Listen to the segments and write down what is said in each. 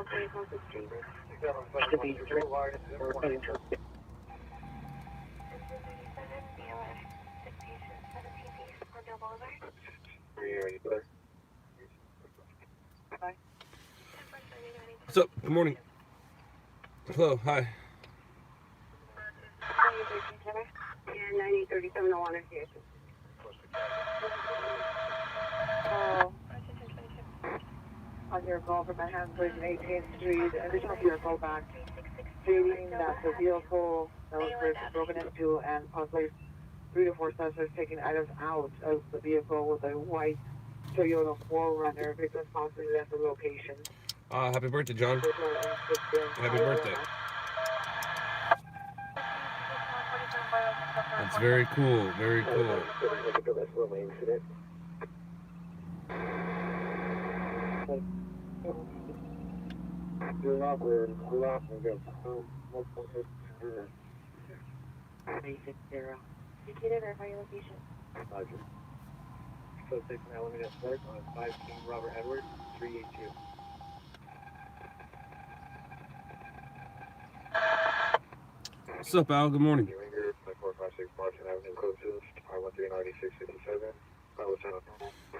What's up? Good morning. Hello, hi. 9837 Water here. Oh, on your call from my hands, please, 18th Street. Additional vehicle back, stating that the vehicle that was broken into and possibly 3 to 4 suspects taking items out of the vehicle with a white Toyota 4Runner because possibly at the location. Happy birthday, John. Happy birthday. That's very cool, very cool. You can't verify your location. Roger. So 6 now, let me just start on 5 King Robert Edwards, 382. What's up, Al? Good morning.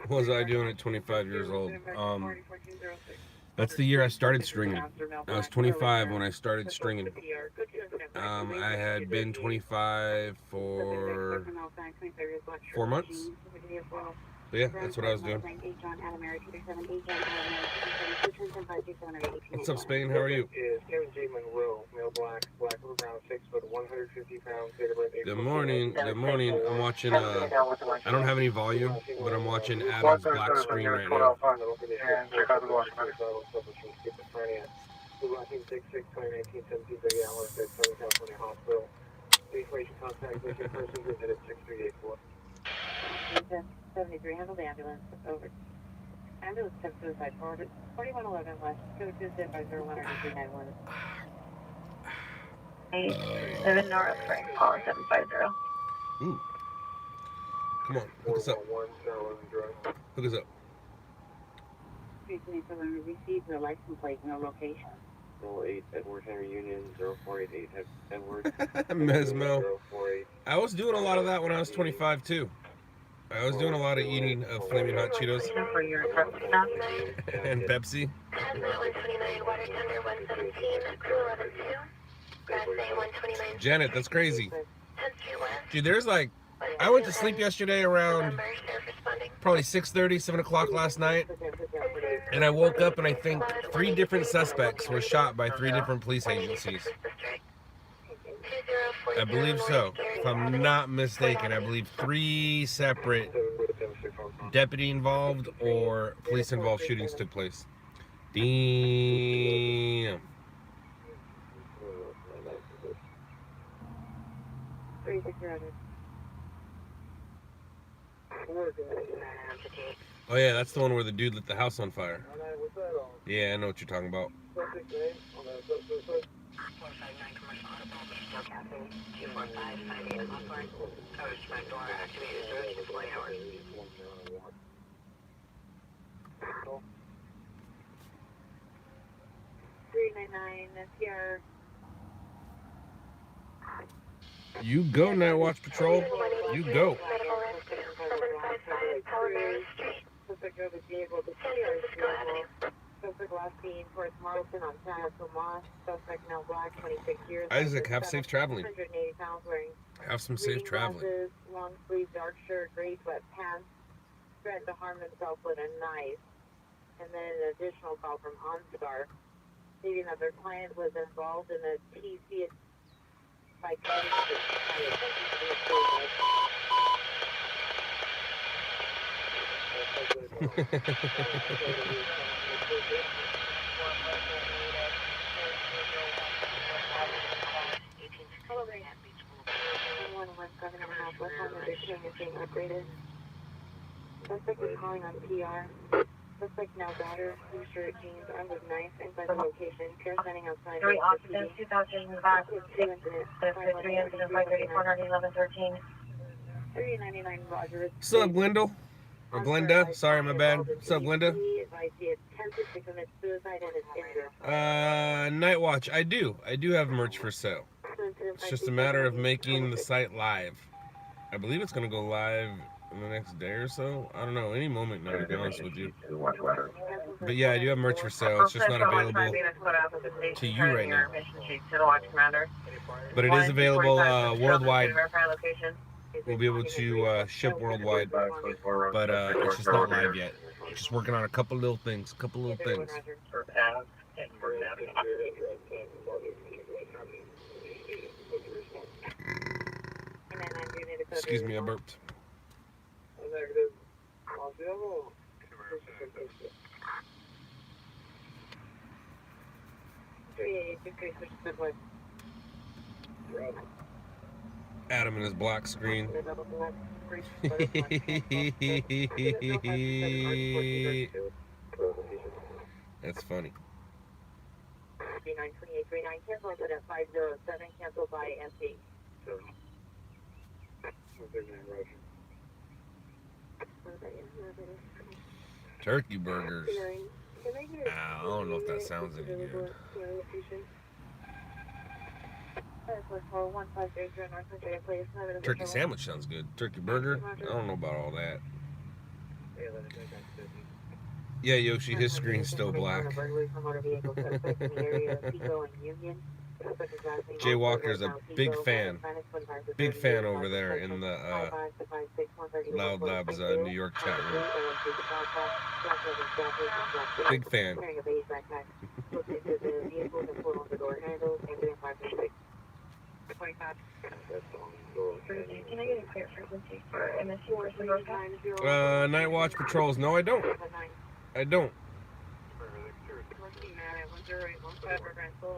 What was I doing at 25 years old? That's the year I started stringing. I was 25 when I started stringing. I had been 25 for 4 months. But yeah, that's what I was doing. What's up, Spain? How are you? Good morning. Good morning. I'm watching, I don't have any volume, but I'm watching Adam's black screen right now. Agent 73, handle the ambulance. Over. Ambulance 10 suicide forward. 4111 West. Code 20501 or 391. 7 North Frank, call 750. Ooh. Come on, hook us up. Hook us up. Received no license plate, no location. 08 Edward Henry Union 0488 Edward. Mesmo. I was doing a lot of that when I was 25 too. I was doing a lot of eating of Flaming Hot Cheetos For your truck stop. and Pepsi. Janet, that's crazy. Dude, there's like, I went to sleep yesterday around probably 6:30, 7 o'clock last night, and I woke up and I think 3 different suspects were shot by 3 different police agencies. I believe so. If I'm not mistaken, I believe 3 separate deputy involved or police involved shootings took place. Damn. 3600. Oh yeah, that's the one where the dude lit the house on fire. Yeah, I know what you're talking about. PR. You go, Night Watch Patrol. You go. Isaac, have safe traveling. Have some safe traveling. Long sleeve, dark shirt, gray sweatpants. Threatened to harm himself with a knife. And then an additional call from OnStar, stating that their client was involved in a TC by cutting his Suspect is calling on PR. Suspect now daughter, blue shirt, jeans, armed with knife, inside the location. Care standing outside. 3 occupants, 2000 in the back, 6, 3 incident, 534, 1113. 399 Roger. What's up, Gwendol? Or Glenda? Sorry, my bad. What's up, Glenda? Night Watch. I do have merch for sale. It's just a matter of making the site live. I believe it's going to go live in the next day or so. I don't know, any moment now, to be honest with you. But yeah, I do have merch for sale. It's just not available to you right now. But it is available worldwide. We'll be able to ship worldwide. But it's just not live yet. Just working on a couple little things. Excuse me, I burped. Adam and his black screen. That's funny. 392839 cancel at 507, cancel by MC. Turkey burgers. I don't know if that sounds any good. Turkey sandwich sounds good. Turkey burger? I don't know about all that. Yeah, Yoshi, his screen's still black. Jay Walker's a big fan. Big fan over there in the Loud Labs New York chat room. Big fan. Can I get a clear frequency for MSU or Night Watch patrols. No, I don't.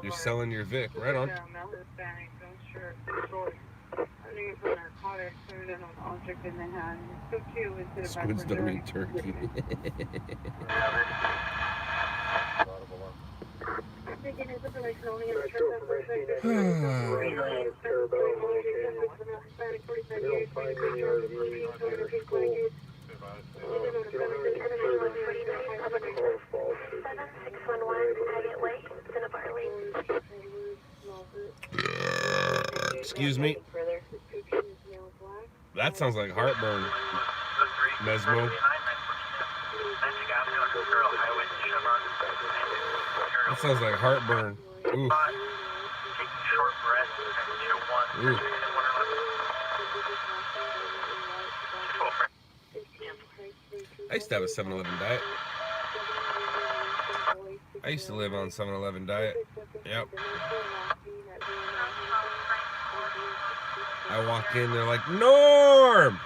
You're selling your Vic, right on. Squids don't eat turkey. Excuse me. That sounds like heartburn. Mesmo. That sounds like heartburn. Ooh. Ooh. I used to have a 7-Eleven diet. I used to live on 7-Eleven diet. Yep. I walk in, they're like, Norm!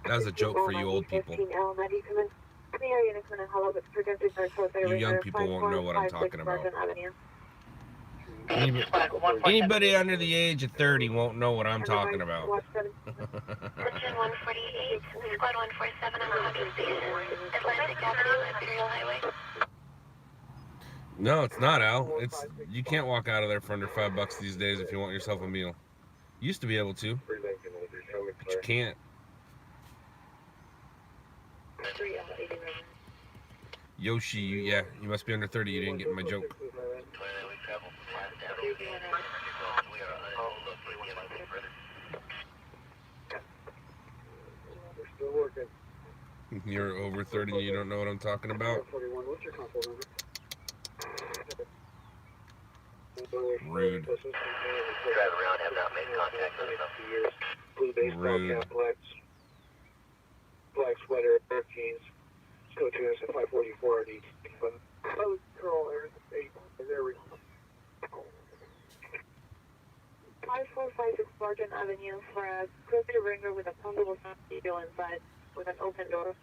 That was a joke for you old people. You young people won't know what I'm talking about. Anybody under the age of 30 won't know what I'm talking about. No, it's not, Al. You can't walk out of there for under $5 these days if you want yourself a meal. You used to be able to, but you can't. Yoshi, you must be under 30. You didn't get my joke. You're over 30 and you don't know what I'm talking about? Rude. Rude. Black sweater, dark jeans. Go to us at 544 and close curl there we go. 5456 Barton Avenue for a Christy Ringer with a pumpable studio inside with an open door.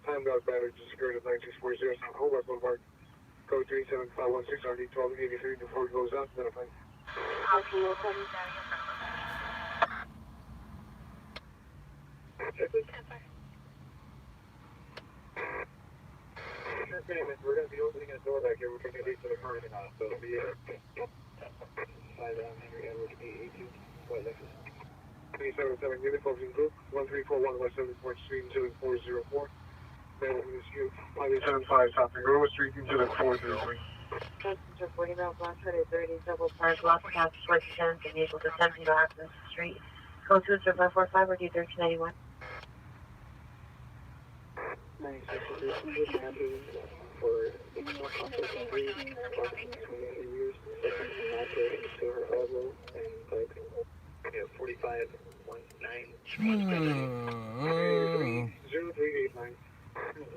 Time dog battery to security at 9640 Hobart Boulevard. Code 37516 RD 1283 before it goes out. Identify. We're going to be opening a door back here. We're going to get to the current now, so it'll be by Henry Edwards 882. 377 unit, Fulton Group, 1341 West 74th Street, 7404. Then is you, 575 South Monroe Street, 7403. Passenger 40 miles last Friday, 30 double park, lost pass, short descent, and vehicle descent into access street. Code 20545 or D1391. Nice, for additional conflict of breed, approximately 23 years, second accurate to her elbow and leg. Yeah, 4519. 0389.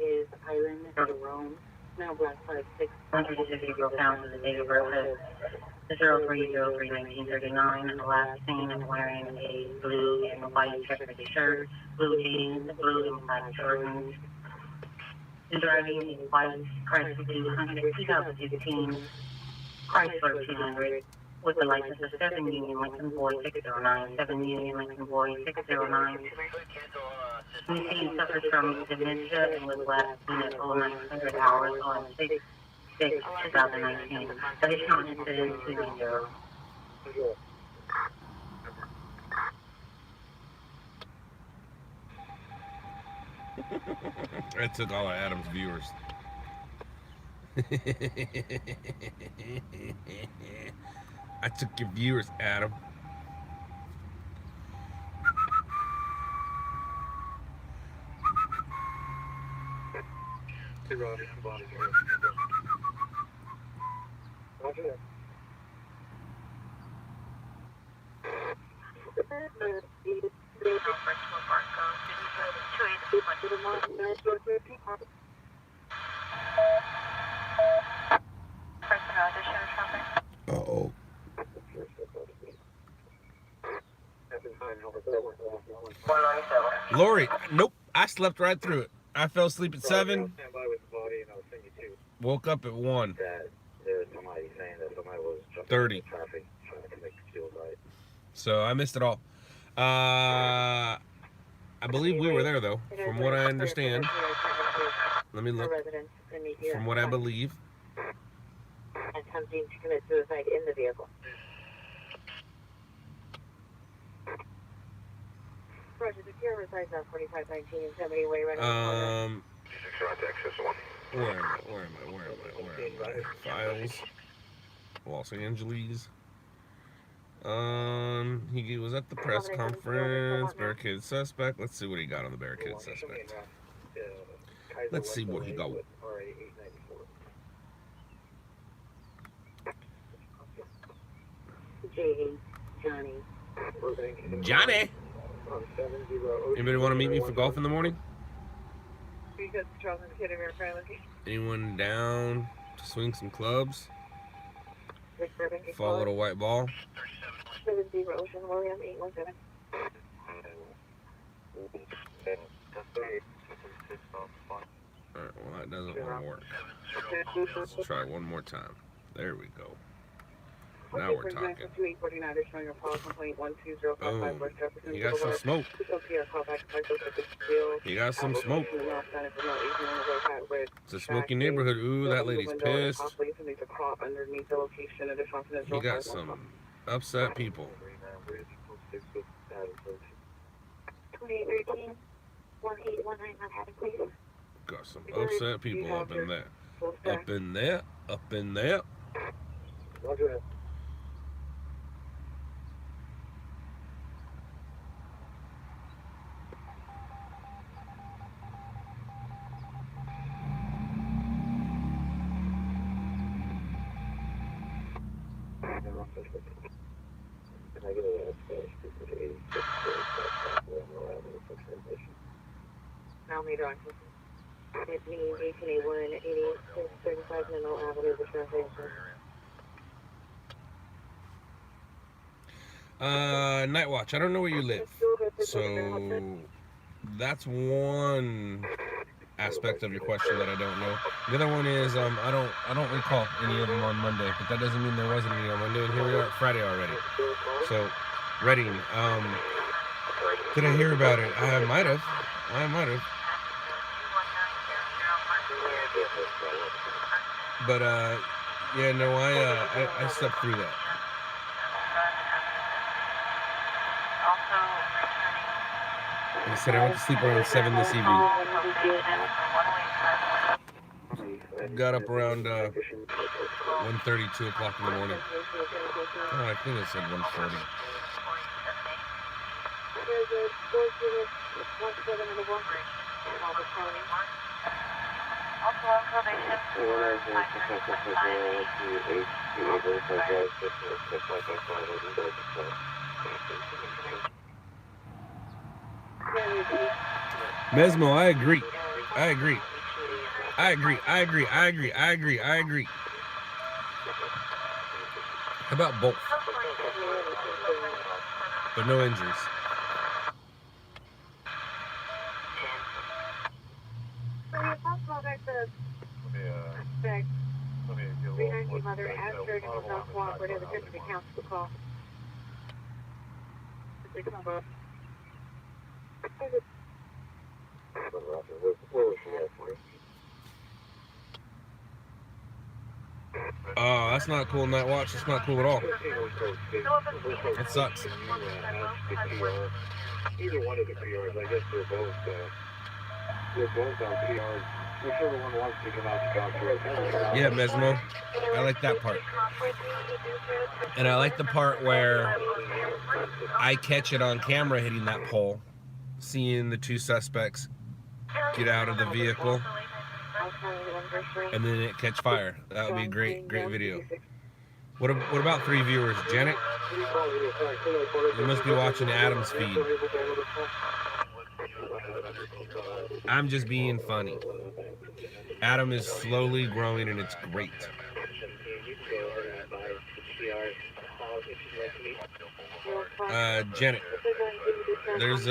Is Island Jerome, now black 56. 150 pounds of the date of birth is 03/03/1939, and the last seen is wearing a blue and white checkered shirt, blue jeans, blue and black Jordans. Is driving a white Chrysler 2015 Chrysler 200 with the license of 7 Union Lincoln Boy 609, 7 Union Lincoln Boy 609. We see he suffers from dementia and was last seen at 900 hours on 6/6/2019. Additional incidents 290. I took all of Adam's viewers. I took your viewers, Adam. Hey, Roger. Roger that. Uh-oh. Lori, nope. I slept right through it. I fell asleep at 7. Woke up at 1. There's somebody saying that somebody was jumping 30. in traffic trying to make the field right. So I missed it all. I believe we were there though, from what I understand. Let me look. From what I believe. Attempting to commit suicide in the vehicle. Roger, the Sierra resides on 4519 and 70 way right on the Where am I? Files. Los Angeles. He was at the press conference. Barricaded suspect. Let's see what he got on the barricaded suspect. Let's see what he got. Johnny. Anybody want to meet me for golf in the morning? Anyone down to swing some clubs? Follow the white ball. 70 Ocean William 817. Alright, well that doesn't want to work. Let's try one more time. There we go. Now we're talking. Oh, you got some smoke. You got some smoke. It's a smoky neighborhood. Ooh, that lady's pissed. You got some upset people. 2813 1819 Manhattan, please. Got some upset people up in there. Up in there. Up in there. Roger that. Now meet on. It means 1881 8635 Mineral Avenue, the translation. Night watch. I don't know where you live, so that's one aspect of your question that I don't know. The other one is I don't recall any of them on Monday, but that doesn't mean there wasn't any on Monday. And here we are at Friday already. So Reading. Did I hear about it? I might have. But yeah, no, I slept through that. Also, said I went to sleep around 7 this evening. Got up around 1:30, 2 o'clock in the morning. Oh, I think it said 1:40. Mesmo, I agree. I agree. I agree. I agree. I agree. I agree. I agree. How about both? But no injuries. Mother answered and was not cooperative. It didn't account for the call. Oh, that's not cool, Night Watch. That's not cool at all. That sucks. Either one of the PRs, I guess they're both on PRs. Whichever one wants to come out to talk to us. Yeah, Mesmo. I like that part. And I like the part where I catch it on camera hitting that pole, seeing the two suspects get out of the vehicle, and then it catch fire. That would be a great video. What about 3 viewers? Janet? You must be watching Adam's feed. I'm just being funny. Adam is slowly growing and it's great. Janet, there's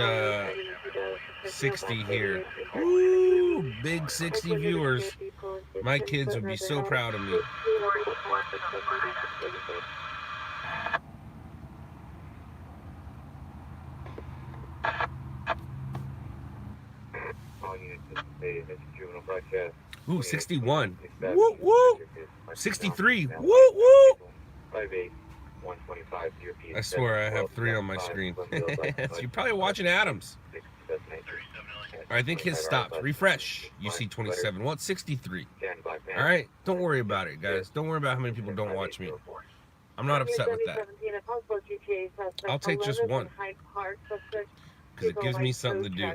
60 here. Woo! Big 60 viewers. My kids would be so proud of me. Ooh, 61. Woo woo. 63. Woo woo. I swear I have 3 on my screen. So you're probably watching Adams. I think his stopped. Refresh. You see 27. Well, it's 63. All right. Don't worry about it, guys. Don't worry about how many people don't watch me. I'm not upset with that. I'll take just one, because it gives me something to do.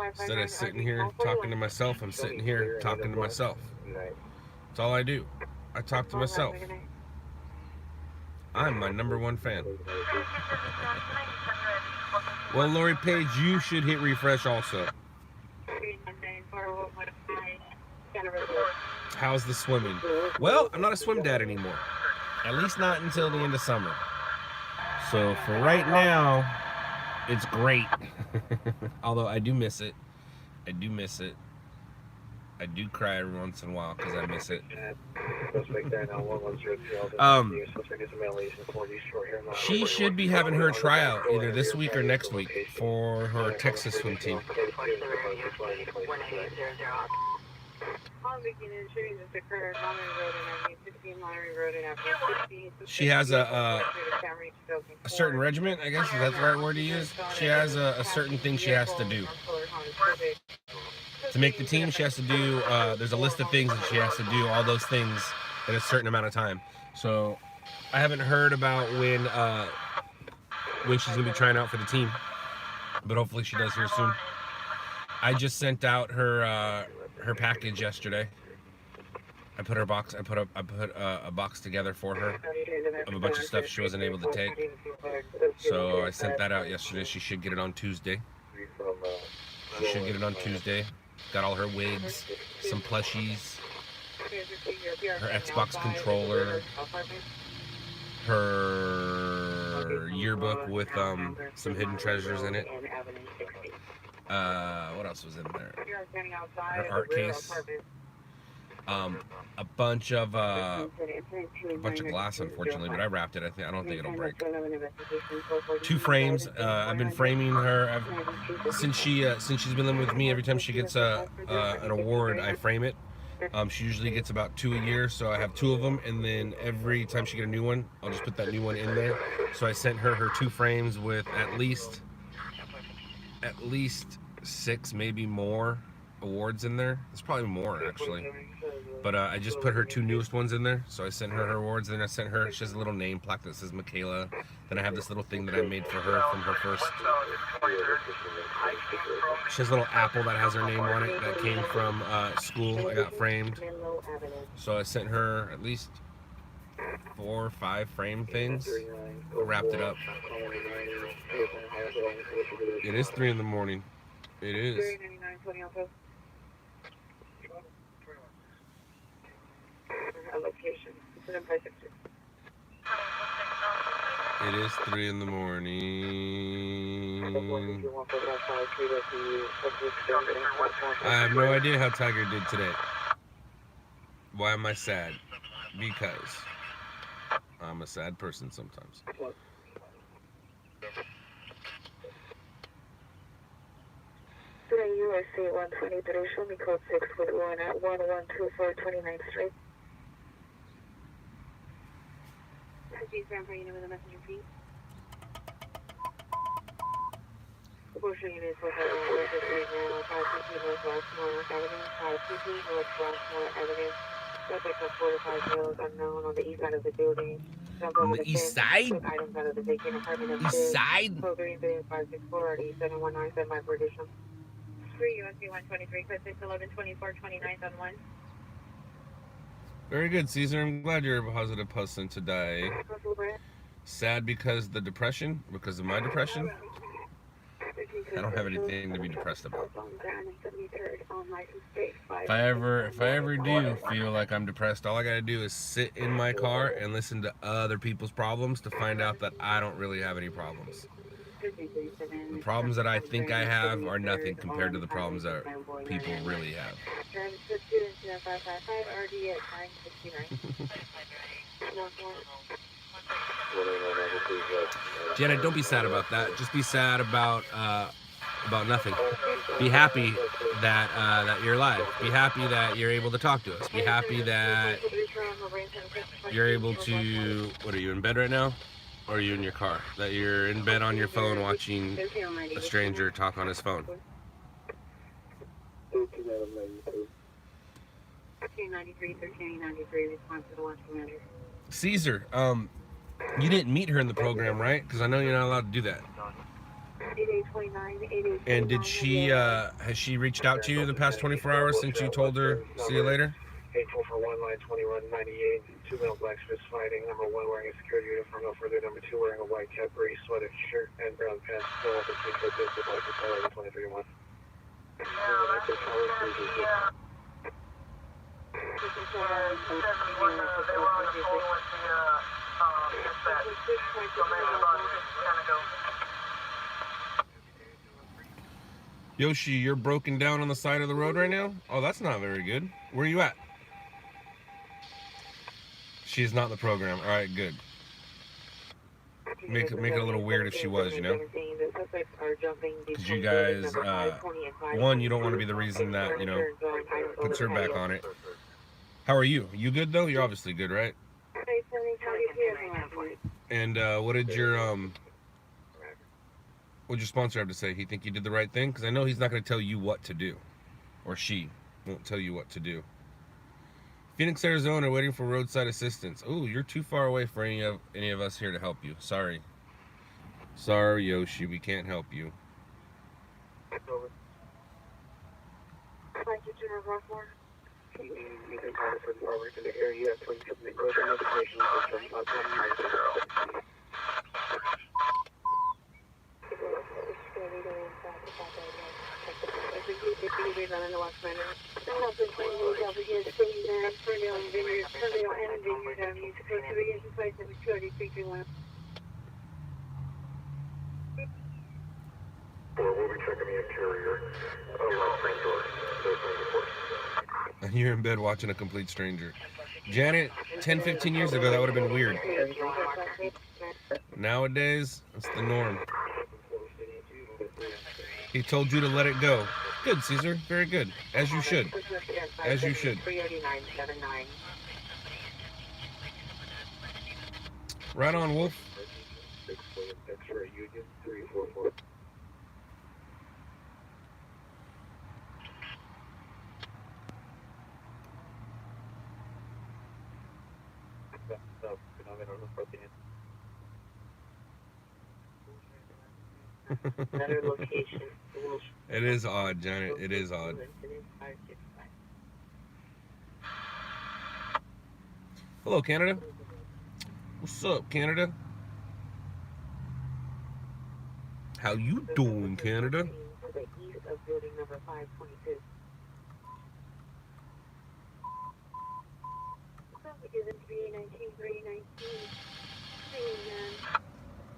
Instead of sitting here talking to myself, I'm sitting here talking to myself. That's all I do. I talk to myself. I'm my #1 fan. Well, Lori Page, you should hit refresh also. How's the swimming? Well, I'm not a swim dad anymore. At least not until the end of summer. So for right now, it's great. Although I do miss it. I do miss it. I do cry every once in a while because I miss it. She should be having her tryout either this week or next week for her Texas swim team. She has a certain regiment, I guess. Is that the right word to use? She has a certain thing she has to do. To make the team, she has to do, there's a list of things that she has to do, all those things in a certain amount of time. So I haven't heard about when she's going to be trying out for the team, but hopefully she does here soon. I just sent out her package yesterday. I put a box together for her of a bunch of stuff she wasn't able to take. So I sent that out yesterday. She should get it on Tuesday. Got all her wigs, some plushies, her Xbox controller, her yearbook with some hidden treasures in it. What else was in there? Her art case. A bunch of glass, unfortunately, but I wrapped it. I don't think it'll break. 2 frames. I've been framing her since she's been living with me. Every time she gets an award, I frame it. She usually gets about 2 a year, so I have 2 of them, and then every time she gets a new one, I'll just put that new one in there. So I sent her 2 frames with at least at least 6, maybe more awards in there. There's probably more actually. But I just put her 2 newest ones in there. So I sent her her awards. Then I sent her, she has a little name plaque that says Michaela. Then I have this little thing that I made for her from her first. She has a little apple that has her name on it that came from school. I got framed. So I sent her at least 4 or 5 frame things. I wrapped it up. It is 3 in the morning. It is. It is 3 in the morning. I have no idea how Tiger did today. Why am I sad? Because I'm a sad person sometimes. Today, USA 123, show me code 6 with 1 at 1124 29th Street. Please verify your name with a messenger, please. Abortion unit for Subject of 4 to 5 males unknown on the east side of the building. On the east side? Items out of the vacant apartment East side? Code 33564 8719, send my perdition. 3 USA 123, code 6 1124 29th on 1. Very good, Caesar. I'm glad you're a positive person today. Sad because the depression? Because of my depression? I don't have anything to be depressed about. If I ever do feel like I'm depressed, all I gotta do is sit in my car and listen to other people's problems to find out that I don't really have any problems. The problems that I think I have are nothing compared to the problems that people really have. Janet, don't be sad about that. Just be sad about nothing. Be happy that that you're alive. Be happy that you're able to talk to us. Be happy that you're able to. What, are you in bed right now? Or are you in your car? That you're in bed on your phone watching a stranger talk on his phone. 1393, response to the watch commander. Caesar, you didn't meet her in the program, right? Because I know you're not allowed to do that. And did she, has she reached out to you the past 24 hours since you told her, see you later? 8441, line 2198, 2 male blacks fist fighting, number 1 wearing a security uniform, no further, number 2 wearing a white cap, gray sweater shirt, and brown pants, no other between foot distance, like the 23-1. Yoshi, you're broken down on the side of the road right now? Oh, that's not very good. Where are you at? She's not in the program. All right, good. Make it a little weird if she was, you know? Because you guys, one, you don't want to be the reason that, you know, puts her back on it. How are you? You good, though? You're obviously good, right? And what did your sponsor have to say? He think you did the right thing? Because I know he's not going to tell you what to do. Or she won't tell you what to do. Phoenix, Arizona, waiting for roadside assistance. Oh, you're too far away for any of us here to help you. Sorry. Sorry, Yoshi, we can't help you. You're in bed watching a complete stranger. Janet, 10, 15 years ago, that would have been weird. Nowadays, it's the norm. He told you to let it go. Good, Caesar. Very good. As you should. As you should. Right on, Wolf. Better location. It is odd, Janet. It is odd. Hello, Canada. What's up, Canada? How you doing, Canada? To the east of building number 522. Traffic is in 319, 319.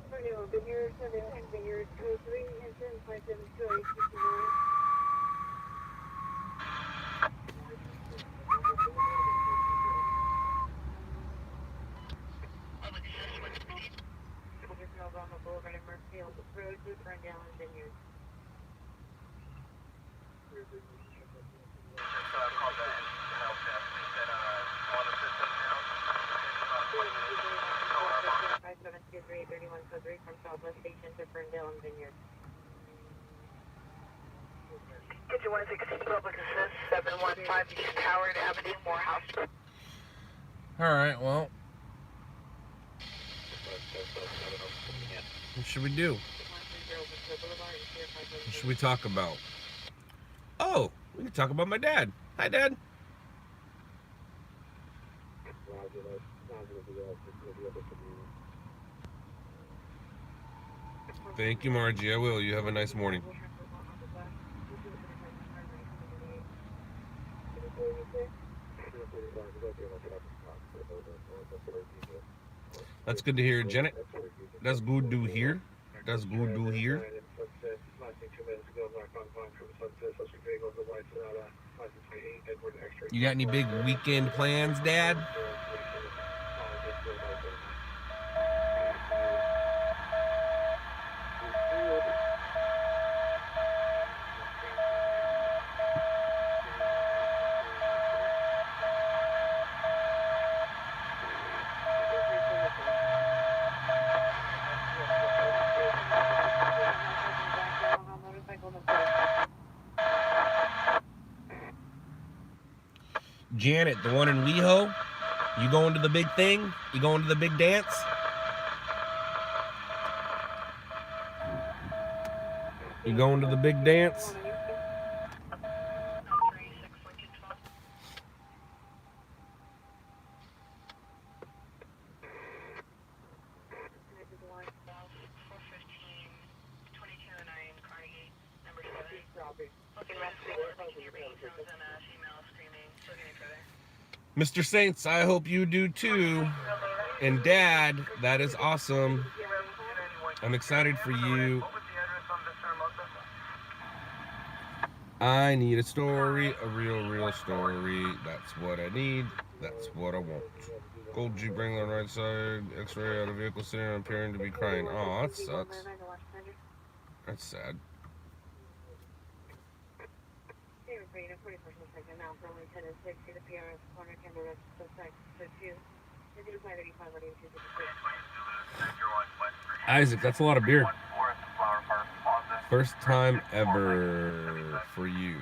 For new Vineyard, 7 Vineyard, 23, and 757, 269. Alabama Boulevard and Murphyfield Road, Lutheran Down Vineyard. From Southwest Station to Ferndale and Vineyard. Kitchen 116 Public Assist 715 East Howard Avenue, Morehouse. All right, well, what should we do? What should we talk about? Oh, we can talk about my dad. Hi, Dad. Thank you, Margie. I will. You have a nice morning. That's good to hear, Janet. That's good to hear. That's good to hear. You got any big weekend plans, Dad? Janet, the one in WeHo, you going to the big thing? You going to the big dance? You going to the big dance? Mr. Saints, I hope you do too. And Dad, that is awesome. I'm excited for you. I need a story, a real story. That's what I need. That's what I want. Gold Jeep Wrangler on the right side, X-ray out of vehicle sitting appearing to be crying. Oh, that sucks. That's sad. Isaac, that's a lot of beer. First time ever for you.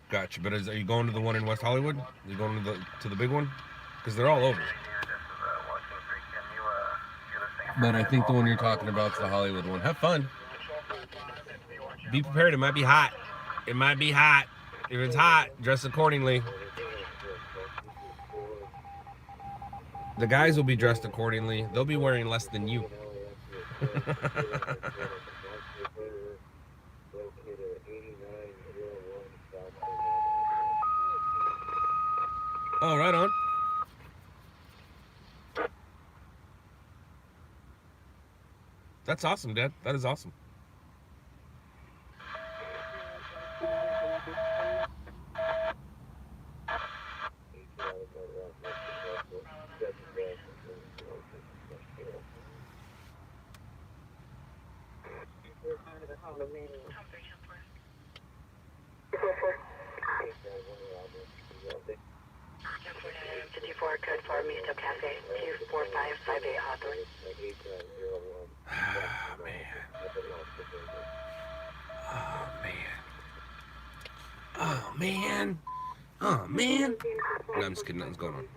Gotcha. But are you going to the one in West Hollywood? Are you going to the big one? Because they're all over. But I think the one you're talking about is the Hollywood one. Have fun. Be prepared. It might be hot. It might be hot. If it's hot, dress accordingly. The guys will be dressed accordingly. They'll be wearing less than you. Oh, right on. That's awesome, Dad. That is awesome. Code for Misto Cafe 24558 Hawthorne. Oh, man. Oh, man. Oh, man. Oh man. No, I'm just kidding. Nothing's going on.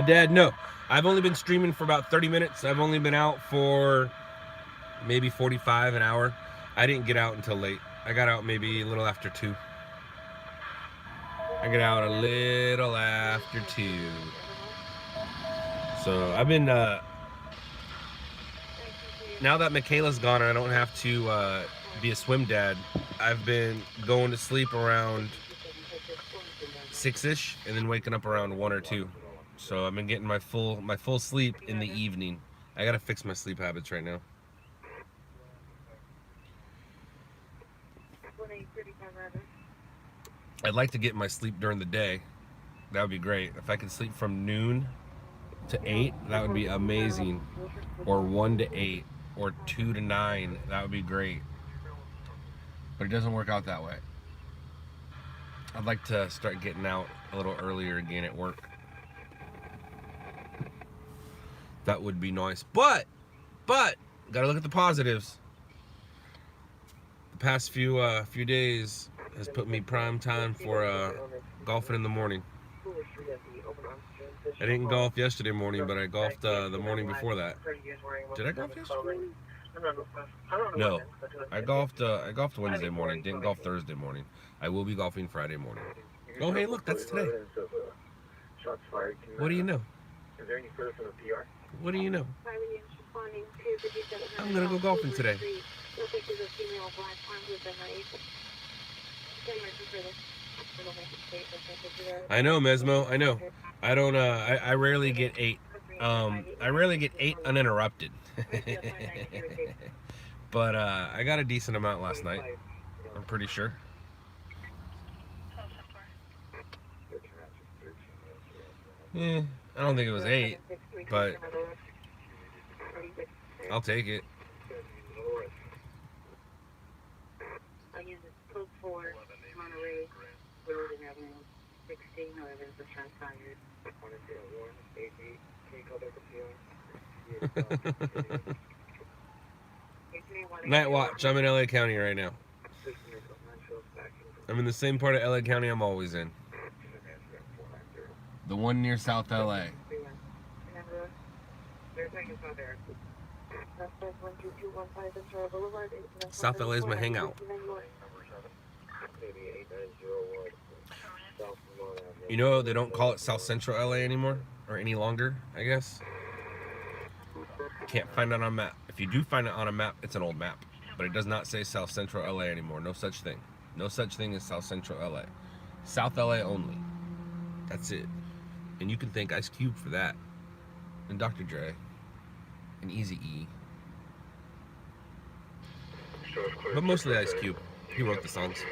Dad, no. I've only been streaming for about 30 minutes. I've only been out for maybe 45, an hour. I didn't get out until late. I got out maybe a little after 2. I get out a little after 2. So I've been, now that Michaela's gone and I don't have to be a swim dad, I've been going to sleep around 6-ish and then waking up around 1 or 2. So I've been getting my full sleep in the evening. I gotta fix my sleep habits right now. I'd like to get my sleep during the day. That would be great. If I could sleep from noon to 8, that would be amazing. Or 1 to 8, or 2 to 9, that would be great. But it doesn't work out that way. I'd like to start getting out a little earlier again at work. That would be nice. But, gotta look at the positives. The past few days has put me prime time for golfing in the morning. I didn't golf yesterday morning, but I golfed the morning before that. Did I golf yesterday morning? No, I golfed Wednesday morning. Didn't golf Thursday morning. I will be golfing Friday morning. Oh, hey, look, that's today. What do you know? Is there any further from the PR? What do you know? I'm gonna go golfing today. I know, Mesmo. I know. I don't. I rarely get 8. I rarely get 8 uninterrupted. But I got a decent amount last night. I'm pretty sure. Yeah, I don't think it was 8, but I'll take it. I use it code 4, Monterey, Road and Avenue 16, however, the transpired. Night watch. I'm in LA County right now. I'm in the same part of LA County I'm always in. The one near South LA. South LA is my hangout. You know, they don't call it South Central LA anymore, or any longer, I guess. Can't find it on a map. If you do find it on a map, it's an old map. But it does not say South Central LA anymore. No such thing. No such thing as South Central LA. South LA only. That's it. And you can thank Ice Cube for that. And Dr. Dre. And Eazy-E. But mostly Ice Cube. He wrote the songs.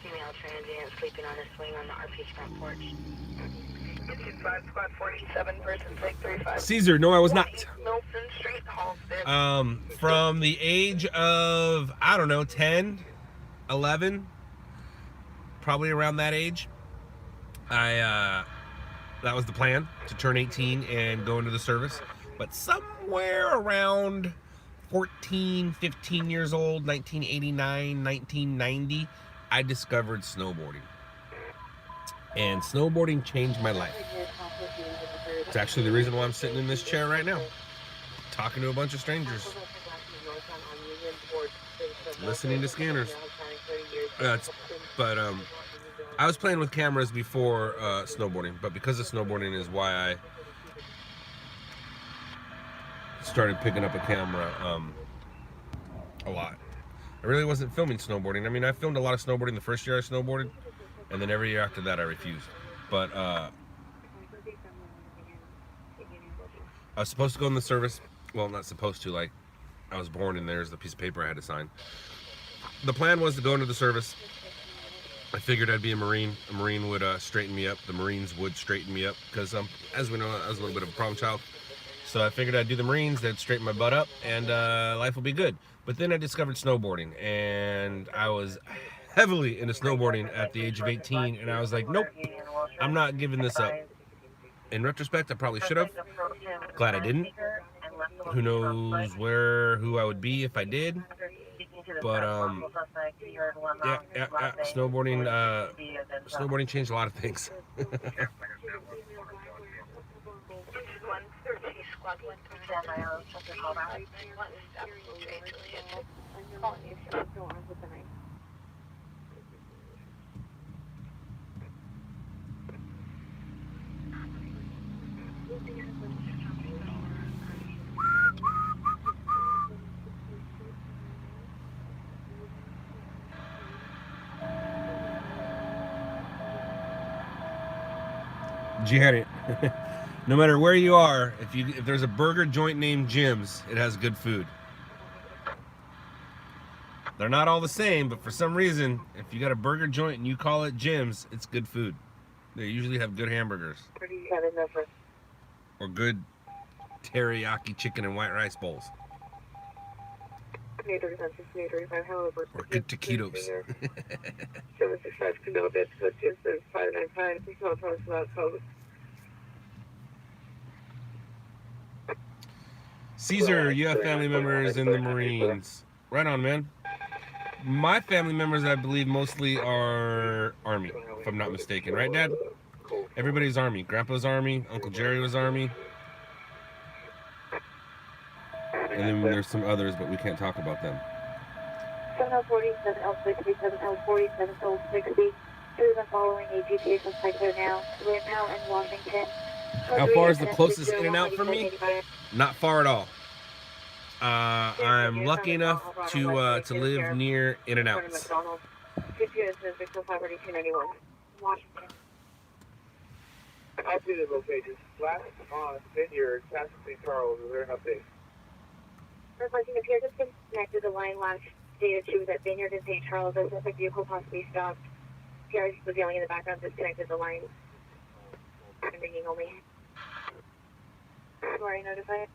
Female transient sleeping on a swing on the RP's front porch. 5 squad 47 person take 35. Caesar, no, I was not. Milton Street, Halstead. From the age of, I don't know, 10, 11, probably around that age, that was the plan, to turn 18 and go into the service. But somewhere around 14, 15 years old, 1989, 1990, I discovered snowboarding. And snowboarding changed my life. It's actually the reason why I'm sitting in this chair right now, talking to a bunch of strangers, listening to scanners. But I was playing with cameras before snowboarding, but because of snowboarding is why I started picking up a camera a lot. I really wasn't filming snowboarding. I mean, I filmed a lot of snowboarding the first year I snowboarded, and then every year after that I refused. But I was supposed to go in the service. Well, not supposed to, like, I was born and there's the piece of paper I had to sign. The plan was to go into the service, I figured I'd be a Marine. A Marine would straighten me up. The Marines would straighten me up because, as we know, I was a little bit of a problem child. So I figured I'd do the Marines. They'd straighten my butt up, and life will be good. But then I discovered snowboarding, and I was heavily into snowboarding at the age of 18, and I was like, nope, I'm not giving this up. In retrospect, I probably should have. Glad I didn't. Who knows who I would be if I did. But yeah, snowboarding changed a lot of things. 130, squad 130. Janet, no matter where you are, if there's a burger joint named Jim's, it has good food. They're not all the same, but for some reason, if you got a burger joint and you call it Jim's, it's good food. They usually have good hamburgers. Or good teriyaki chicken and white rice bowls. Or good taquitos. 765 Canal Bed, code 595, please call post without code. Caesar, you have family members in the Marines. Right on, man. My family members, I believe, mostly are Army, if I'm not mistaken. Right, Dad? Everybody's Army. Grandpa's Army. Uncle Jerry was Army. And then there's some others, but we can't talk about them. 7047 L60, 7047 L60. Through the following AGPA from Cycler now. We're now in Washington. How far is the closest in and out from me? Not far at all. I'm lucky enough to live near In and Outs. Washington. I see the locations. Last on Vineyard, past St. Charles, is there an update? Requesting appear disconnected. The line last stated she was at Vineyard in St. Charles. As if a vehicle possibly stopped. PRs was yelling in the background, disconnected the line. I'm ringing only. Already notified.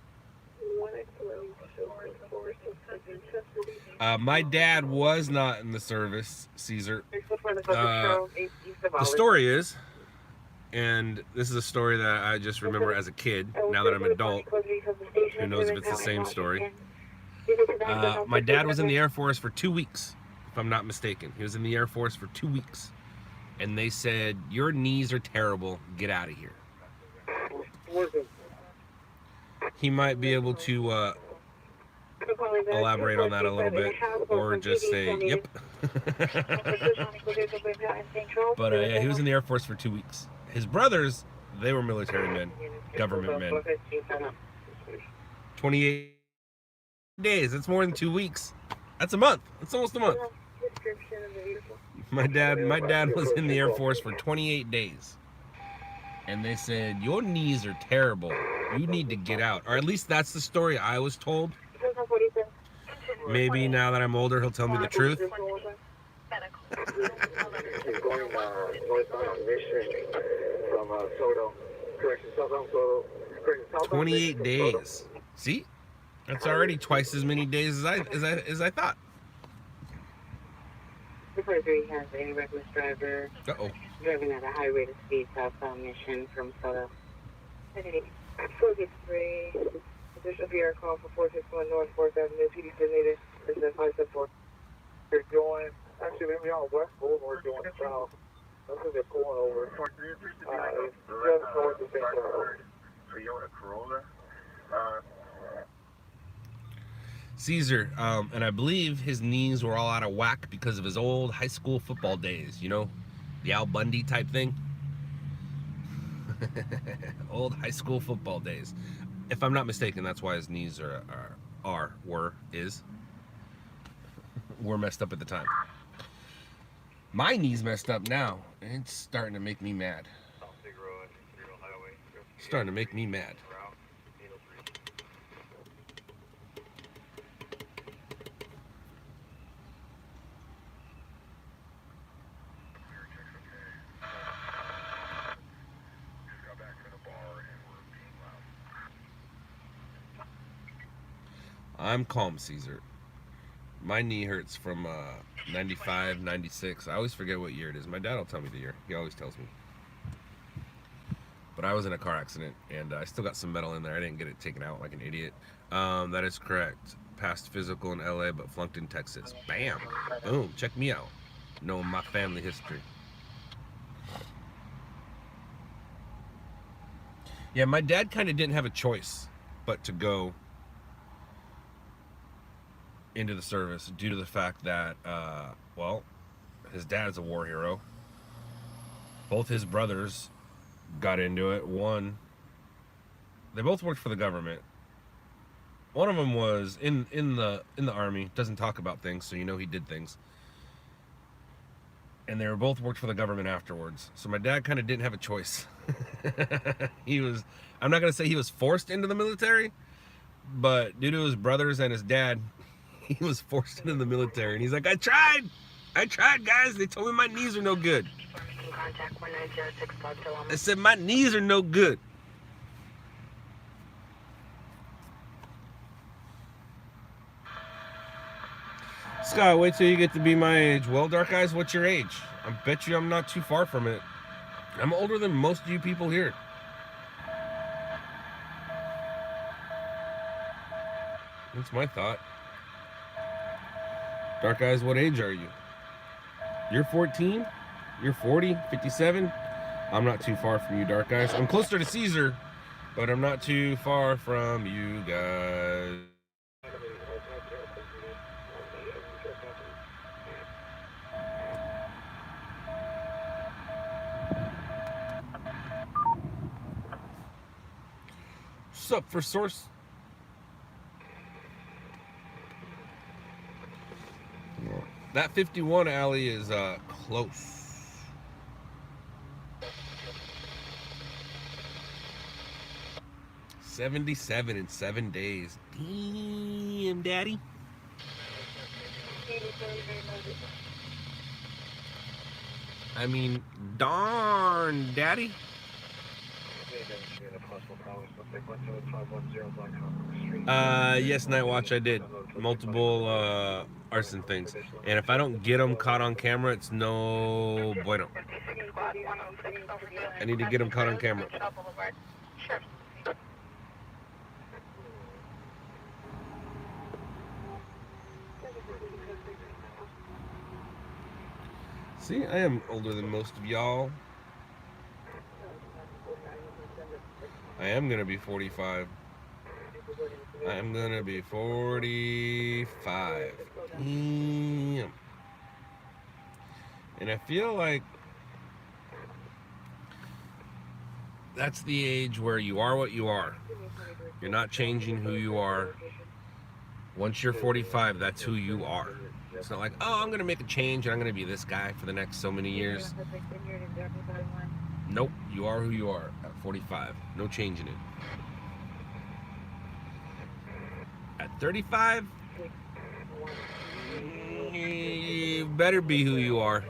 My dad was not in the service, Caesar. The story is, and this is a story that I just remember as a kid, now that I'm an adult. Who knows if it's the same story. My dad was in the Air Force for 2 weeks, if I'm not mistaken. He was in the Air Force for 2 weeks. And they said, your knees are terrible, get out of here. He might be able to elaborate on that a little bit, or just say, yep. But yeah, he was in the Air Force for 2 weeks. His brothers, they were military men, government men. 28 days, that's more than 2 weeks. That's a month, that's almost a month. My dad was in the Air Force for 28 days. And they said, your knees are terrible. You need to get out. Or at least that's the story I was told. Maybe now that I'm older, he'll tell me the truth. He's going northbound on Mission from Soto. Correction, southbound Soto. 28 days. See? That's already twice as many days as I thought. 243 has a reckless driver Uh-oh. driving at a high rate of speed southbound Mission from Soto. 453. Additional PR call for 461 North 4th Avenue. PD designated as 574. They're going, actually, maybe on West Boulevard going south. Looks like they're pulling over. Just north of St. Charles. Toyota Corolla. Caesar, and I believe his knees were all out of whack because of his old high school football days, you know, the Al Bundy type thing. Old high school football days. If I'm not mistaken, that's why his knees were messed up at the time. My knees messed up now, and it's starting to make me mad. Starting to make me mad. I'm calm, Caesar. My knee hurts from 95, 96. I always forget what year it is. My dad will tell me the year. He always tells me. But I was in a car accident, and I still got some metal in there. I didn't get it taken out like an idiot. That is correct. Passed physical in LA, but flunked in Texas. Bam! Boom. Check me out. Knowing my family history. Yeah, my dad kind of didn't have a choice but to go into the service due to the fact that, well, his dad's a war hero. Both his brothers got into it. They both worked for the government. One of them was in the army. Doesn't talk about things, so you know he did things. And they were both worked for the government afterwards. So my dad kind of didn't have a choice. I'm not gonna say he was forced into the military, but due to his brothers and his dad, he was forced into the military. And he's like, I tried guys. They told me my knees are no good. They said my knees are no good. Scott, wait till you get to be my age. Well, Dark Eyes, what's your age? I bet you I'm not too far from it. I'm older than most of you people here. That's my thought. Dark Eyes, what age are you? You're 14? You're 40? 57? I'm not too far from you, Dark Eyes. I'm closer to Caesar, but I'm not too far from you guys. What's up for source? That 51 alley is close. $77 in 7 days. Damn, daddy. I mean, darn, daddy. Yes, Night Watch, I did. Multiple arson things. And if I don't get them caught on camera, it's no bueno. I need to get them caught on camera. See, I am older than most of y'all. I am gonna be 45. I'm gonna be 45. Damn. And I feel like that's the age where you are what you are. You're not changing who you are. Once you're 45, that's who you are. It's not like, oh, I'm gonna make a change and I'm gonna be this guy for the next so many years. Nope, you are who you are at 45. No changing it. At 35, you better be who you are.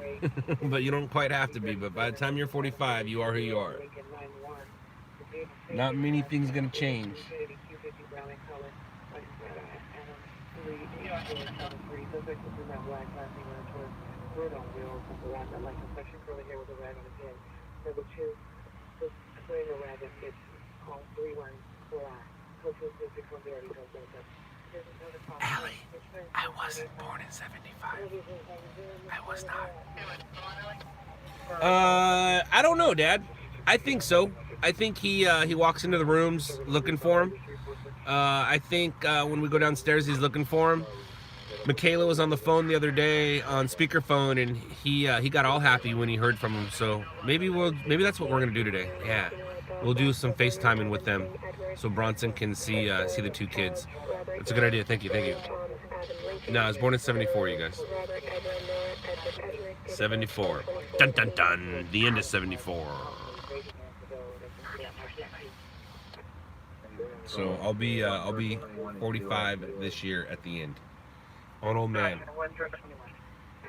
But you don't quite have to be. But by the time you're 45, you are who you are. Not many things gonna change. Allie, I wasn't born in 75. I was not. I don't know, Dad. I think so. I think he walks into the rooms looking for him. I think when we go downstairs, he's looking for him. Michaela was on the phone the other day on speakerphone, and he got all happy when he heard from him. So maybe that's what we're gonna do today. Yeah, we'll do some FaceTiming with them, so Bronson can see the two kids. That's a good idea. Thank you. No, I was born in 74, you guys. 74. Dun dun dun. The end of 74. So I'll be 45 this year at the end. I'm an old man.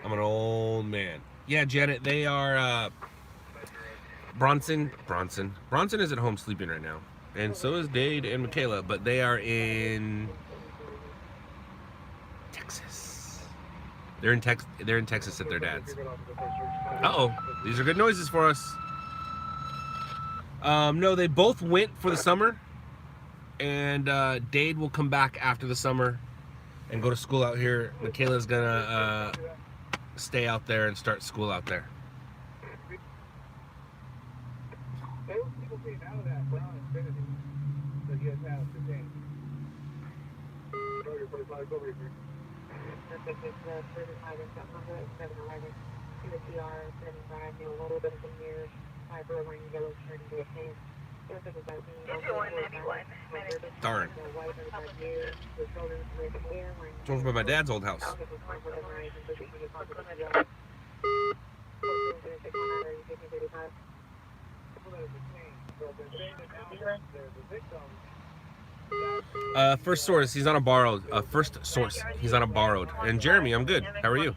I'm an old man. Yeah, Janet, they are Bronson is at home sleeping right now. And so is Dade and Michaela, but they are in Texas. They're in Texas at their dad's. Uh-oh. These are good noises for us. No, they both went for the summer. And Dade will come back after the summer and go to school out here. Michaela's gonna stay out there and start school out there. Darn. It's over by my dad's old house. First source, he's on a borrowed. First source, he's on a borrowed. And Jeremy, I'm good. How are you?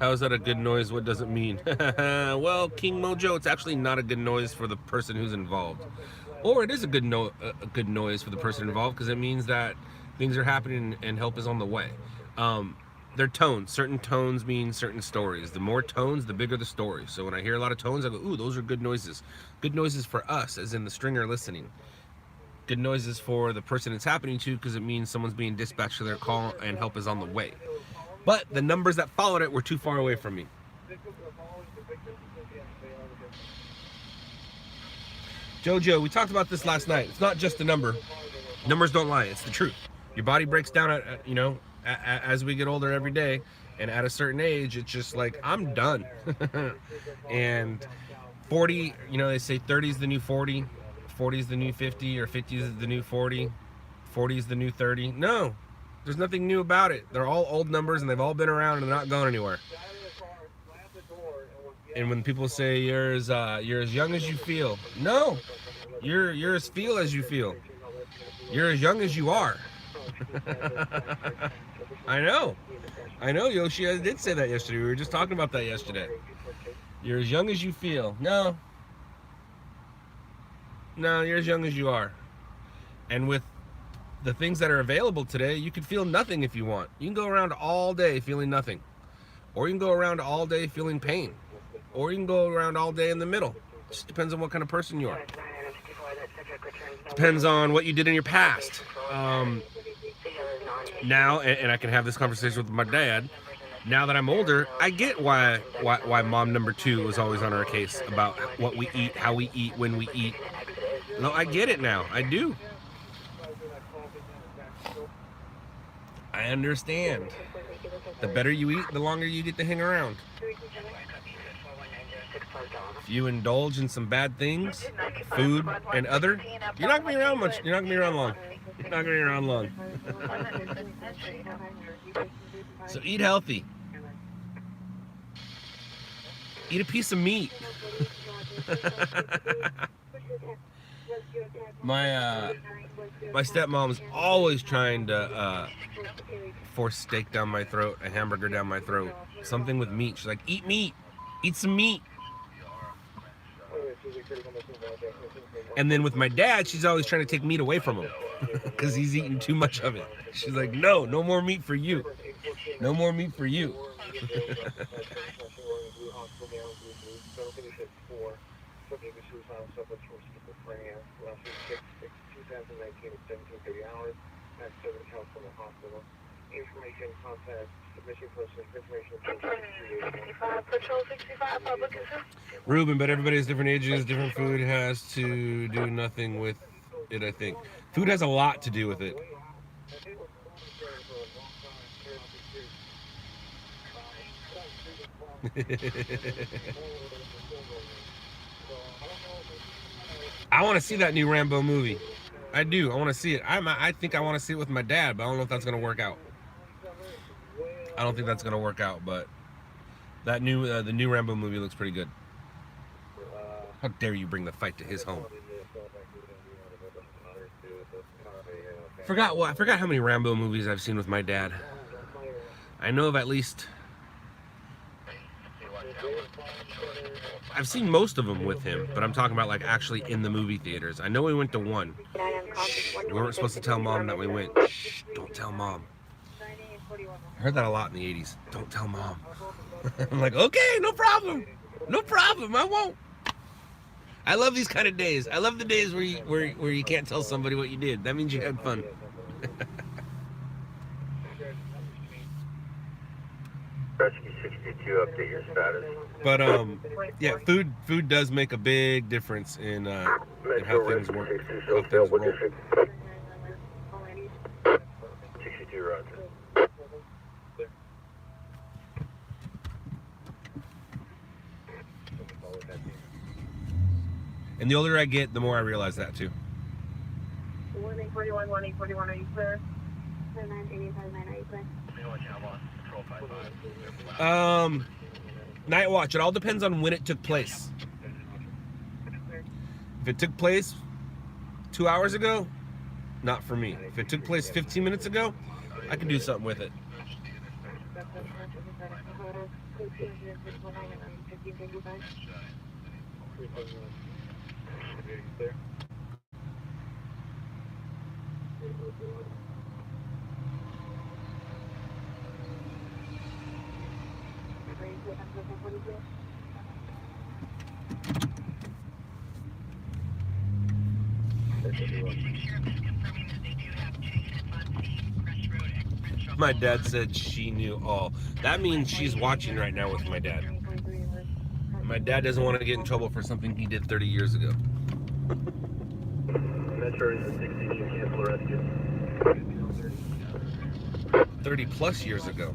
How is that a good noise? What does it mean? Well, King Mojo, it's actually not a good noise for the person who's involved. Or it is a good noise for the person involved because it means that things are happening and help is on the way. They're tones. Certain tones mean certain stories. The more tones, the bigger the story. So when I hear a lot of tones, I go, ooh, those are good noises. Good noises for us, as in the stringer listening. Good noises for the person it's happening to because it means someone's being dispatched to their call and help is on the way. But the numbers that followed it were too far away from me. Jojo, we talked about this last night. It's not just a number. Numbers don't lie. It's the truth. Your body breaks down, as we get older every day. And at a certain age, it's just like, I'm done. And 40, they say 30 is the new 40. 40 is the new 50, or 50 is the new 40. 40 is the new 30. No. There's nothing new about it. They're all old numbers and they've all been around and they're not going anywhere. And when people say you're as young as you feel, no, you're as feel as you feel. You're as young as you are. I know, Yoshi, I did say that yesterday. We were just talking about that yesterday. You're as young as you feel. No, you're as young as you are. And with the things that are available today, you can feel nothing if you want. You can go around all day feeling nothing. Or you can go around all day feeling pain. Or you can go around all day in the middle. It just depends on what kind of person you are. Depends on what you did in your past. Now, and I can have this conversation with my dad, now that I'm older, I get why mom number 2 was always on our case about what we eat, how we eat, when we eat. No, I get it now. I do. I understand. The better you eat, the longer you get to hang around. If you indulge in some bad things, food and other, you're not gonna be around much. You're not gonna be around long. You're not gonna be around long. So eat healthy. Eat a piece of meat. My stepmom's always trying to force steak down my throat, a hamburger down my throat, something with meat. She's like, eat meat, eat some meat. And then with my dad, she's always trying to take meat away from him because he's eating too much of it. She's like, no more meat for you. No more meat for you. Information, contact, submission person, information. Patrol 65, public assistance. Ruben, but everybody has different ages, different food has to do nothing with it, I think. Food has a lot to do with it. I want to see that new Rambo movie. I do. I want to see it. I think I want to see it with my dad, but I don't know if that's going to work out. I don't think that's going to work out, but that the new Rambo movie looks pretty good. How dare you bring the fight to his home? I forgot how many Rambo movies I've seen with my dad. I know of at least I've seen most of them with him, but I'm talking about like actually in the movie theaters. I know we went to one. We weren't supposed to tell Mom that we went. Shh, don't tell Mom. I heard that a lot in the 80s. Don't tell Mom. I'm like, okay, no problem. No problem, I won't. I love these kind of days. I love the days where you can't tell somebody what you did. That means you had fun. Rescue 62, update your status. But yeah, food does make a big difference in how things work, how things roll. 62, roger. And the older I get, the more I realize that too. 1841, 1841, are you clear? 985, are you clear? Night watch. It all depends on when it took place. If it took place 2 hours ago, not for me. If it took place 15 minutes ago, I can do something with it. My dad said she knew all. That means she's watching right now with my dad. My dad doesn't want to get in trouble for something he did 30 years ago. Metro is 62, cancel rescue. 30 plus years ago.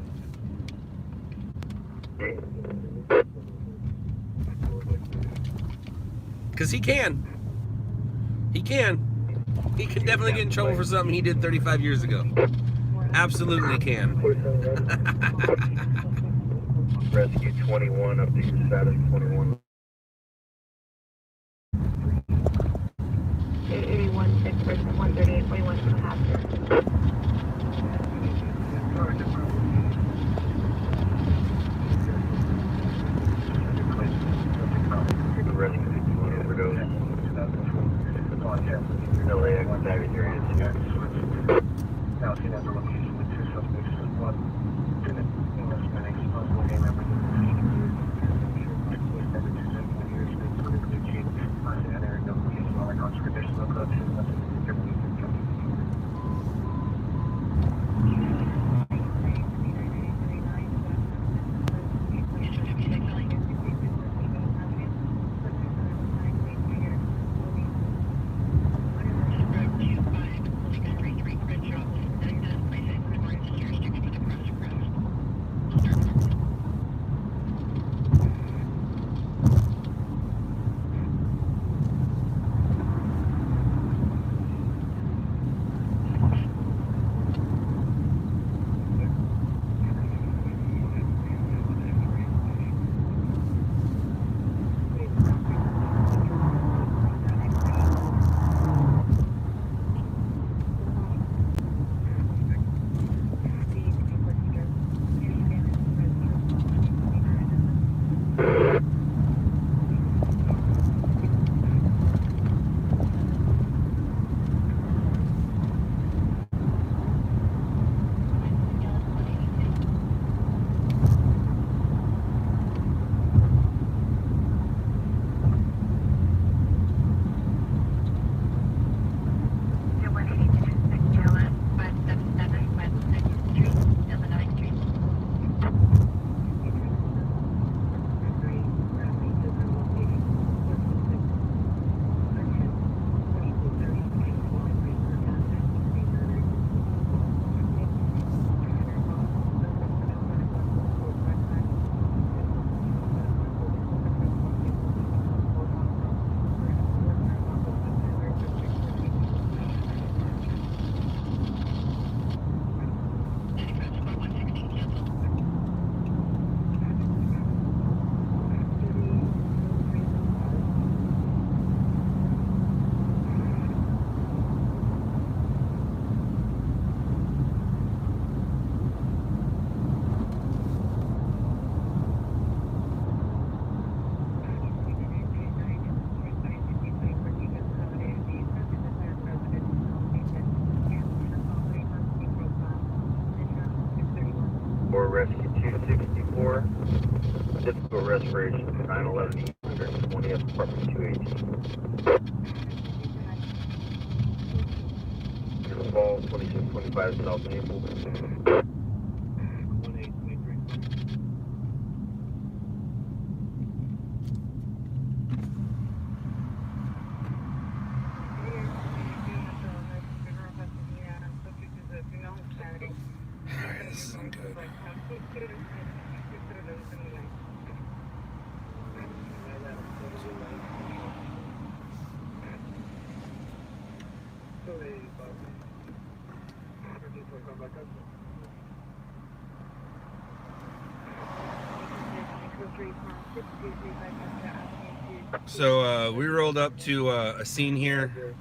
Because he can. He can. He can definitely get in trouble for something he did 35 years ago. Absolutely can. Rescue 21, update your status 21. 8816 versus 138.1 for the hazard. Rescue 51, overdose. LAX, baggage area 2. Now seen at the location with 2 suspects, 1 Lieutenant English medics, possible game members of the Rescue 264. Difficult respiration. 911 120 at apartment 218. Fall 2625 South Maple. 1823. Alright, this isn't good. So we rolled up to a scene here.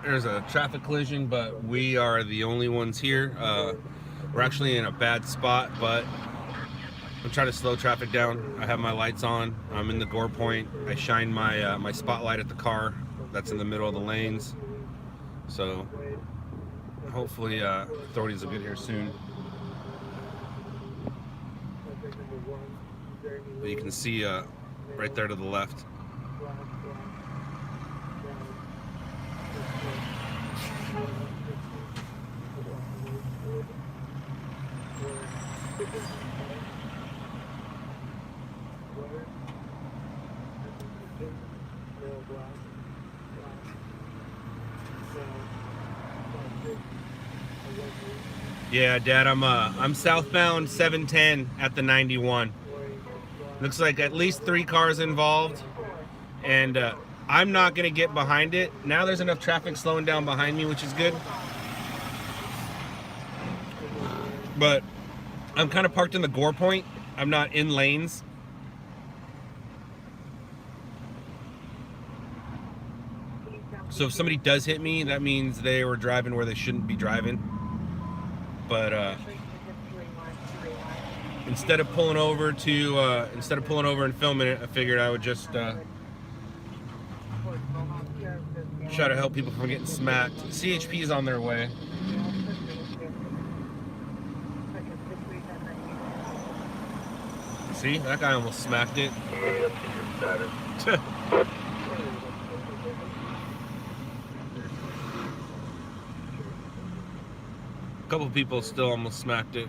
There's a traffic collision, but we are the only ones here. We're actually in a bad spot, but I'm trying to slow traffic down. I have my lights on. I'm in the gore point. I shine my my spotlight at the car that's in the middle of the lanes. So hopefully authorities will get here soon. But you can see right there to the left. Yeah, Dad, I'm southbound 710 at the 91. Looks like at least 3 cars involved, and I'm not gonna get behind it. Now there's enough traffic slowing down behind me, which is good. But I'm kind of parked in the gore point. I'm not in lanes. So if somebody does hit me, that means they were driving where they shouldn't be driving. But instead of pulling over and filming it, I figured I would just try to help people from getting smacked. CHP is on their way. See, that guy almost smacked it. A couple people still almost smacked it.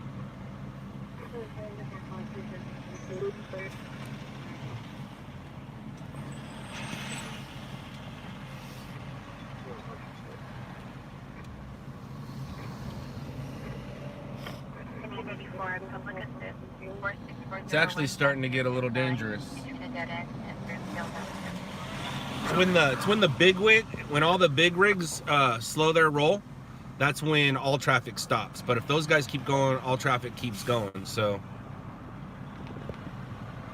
It's actually starting to get a little dangerous. It's when all the big rigs slow their roll, that's when all traffic stops. But if those guys keep going, all traffic keeps going. So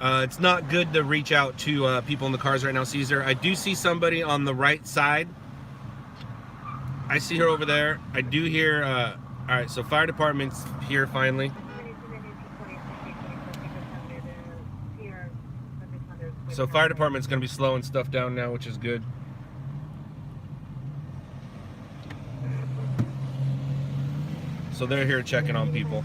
it's not good to reach out to people in the cars right now, Caesar. I do see somebody on the right side. I see her over there. I do hear, all right, so fire department's here finally. So fire department's gonna be slowing stuff down now, which is good. So they're here checking on people.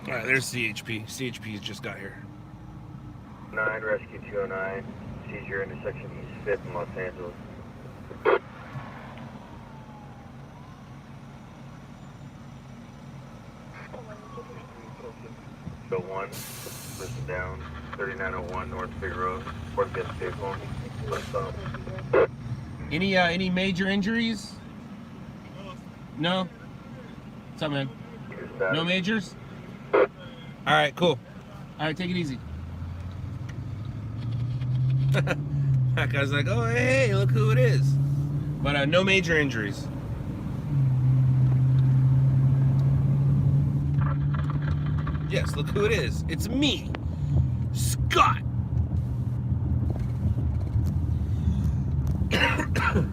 All right, there's CHP. CHP's just got here. 9 Rescue 209. Seizure intersection East 5th in Los Angeles. Go 1, person down, 3901 North Big Road, Port Gets State Phone. Any major injuries? No? What's up, man? No majors? All right, cool. All right, take it easy. That guy's like, oh, hey, look who it is. But no major injuries. Yes, look who it is. It's me, Scott.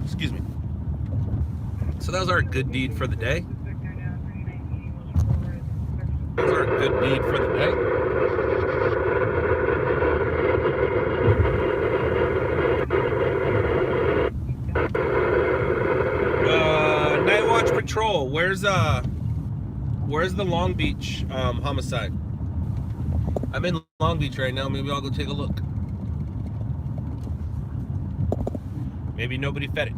Excuse me. So that was our good deed for the day. That was our good deed for the day. Night Watch Patrol. Where's the Long Beach homicide? I'm in Long Beach right now. Maybe I'll go take a look. Maybe nobody fed it.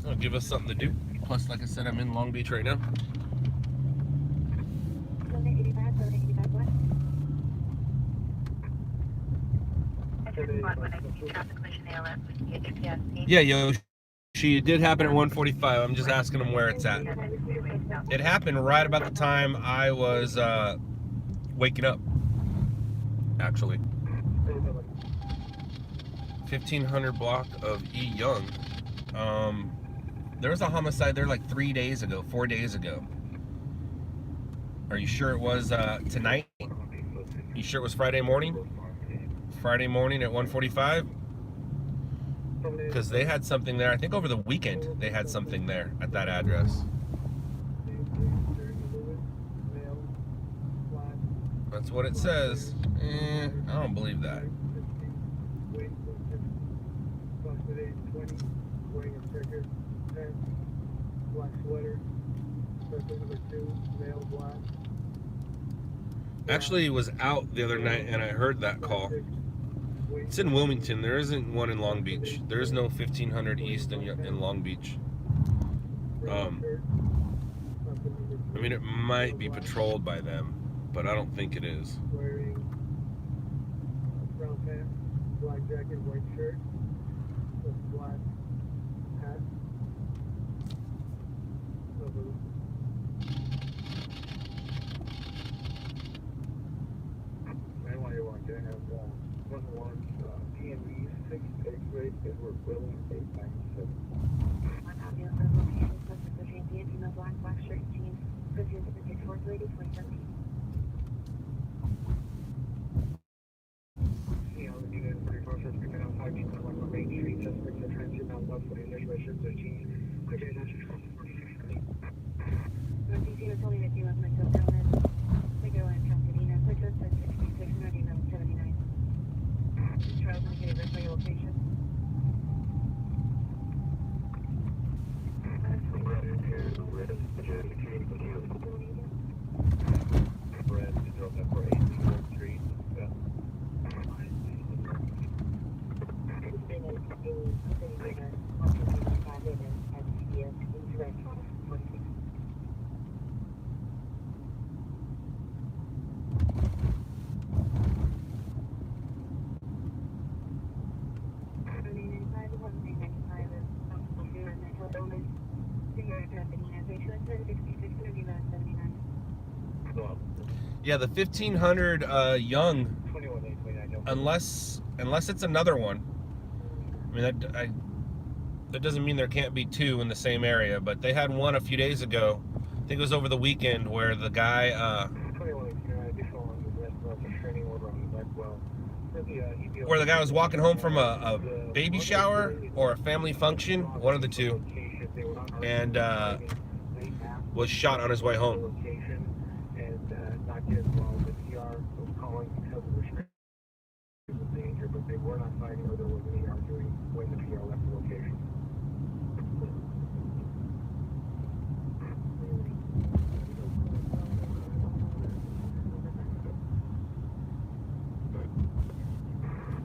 It'll give us something to do. Plus, like I said, I'm in Long Beach right now. Yeah, yo, she did happen at 1:45. I'm just asking them where it's at. It happened right about the time I was waking up, actually. 1500 block of E. Young. There was a homicide there like 4 days ago. Are you sure it was tonight? You sure it was Friday morning? Friday morning at 1:45? Because they had something there. I think over the weekend they had something there at that address. That's what it says. I don't believe that. Actually, was out the other night and I heard that call. It's in Wilmington. There isn't one in Long Beach. There is no 1500 East in Long Beach. I mean, it might be patrolled by them, but I don't think it is. Brown pants, black jacket, white shirt, black hat. And while you're walking, I have one PME 6 X-ray that we're billing 897. One ambulance is located close to the champion, female black shirt, jeans, proceeds to the 643 2017. Yeah, the unit 34 says we can have 5 people on the main street, suspects are transit on left foot, English by shirts or jeans. Quick identity from 4630. Northeast unit only that you have myself down in Figaro and Pasadena, quick says 66, North email 79. Charles, I'm going to verify your location. Brad, you drove that for 8th Street. Yeah. Yeah, the 1500 Young, unless it's another one. I mean, that doesn't mean there can't be two in the same area, but they had one a few days ago. I think it was over the weekend where the guy was walking home from a baby shower or a family function, one of the two, and was shot on his way home. But they were not fighting or there was any arguing when the PR left the location.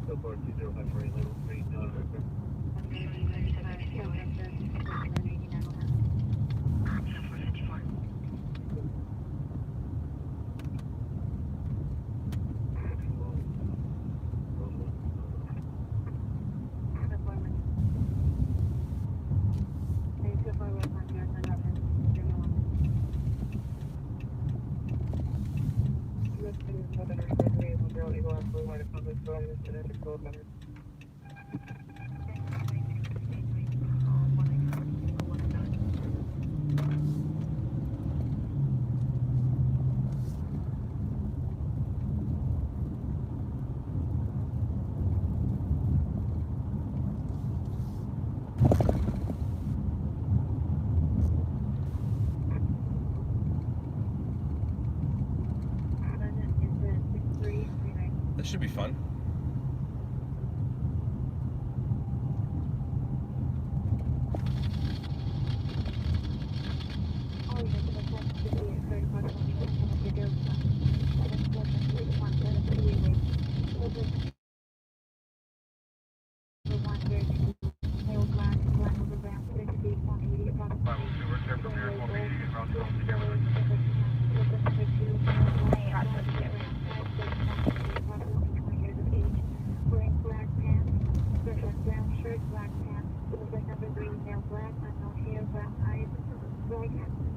So far, 205 for a little street. This should be fun.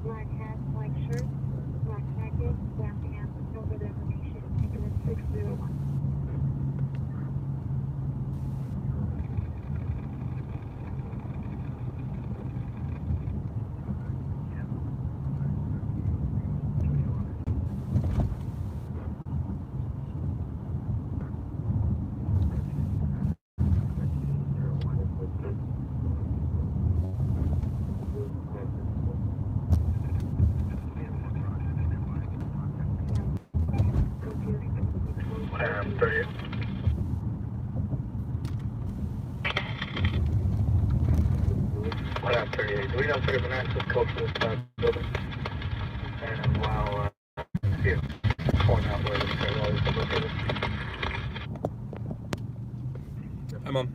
Black hat, black shirt, black jacket, brown pants, no further information. Ticket 601. Do we know if there's an access code for this building? And while point out where the trail is located. Hi, Mom.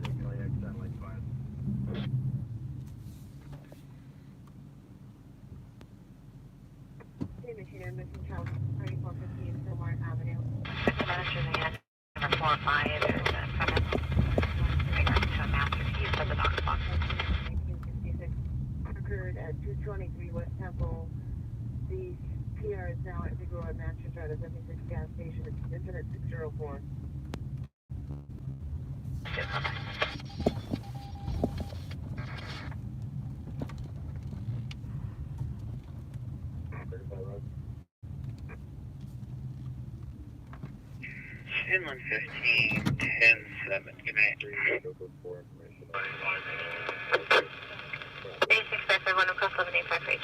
Missing child 3415 Silmar Avenue. Number 4 or 5 is to a master piece of the box box. 1966 occurred at 223 West Temple. The PR is now at Big Road Manchester at a 76 gas station. It's incident 604. Inland 15, 10-7. Good night. Basic Cipher 1 across 1185 for H2.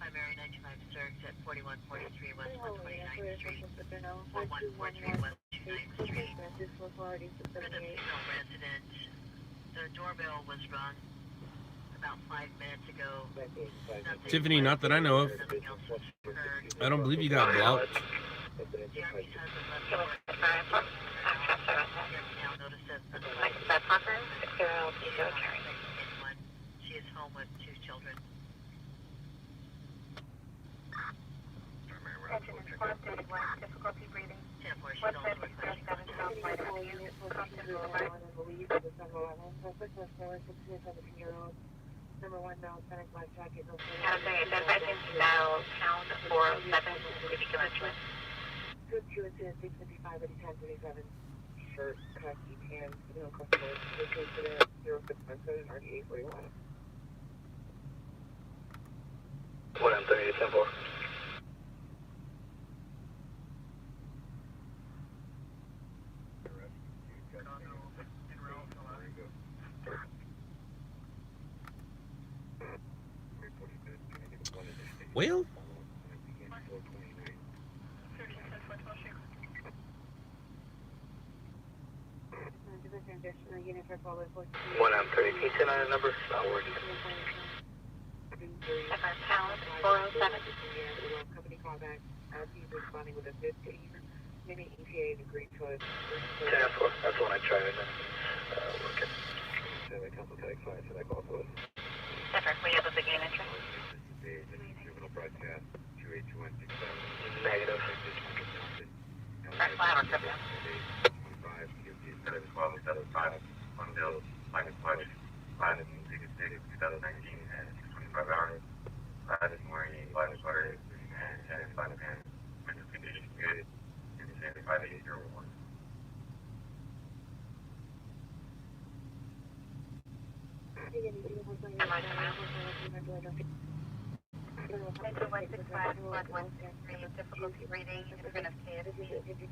Primary 95 Sturks at 4143 West 129th Street. 4143 West 29th Street. For the female resident, the doorbell was rung about 5 minutes ago. Tiffany, not that I know of. Nothing else has occurred. I don't believe you got blocked. Jeremy's husband left for work. Jeremy now noticed that she is home with 2 children. Difficulty breathing. 10-4, she's also requesting contact. Number 1 now, Senate Black Jacket. Dial pound 407 to be given 2 incident 655 at 1037. Shirt, khaki pants, customers, located at 0617 RD841. 138 Temple. Well, One M30. Can you send out a number? Not working. Pound 407. Company callback as he's responding with a 15 mini EPA and green choice. 10-4. That's the one I tried. Working. Council Tech 5, so that call for us. We have a begin entry. Juvenile broadcast 28167. Negative. Press loud or trip down. 25 71275 on bill minus 566 2019 and 625 hours. 5 this morning, 5 is water, and 10 is 5 pants. Mental condition good. And 5801. into 165, flood 163, difficulty breathing in front of KFC, Gage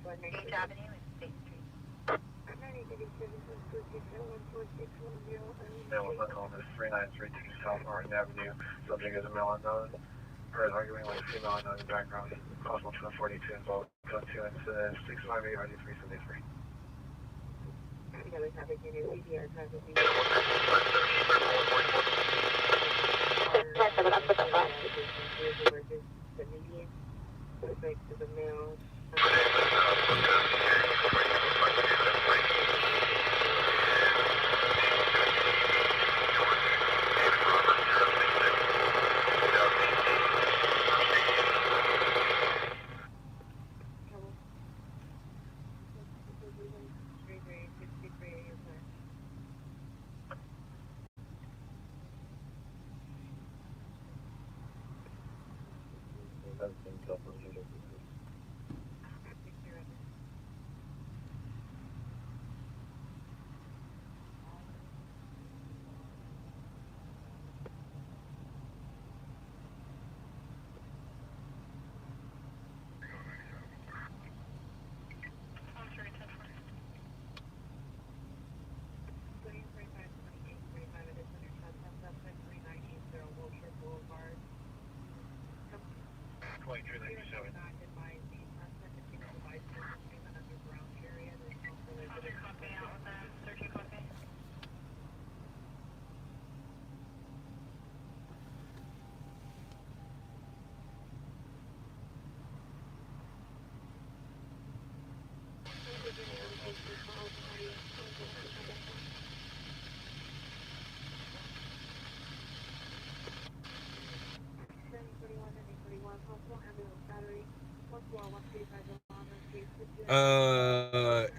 Avenue and State Street. Male was not home is 3932 South Martin Avenue. Subject is a male unknown. Her is arguing with a female unknown in the background. Possible 242 involved. 2 incidents 658 RD373. Together traffic unit CDR traffic unit. The median. Suspect is a male.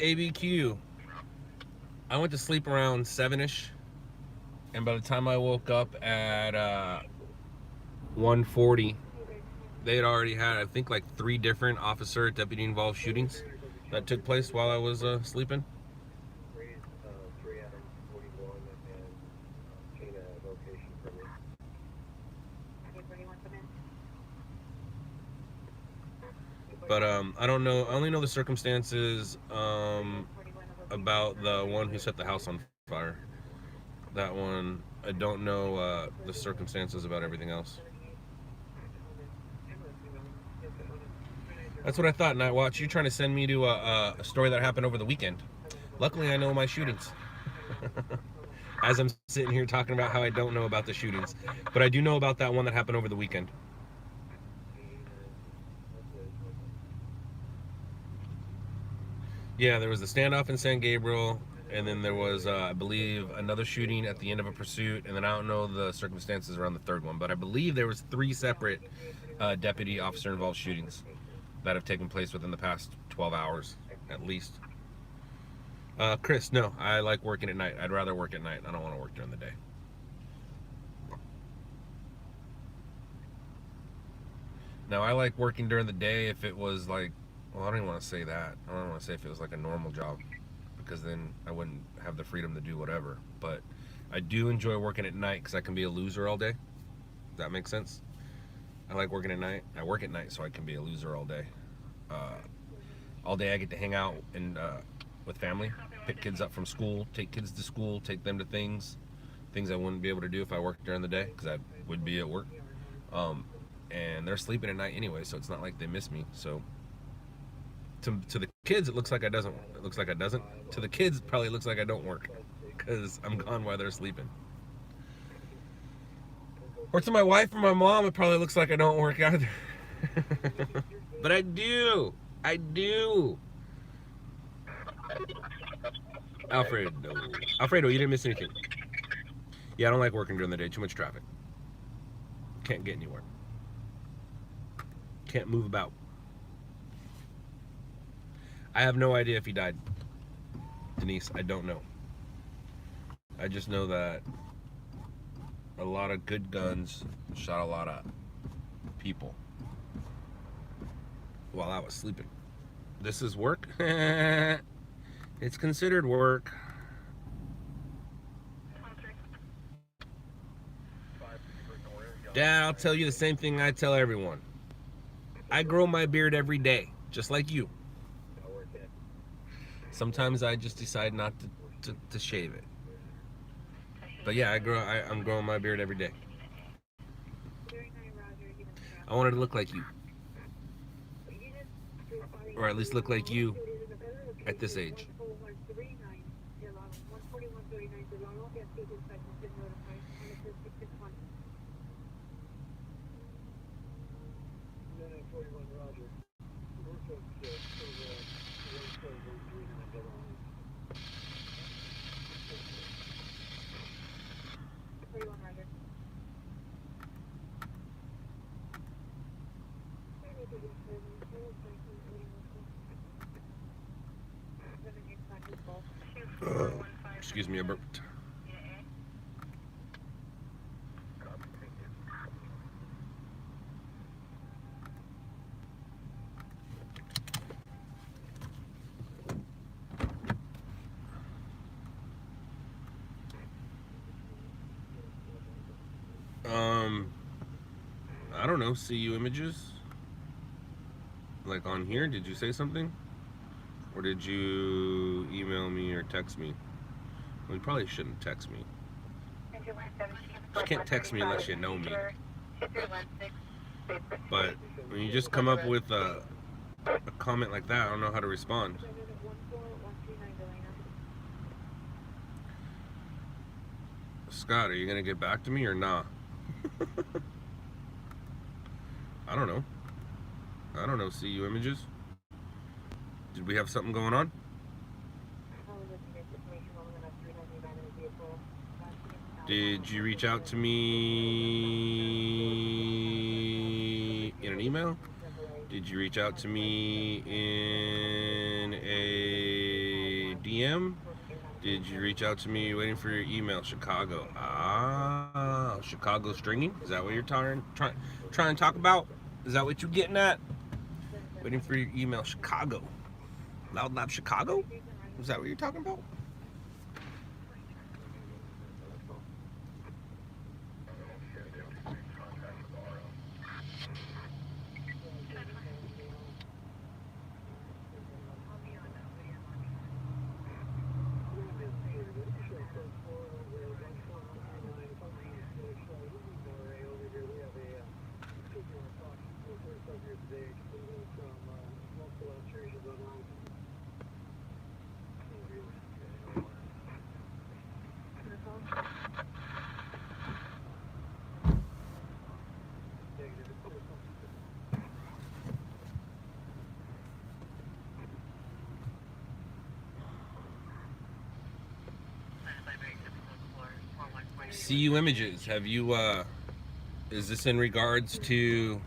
ABQ. I went to sleep around 7-ish, and by the time I woke up at 1:40, they had already had, I think, like 3 different officer deputy involved shootings that took place while I was sleeping. But I don't know. I only know the circumstances about the one who set the house on fire. That one, I don't know the circumstances about everything else. That's what I thought, Night Watch. You're trying to send me to a story that happened over the weekend. Luckily, I know my shootings. As I'm sitting here talking about how I don't know about the shootings. But I do know about that one that happened over the weekend. Yeah, there was the standoff in San Gabriel, and then there was, I believe, another shooting at the end of a pursuit, and then I don't know the circumstances around the third one, but I believe there was 3 separate deputy officer involved shootings that have taken place within the past 12 hours, at least. Chris, no, I like working at night. I'd rather work at night. I don't want to work during the day. Now, I like working during the day if it was like, well, I don't even want to say that. I don't want to say if it was like a normal job, because then I wouldn't have the freedom to do whatever. But I do enjoy working at night because I can be a loser all day. Does that make sense? I like working at night. I work at night so I can be a loser all day. All day I get to hang out and with family, pick kids up from school, take kids to school, take them to things I wouldn't be able to do if I worked during the day, because I would be at work. And they're sleeping at night anyway, so it's not like they miss me. So to the kids, it looks like it doesn't. To the kids, it probably looks like I don't work, because I'm gone while they're sleeping. Or to my wife or my mom, it probably looks like I don't work either. But I do. Alfredo, you didn't miss anything. Yeah, I don't like working during the day. Too much traffic. Can't get anywhere. Can't move about. I have no idea if he died. Denise, I don't know. I just know that a lot of good guns shot a lot of people while I was sleeping. This is work? It's considered work. Dad, I'll tell you the same thing I tell everyone. I grow my beard every day, just like you. Sometimes I just decide not to shave it. But yeah, I'm growing my beard every day. I wanted to look like you. Or at least look like you at this age. Excuse me, I burped. I don't know, see you images? Like on here, did you say something? Or did you email me or text me? Well, you probably shouldn't text me. You can't text me unless you know me. But when you just come up with a comment like that, I don't know how to respond. Scott, are you gonna get back to me or nah? I don't know. I don't know, see you images? Did we have something going on? Did you reach out to me in an email? Did you reach out to me in a DM? Did you reach out to me waiting for your email? Chicago. Ah, Chicago stringing? Is that what you're trying to talk about? Is that what you're getting at? Waiting for your email. Chicago. Loud Lab Chicago? Is that what you're talking about? See you images. Have you, is this in regards to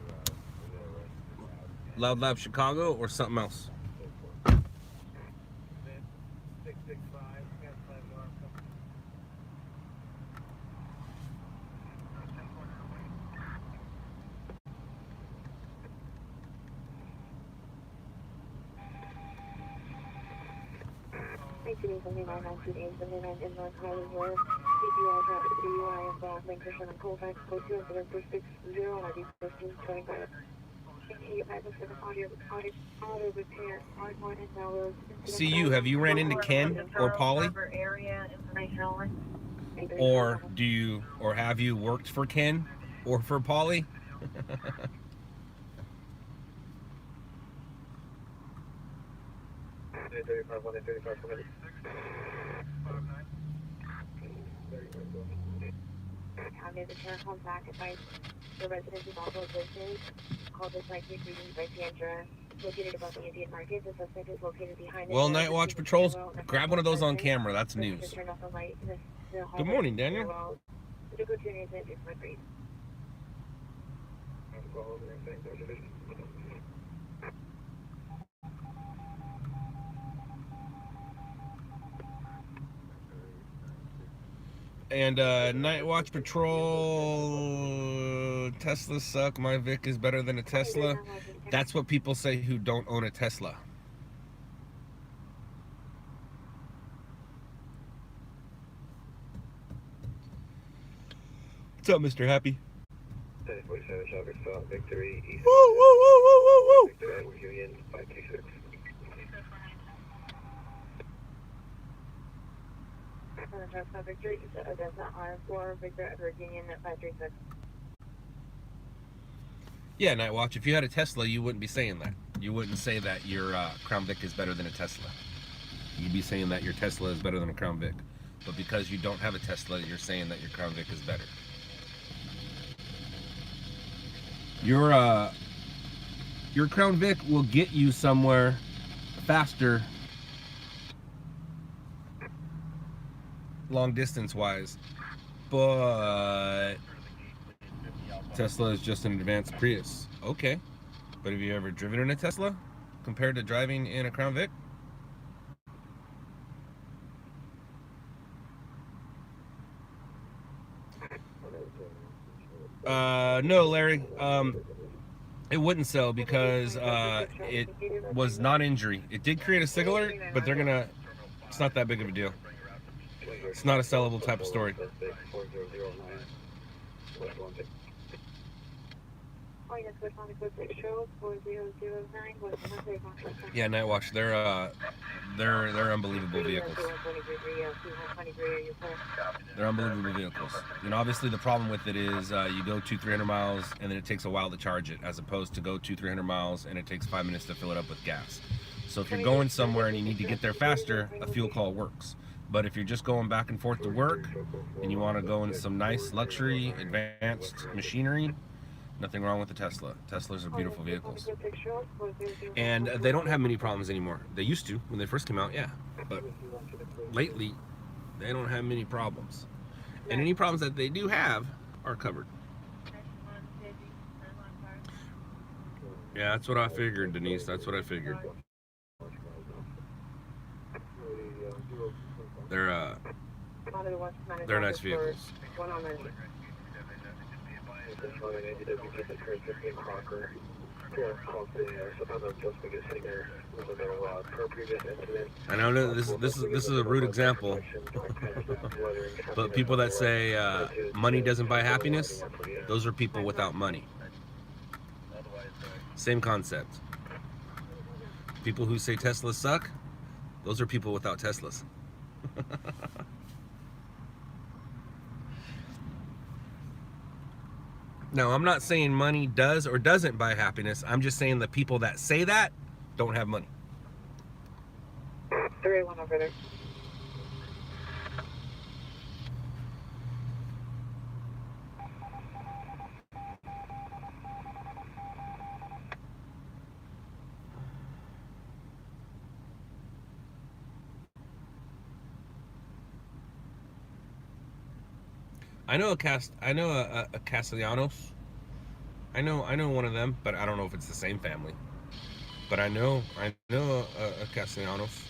Loud Lab Chicago or something else? See you, have you ran into Ken or Polly? Or have you worked for Ken or for Polly? The care home back advice. The residence is also a business. Call this likely reasons by Sandra. Located above the Indian Market. The suspect is located behind the Well, Night Watch Patrols, grab one of those on camera. That's news. Good morning, Daniel. And Night Watch Patrol, Tesla suck, my Vic is better than a Tesla. That's what people say who don't own a Tesla. What's up, Mr. Happy? 1047 traffic stop, Victory, East. Woo, woo, woo, woo, woo, woo. Victory, Edward Union, 526. Victory, Delta R4, Victor Edward Union at 536. Yeah, Night Watch, if you had a Tesla, you wouldn't be saying that. You wouldn't say that your Crown Vic is better than a Tesla. You'd be saying that your Tesla is better than a Crown Vic. But because you don't have a Tesla, you're saying that your Crown Vic is better. Your Crown Vic will get you somewhere faster, long distance wise, but Tesla is just an advanced Prius. Okay, but have you ever driven in a Tesla compared to driving in a Crown Vic? No, Larry. It wouldn't sell because it was non-injury. It did create a SIG alert, but they're gonna. It's not that big of a deal. It's not a sellable type of story. Yeah, Night Watch. They're unbelievable vehicles. They're unbelievable vehicles. You know, obviously the problem with it is you go 200-300 miles and then it takes a while to charge it, as opposed to go 200-300 miles and it takes 5 minutes to fill it up with gas. So if you're going somewhere and you need to get there faster, a fuel call works. But if you're just going back and forth to work and you want to go in some nice luxury advanced machinery, nothing wrong with the Tesla. Teslas are beautiful vehicles. And they don't have many problems anymore. They used to when they first came out, yeah. But lately, they don't have many problems. And any problems that they do have are covered. Yeah, that's what I figured, Denise. That's what I figured. They're nice vehicles. I know this is a rude example, but people that say money doesn't buy happiness, those are people without money. Same concept. People who say Teslas suck, those are people without Teslas. No, I'm not saying money does or doesn't buy happiness. I'm just saying the people that say that don't have money. 381 over there. I know a Castellanos. I know one of them, but I don't know if it's the same family. But I know a Castellanos.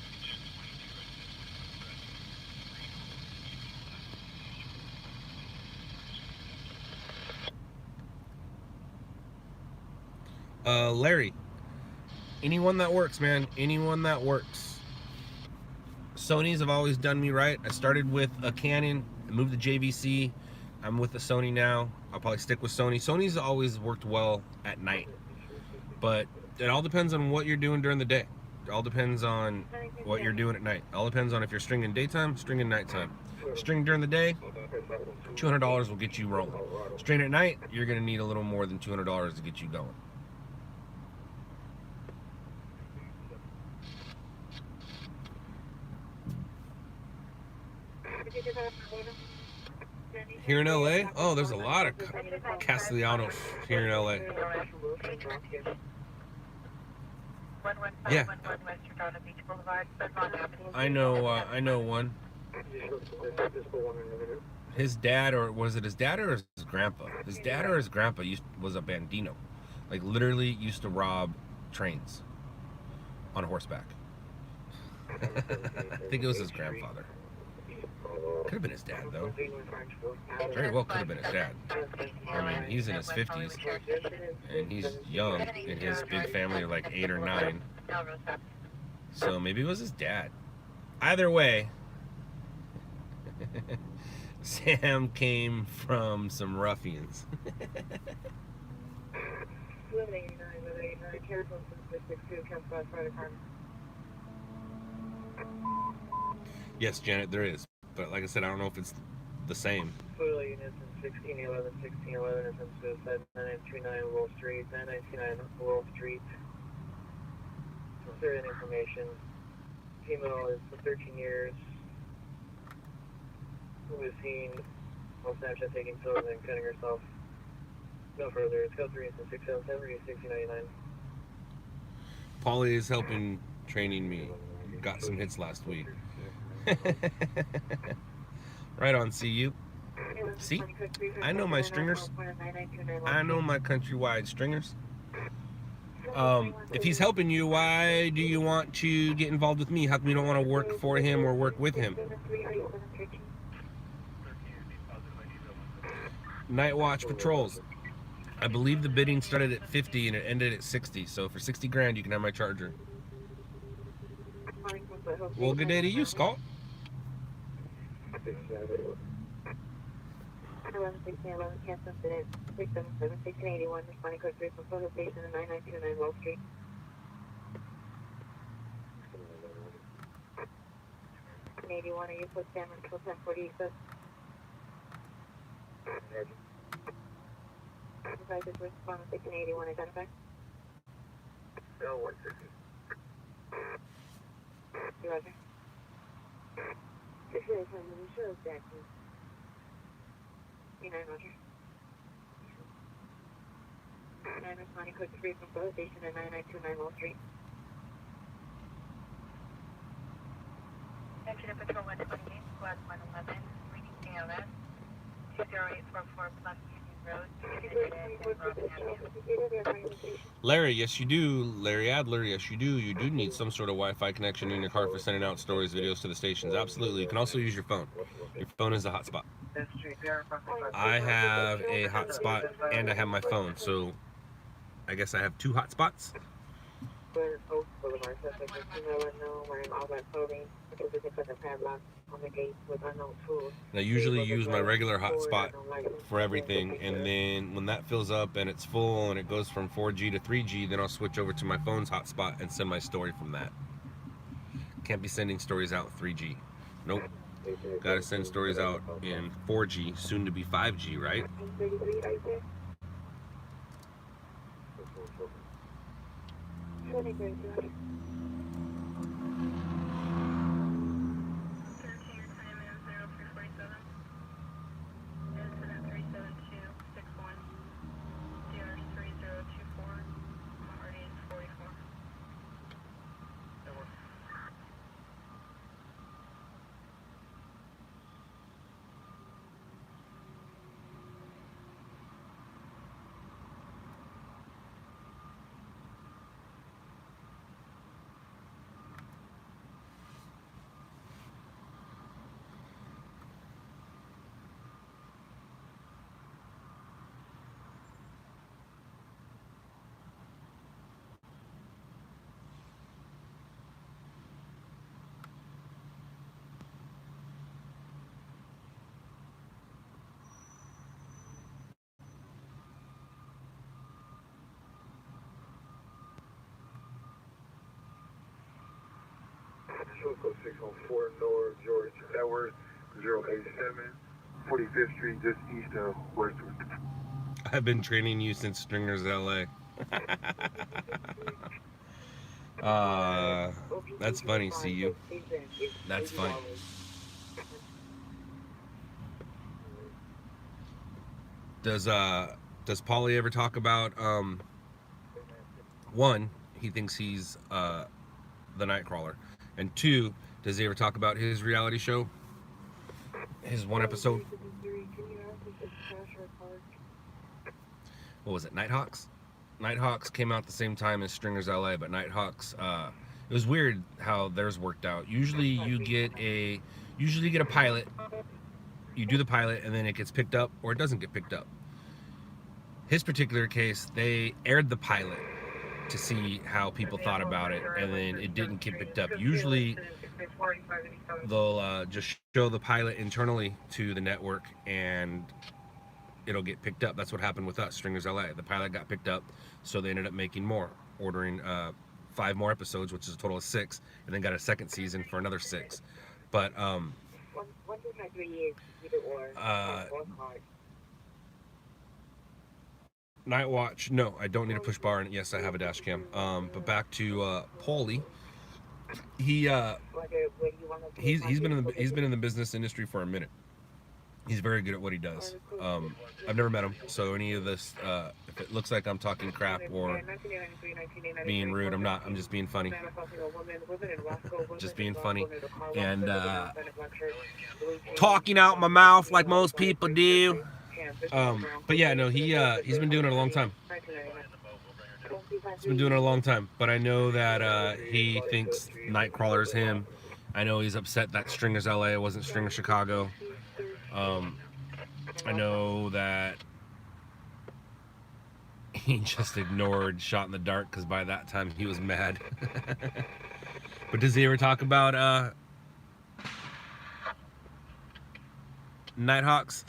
Larry, anyone that works, man, anyone that works. Sony's have always done me right. I started with a Canon, moved to JVC. I'm with the Sony now. I'll probably stick with Sony. Sony's always worked well at night, but it all depends on what you're doing during the day. It all depends on what you're doing at night. It all depends on if you're stringing daytime, stringing nighttime. String during the day, $200 will get you rolling. String at night, you're gonna need a little more than $200 to get you going. Here in LA? Oh, there's a lot of Castellanos here in LA. Yeah. I know one. His dad, or was it his dad or his grandpa? His dad or his grandpa was a bandito. Like literally used to rob trains on horseback. I think it was his grandfather. Could have been his dad, though. Very well could have been his dad. I mean, he's in his 50s, and he's young, and his big family are like 8 or 9. So maybe it was his dad. Either way, Sam came from some ruffians. 1189, careful, 662, Camp Fast Rider Car. Yes, Janet, there is. But like I said, I don't know if it's the same. Total units in 1611 is in suicide, 9929 Willow Street, 999 Willow Street. Certain information. Female is for 13 years. Who was seen on Snapchat taking photos and cutting herself. No further. It's code 3 and 677 6099. Polly is helping training me. Got some hits last week. Right on, CU. See? I know my stringers. I know my countrywide stringers. If he's helping you, why do you want to get involved with me? How come you don't want to work for him or work with him? Night watch patrols. I believe the bidding started at 50 and it ended at 60. So for 60 grand, you can have my Charger. Well, good day to you, Scott. 11 cancel incident 677 1681 responding code 3 from photo station at 9929 Wall Street. Are you put Sam until 1040 east? Advisors respond to 1681 identify. No, 160. Roger. This is when the show exactly. 9 Roger. 9 responding code 3 from photo station at 9929 Wall Street. Action Patrol 128, Squad 111, reading KLS 20844 plus Union Road, Larry, yes you do. Larry Adler, yes you do. You do need some sort of Wi-Fi connection in your car for sending out stories, videos to the stations. Absolutely. You can also use your phone. Your phone is a hotspot. I have a hotspot and I have my phone, so I guess I have two hotspots. I usually use my regular hotspot for everything, and then when that fills up and it's full and it goes from 4G to 3G, then I'll switch over to my phone's hotspot and send my story from that. Can't be sending stories out 3G. Nope. Gotta send stories out in 4G, soon to be 5G, right? Code 614 North George Edward 087, 45th Street, just east of Westwood. I've been training you since Stringers LA. That's funny, CU. That's funny. Does Paulie ever talk about one, he thinks he's the Nightcrawler, and two, does he ever talk about his reality show? His one episode? What was it, Nighthawks? Nighthawks came out the same time as Stringers LA, but Nighthawks, it was weird how theirs worked out. Usually you get a pilot, you do the pilot, and then it gets picked up, or it doesn't get picked up. His particular case, they aired the pilot, to see how people thought about it, and then it didn't get picked up. Usually they'll just show the pilot internally to the network and it'll get picked up. That's what happened with us, Stringers LA. The pilot got picked up, so they ended up making more, ordering 5 more episodes, which is a total of 6, and then got a second season for another 6. But Night Watch, no, I don't need a push bar, and yes, I have a dash cam. But back to Paulie, he's been in the business industry for a minute. He's very good at what he does. I've never met him, so any of this, if it looks like I'm talking crap or being rude, I'm not. I'm just being funny. Just being funny. And talking out my mouth like most people do. But yeah, no, he's been doing it a long time. He's been doing it a long time. But I know that he thinks Nightcrawler is him. I know he's upset that Stringers LA wasn't Stringers Chicago. I know that he just ignored Shot in the Dark because by that time he was mad. But does he ever talk about Nighthawks?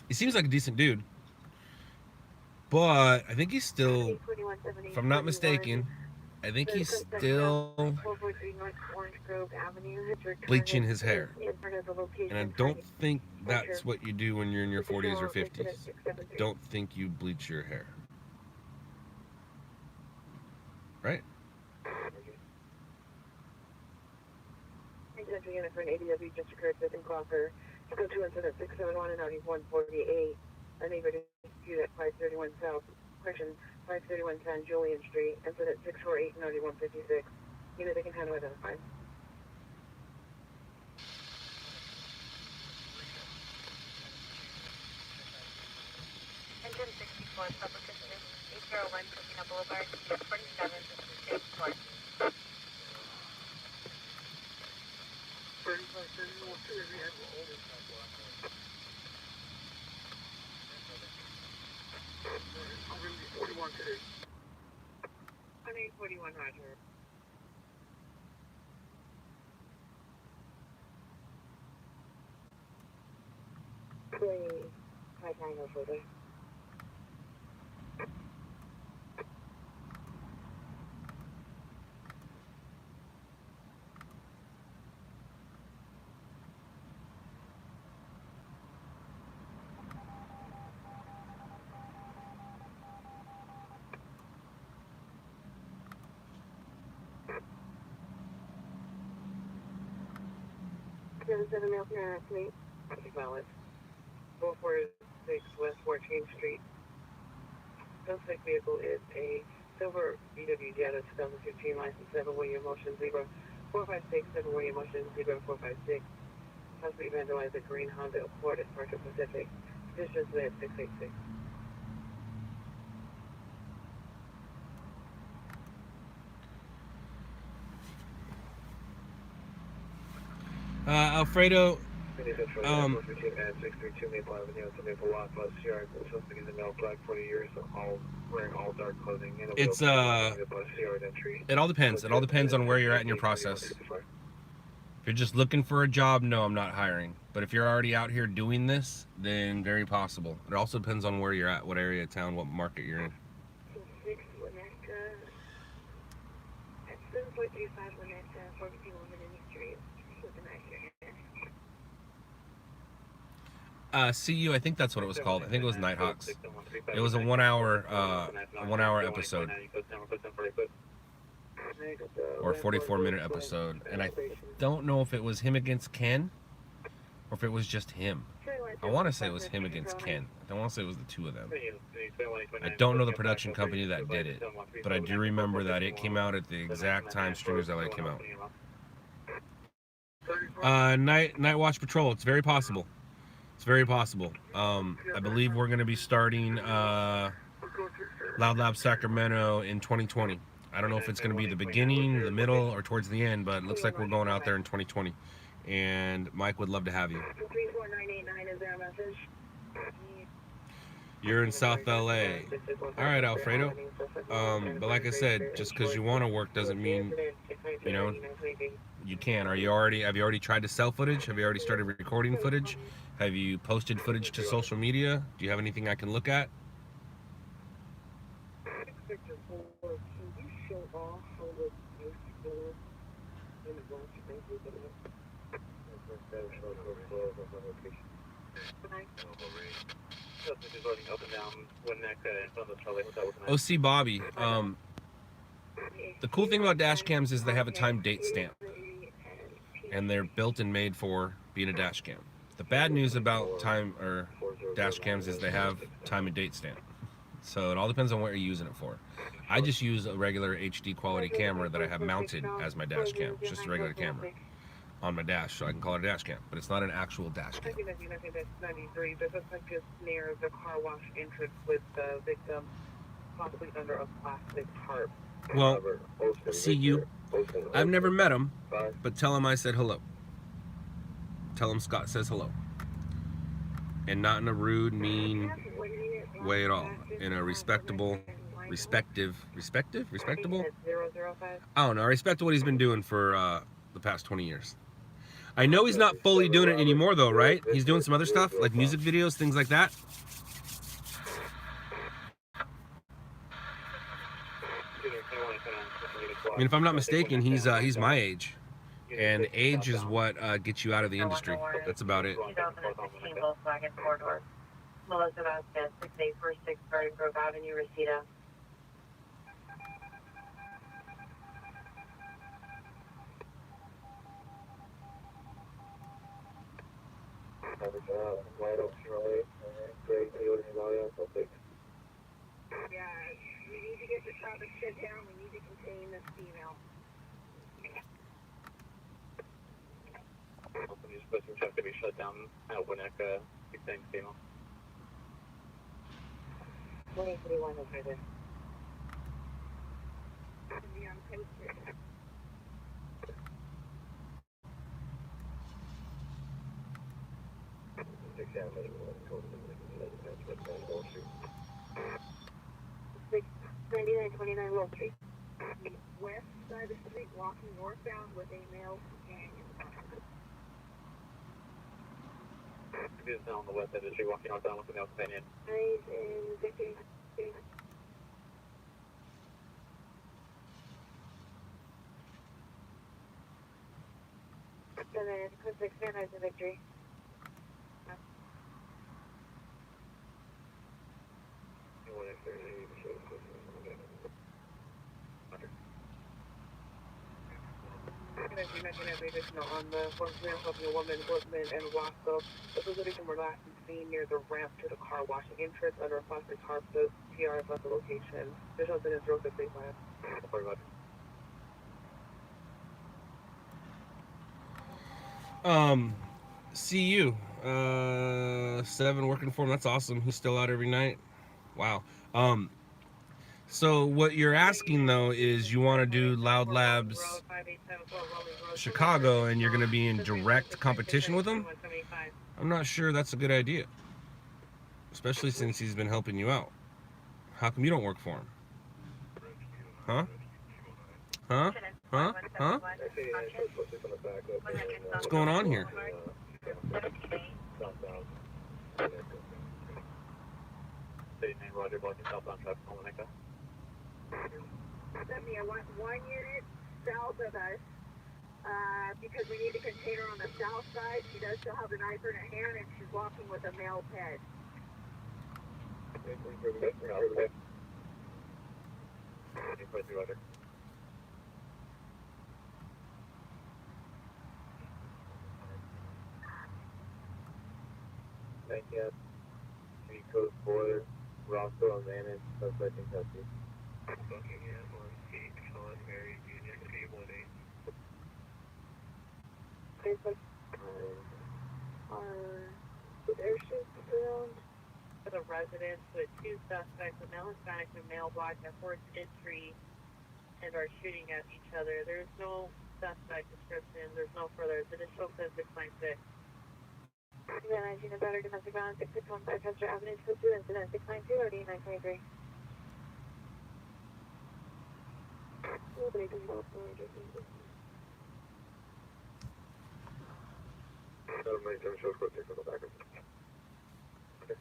He seems like a decent dude, but I think he's still, if I'm not mistaken, I think he's still bleaching his hair. And I don't think that's what you do when you're in your 40s or 50s. I don't think you bleach your hair. Right? Unit for an ADW just occurred within Clocker. Go to incident 671 and Audi 148. A neighbor dispute at 531 South, correction, 531 San Julian Street. Incident 648 and Audi 156. Unit they can handle identified. Engine 64, public assist, 801 Covina Boulevard, 47, State Court. On 841 Roger. Please, high triangle further. Seven miles an hour, estimate. Valid. 446 West 14th Street. Suspect vehicle is a silver VW Jetta 2015 license 7-way motion 0456 7-way motion 0456. Possibly vandalized a green Honda Accord at Parker Pacific. Distance at 686. Alfredo, it's it all depends. It all depends on where you're at in your process. If you're just looking for a job, no, I'm not hiring. But if you're already out here doing this, then very possible. It also depends on where you're at, what area of town, what market you're in. 6 Winnetka, at 7.35 Winnetka, 42 women in the street with an accident. CU, I think that's what it was called. I think it was Nighthawks. It was a 1 hour episode. Or 44-minute episode. And I don't know if it was him against Ken or if it was just him. I want to say it was him against Ken. I don't want to say it was the two of them. I don't know the production company that did it, but I do remember that it came out at the exact time Stringers LA came out. Night Watch Patrol, it's very possible. It's very possible. I believe we're going to be starting LOUDLABS Sacramento in 2020. I don't know if it's going to be the beginning, the middle, or towards the end, but it looks like we're going out there in 2020. And Mike would love to have you. 34989, is there a message? You're in South LA. All right, Alfredo. But like I said, just because you want to work doesn't mean, you know, you can. Have you already tried to sell footage? Have you already started recording footage? Have you posted footage to social media? Do you have anything I can look at? OC Bobby, the cool thing about dash cams is they have a time date stamp, and they're built and made for being a dash cam. The bad news about dash cams is they have time and date stamp. So it all depends on what you're using it for. I just use a regular HD quality camera that I have mounted as my dash cam. It's just a regular camera on my dash, so I can call it a dash cam, but it's not an actual dash cam. 93, this is just near the car wash entrance with the victim possibly under a plastic tarp. Well, see you. I've never met him, but tell him I said hello. Tell him Scott says hello. And not in a rude, mean way at all. In a respectable? I don't know. I respect what he's been doing for the past 20 years. I know he's not fully doing it anymore though, right? He's doing some other stuff, like music videos, things like that. I mean, if I'm not mistaken, he's my age. And age is what gets you out of the industry. That's about it. 2015 Volkswagen 4-door. Melissa Vasquez, 6846 Garden Grove Avenue, Reseda. Yeah, we need to get the traffic shut down. We need to contain this female. Company's pushing truck to be shut down at Winnetka, 16 female. 2031 over there. Six 9929 Willow Street. West side of the street, walking northbound with a male companion. It is down on the west side of the street, walking northbound with a male companion. Eyes in Victory. Seven, code 6, man, eyes in Victory. As you mentioned, as additional on the one male helping a woman, Woodman, and Roscoe. This was the victim were last seen near the ramp to the car washing entrance under a plastic tarp. The TRS left the location. There's nothing in 0685. See you. 7 working for him. That's awesome. He's still out every night. Wow. So what you're asking though is you want to do Loud Labs Chicago and you're going to be in direct competition with him? I'm not sure that's a good idea. Especially since he's been helping you out. How come you don't work for him? Huh? Huh? Huh? Huh? What's going on here? Roger, blocking southbound traffic on Winnetka. Stephanie, I want 1 unit south of us, because we need a container on the south side. She does still have the knife in her hand, and she's walking with a male pet. Roger. Thank you. Code 4, Roscoe on Vantage, suspect in custody. Buckingham on Kate, Sean, Mary, Union, 818. Is airships around? The residents with 2 suspects, a male Hispanic and a male black, have forced entry and are shooting at each other. There's no suspect description. There's no further. The initial says 696. Event 19 about our domestic violence, 6615 Chester Avenue, code 2, incident 692, RD 923. Shows for take on the back of okay.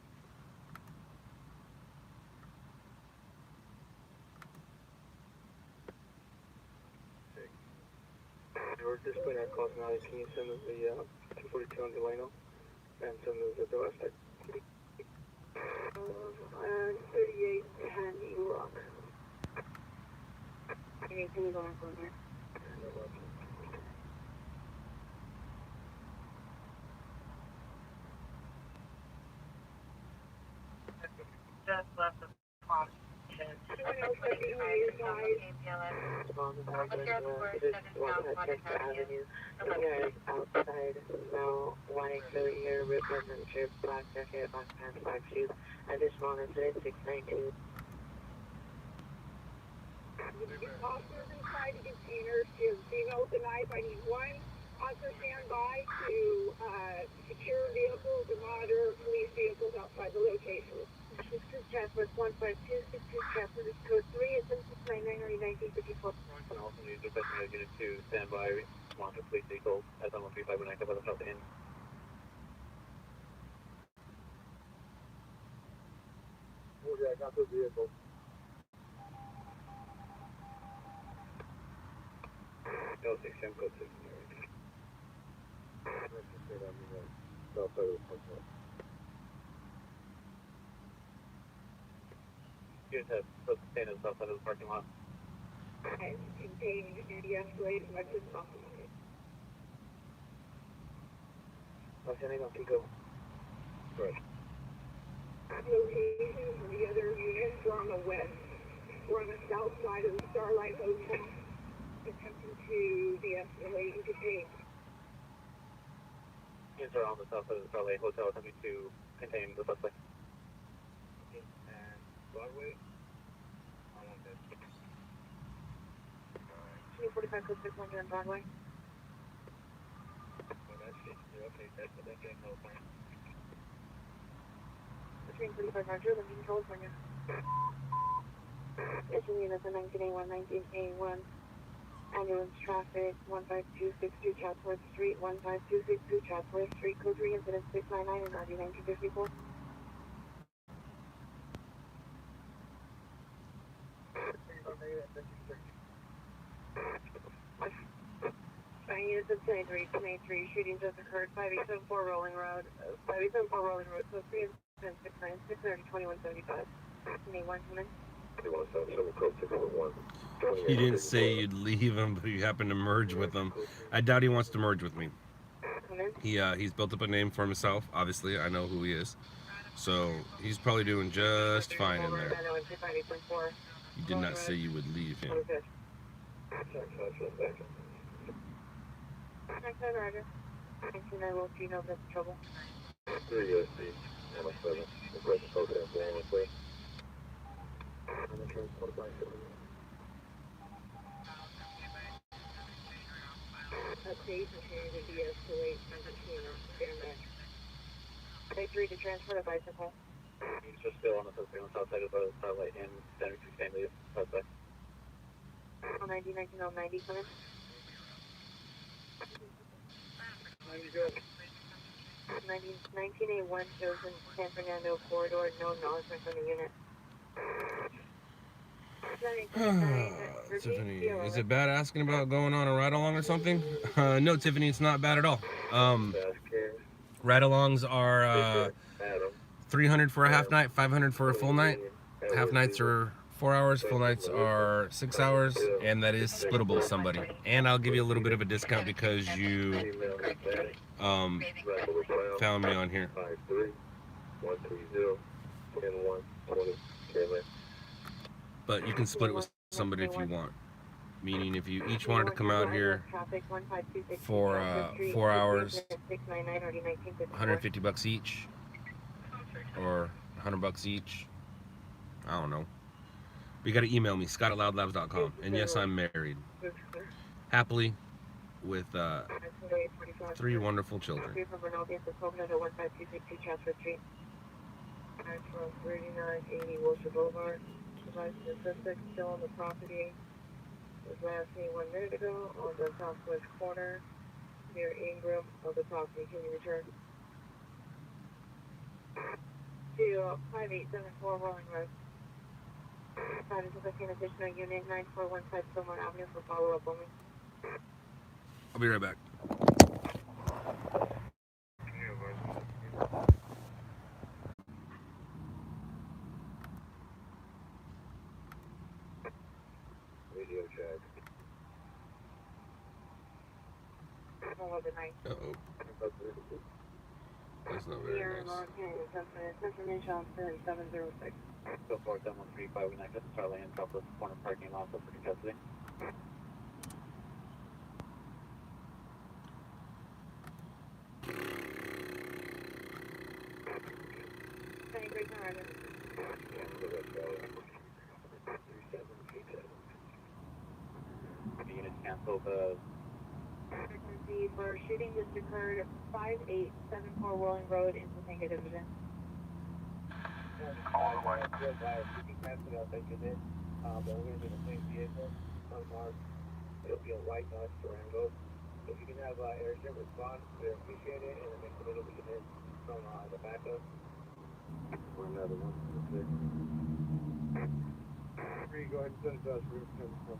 We're displaying our calls now. Can you send us the 242 on Delano and send us the west side? 3810 E-Rock. Okay, can you go on from here? Just left the clock. Avenue. Here outside, now wanting to hear ribbon and chip, black jacket, black pants, black shoes. Additional incident 692. Officers inside the container to female tonight. I need one officer standby to secure vehicles and monitor police vehicles outside the location. This is Chatsworth 152, 62 Chatsworth, code 3, incident 699, RD 1954. And also need to unit to stand by, monitor police vehicle as I'm on 35 when I come out of the in. Okay, I got the vehicle. No, 6 code 6. You just have to stand outside of the parking lot. And contain and de-escalate as much as possible. Okay, no, keep going. Right. Locations for the other units are on the west. We're on the south side of the Starlight Hotel. Attempting to de-escalate and contain. Units are on the south side of the Starlight Hotel attempting to contain the suspect. And Broadway? I want this. 245 code 600 on Broadway. Well, that's it. Okay, that's the next no point. Between 35 Roger, Lincoln, California. Issue units in 19A1, 19A1. Ambulance traffic 15262 Chatsworth Street, 15262 Chatsworth Street, code 3, incident 699 and RD 1954. Units of 23, shootings just occurred, 5874 Rolling Road, 5874 Rolling Road, code 3, incident 696, RD 2175. A1, come in. He didn't say you'd leave him, but you happened to merge with him. I doubt he wants to merge with me. He's built up a name for himself. Obviously, I know who he is. So he's probably doing just fine in there. You did not say you would leave him. Roger. 19, I will see you know that's trouble. 3 USD, 107. The question code is 113. And the transport by Update continue to de-escalate and container. Stand by. Take 3 to transfer the bicycle. He's just still on the south side of the Starlight in 76 Stanley, southwest. 090, 190, come in. 19A1 chosen San Fernando corridor, no acknowledgement from the unit. Tiffany, is it bad asking about going on a ride-along or something? No, Tiffany, it's not bad at all. Ride-alongs are 300 for a half night, 500 for a full night. Half nights are 4 hours, full nights are 6 hours, and that is splittable with somebody. And I'll give you a little bit of a discount because you found me on here. 53130 But you can split it with somebody if you want. Meaning if you each wanted to come out here for 4 hours, 150 bucks each, or 100 bucks each. I don't know. But you gotta email me, Scott@loudlabs.com. And yes, I'm married. Happily, with 3 wonderful children. From Bernaldi at the Coconut at 15262 Chatsworth Street. And from 3980 Wilshire Boulevard. Device the suspect still on the property. Was last seen 1 minute ago on the southwest corner near Ingram of the property. Can you return? To 5874 Rolling Road. That is an additional unit 9415 Fillmore Avenue for follow-up only. I'll be right back. Radio check. Follow the night. Uh-oh. That's not very nice. Information on 706. So far, 7135, we next Charlie and Southwest corner parking lot for custody. Any great time, The unit canceled the frequency for shooting just occurred at 5874 Rolling Road in Topanga Division. call away. You can cancel it, I'll take it in. But we're going to do the same vehicle, unmarked. It'll be a white Dodge Durango. If you can have airship respond, we appreciate it. And then next minute we can hit from the backup. For another one. Three, go ahead and send it to us. We're coming from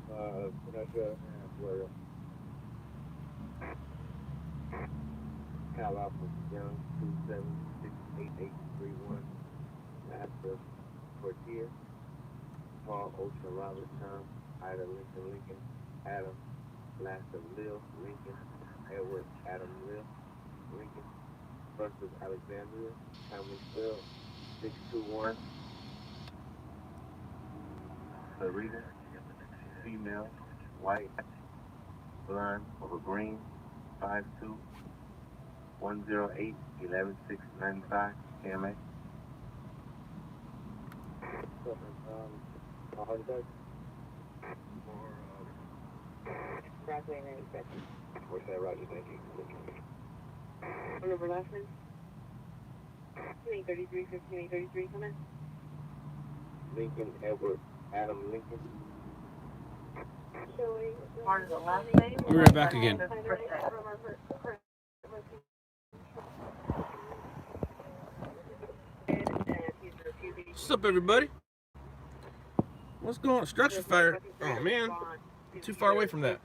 Vanessa and Florida. Cal Alpha Young 27688831. Master Portier, Paul Ocean Robert Tom, Ida Lincoln, Adam, Last of Lil, Lincoln, Edward Adam Lil, Lincoln, versus Alexandria, Family Still, 621. Sarita, female, white, blonde, over green, 5'2", 108, 11695, KMA. Heart attack? Exactly, and then expected. What's that, Roger? Thank you. Remember last name? 1533, 1533, come in. Lincoln Edward Adam Lincoln. Showing. Part of the last name? We'll be right back again. What's up, everybody? What's going on? Structure fire. Oh, man. Too far away from that.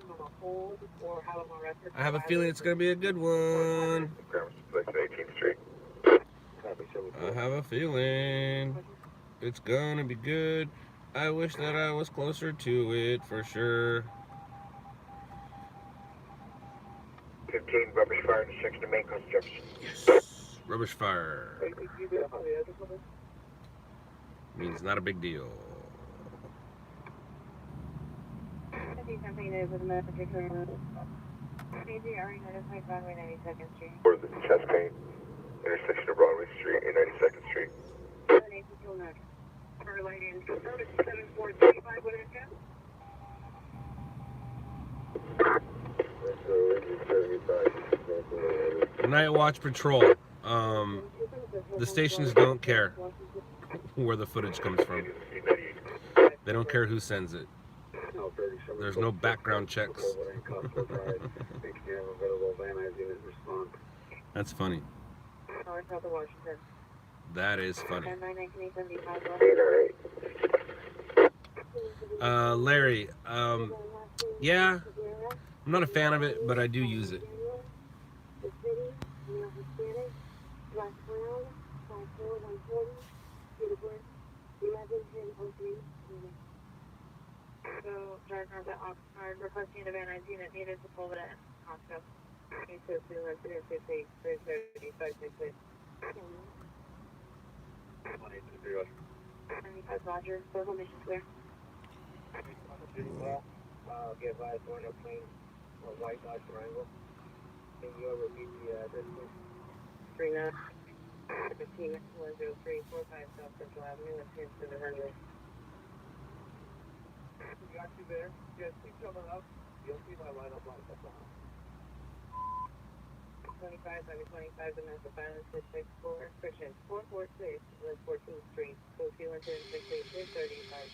I have a feeling it's going to be a good one. I have a feeling it's going to be good. I wish that I was closer to it for sure. 15, rubbish fire intersection to main cross Jefferson. Yes. Rubbish fire. Means not a big deal. Something is with another particular CG already notified Broadway 92nd Street. For the chest pain intersection of Broadway Street and 92nd Street. For lighting, 7435, what is that? Night watch patrol. The stations don't care where the footage comes from. They don't care who sends it. There's no background checks. That's funny. That is funny. Larry, yeah, I'm not a fan of it, but I do use it. So, driver of the Oxnard requesting a Van Nuys unit needed to pull it at Costco. He says 258, 335, 95 Roger, total mission clear. Get advised, going up plane or white Dodge Durango. Can you repeat the address, please? 15, 10345 South Central Avenue, and Prince to the runway. We got you there. Yes, keep coming up. You'll see my lineup light. That's all. 25, 25, domestic violence, 664, friction, 446, West 14th Street, Cofield, and 686, 35,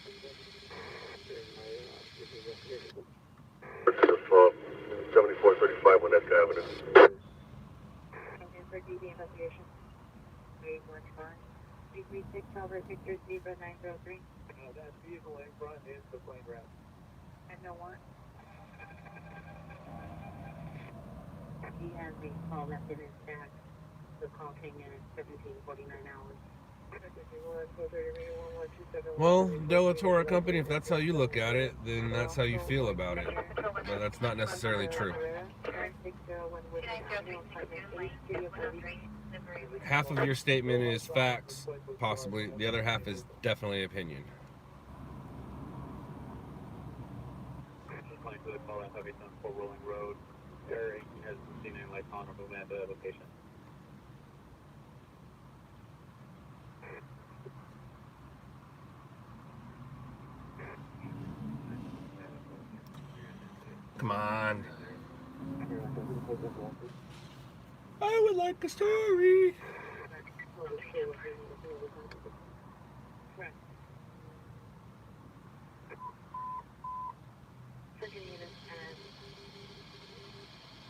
7435 Winnetka Avenue. okay, for DD investigation, 815, 336, Albert Victor, Zebra 903, That vehicle in front is the plane wrap. and no one. He has the call left in his stack. The call came in at 17:49 hours. Well, Delatora Company, if that's how you look at it, then that's how you feel about it. But that's not necessarily true. Half of your statement is facts, possibly. The other half is definitely opinion. Just to the call out heavy on Fort Rolling Road. There hasn't seen any lights on or movement at the location. Come on. I would like a story. Second unit at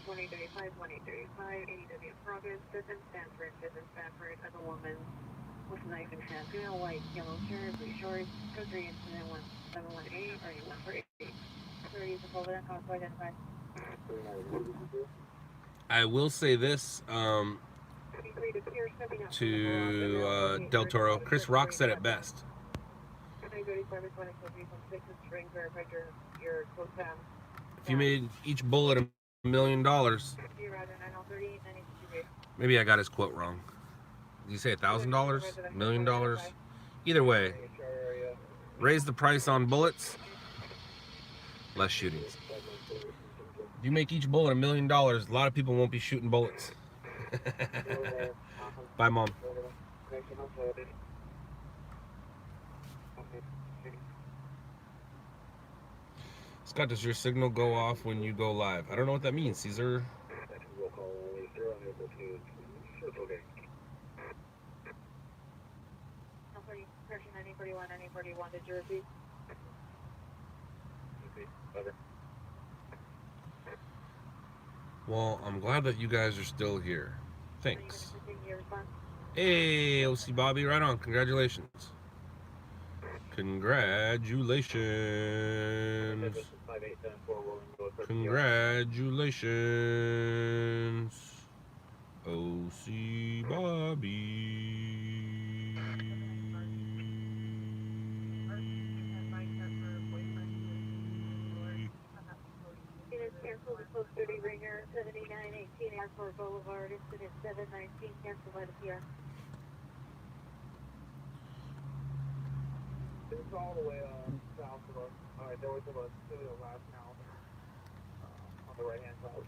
1835, 1835, ADW progress, Vincent Stanford, as a woman with a knife in hand, female, white, yellow shirt, blue shorts, code 3 incident 1718, or 8148. 30 is a full event, cause to identify. I will say this to Del Toro. Chris Rock said it best. If you made each bullet $1 million, maybe I got his quote wrong. Did you say $1,000? $1 million? Either way, raise the price on bullets, less shootings. If you make each bullet $1 million, a lot of people won't be shooting bullets. Bye, Mom. Scott, does your signal go off when you go live? I don't know what that means, Caesar. Section 9041, 9041, did you repeat? Well, I'm glad that you guys are still here. Thanks. Hey, OC Bobby, right on. Congratulations. Congratulations. Congratulations. OC Bobby. Cancel the post 30 ringer, 7918 Airport Boulevard, incident 719, cancel by the PR. It's all the way south of us. Alright, there was a last house on the right hand side.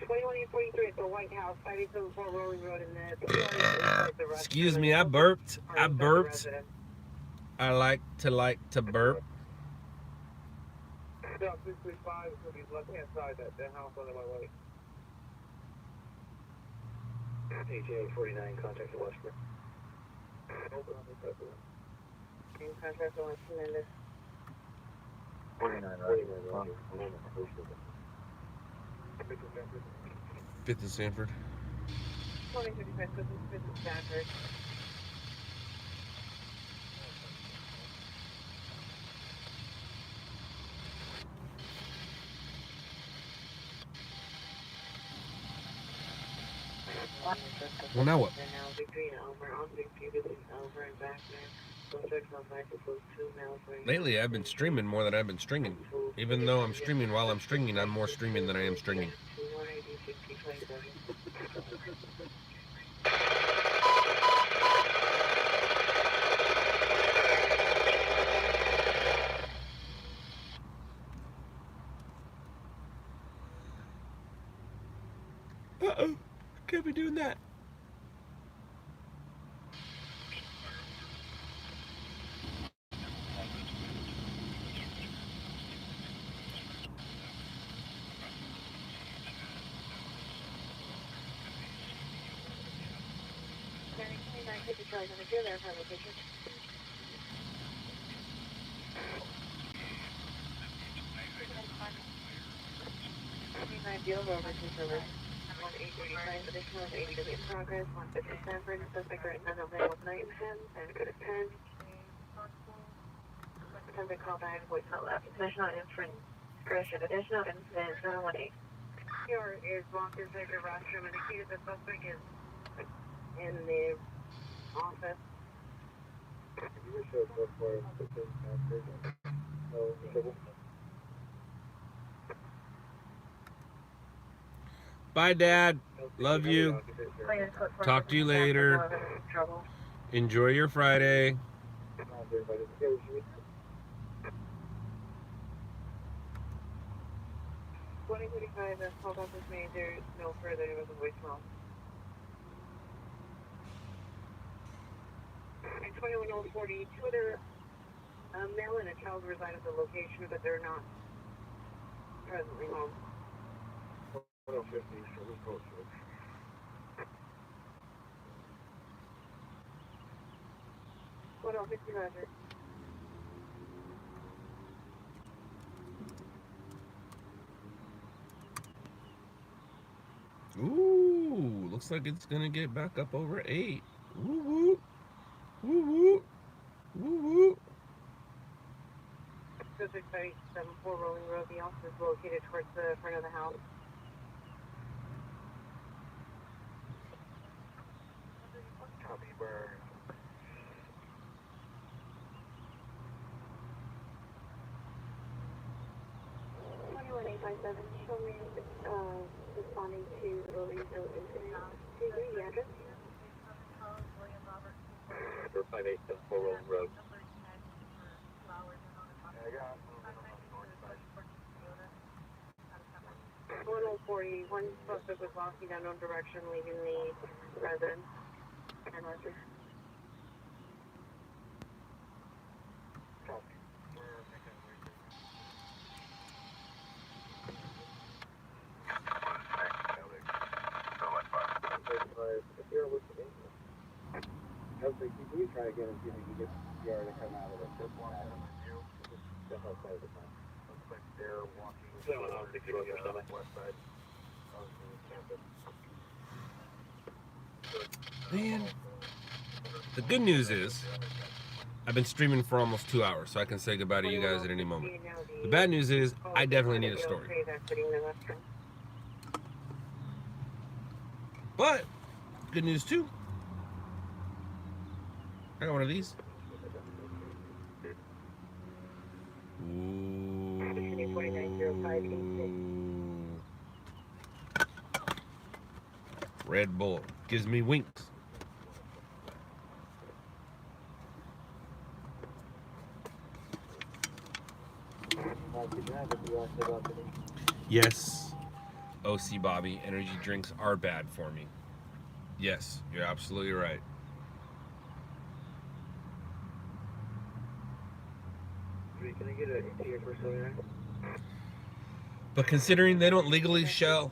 2143 at the White House, 587 Rolling Road in the Excuse me, I burped. I like to burp. Yeah, 635 is going to be left hand side, that house on my way. HA 49, contact the Westbrook. Open on the president. Contract on Tremendous. 49, Fifth and Sanford. 2035, Fifth and Stanford. Well, now what? Lately, I've been streaming more than I've been stringing. Even though I'm streaming while I'm stringing, I'm more streaming than I am stringing. Uh-oh. Can't be doing that. Charlie 72, verify location. 29 Beale Road, Richard River. 1835, additional 80 in progress, 150 Sanford, suspect right now, available tonight, 10, and good at 10. Attempt to call back, voicemail left. Additional inference, correction, additional incident, 718. Here is walked inside the restroom, indicated the suspect is in the office. You were showed so far, but then after, no trouble. Bye, Dad. Love you. Talk to you later. Enjoy your Friday. 2035, the call back was made. There's no further. It was a voicemail. And 21040, two other male and a child reside at the location, but they're not presently home. 150, so we go to it. What else? 50 Roger. Ooh, looks like it's gonna get back up over 8. Woo woo. Woo woo. Woo woo. 674 Rolling Road. The office is located towards the front of the house. Copy, burn. Show me responding to early note incident. Can you give me the address? 5874 Rolling Road. I got 1040, one suspect was walking down unknown direction, leaving the residence. And Roger. copy. We're making our way if you're listening, I was like, can you try again and see if you can get the CR to come out of it? Just step outside the time. Looks like they're walking on the west side of the campus. Man, the good news is I've been streaming for almost 2 hours, so I can say goodbye to you guys at any moment. The bad news is I definitely need a story. But good news too. I got one of these. Red Bull gives me winks. Yes, OC Bobby, energy drinks are bad for me. Yes, you're absolutely right. Can I get a ticket for Silver? But considering they don't legally sell,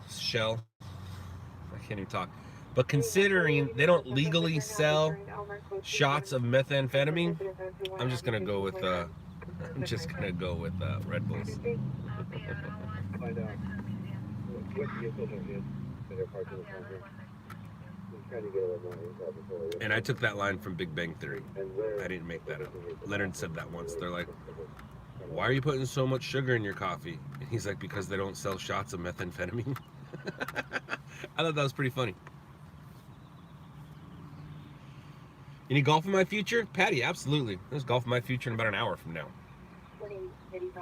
I can't even talk. But considering they don't legally sell shots of methamphetamine, I'm just gonna go with Red Bulls. Find out what vehicle it is that are parked in the front here. I'm trying to get a little more insight before we- And I took that line from Big Bang Theory. I didn't make that up. Leonard said that once. They're like, "Why are you putting so much sugar in your coffee?" And he's like, "Because they don't sell shots of methamphetamine." I thought that was pretty funny. Any golf in my future? Patty, absolutely. There's golf in my future in about an hour from now.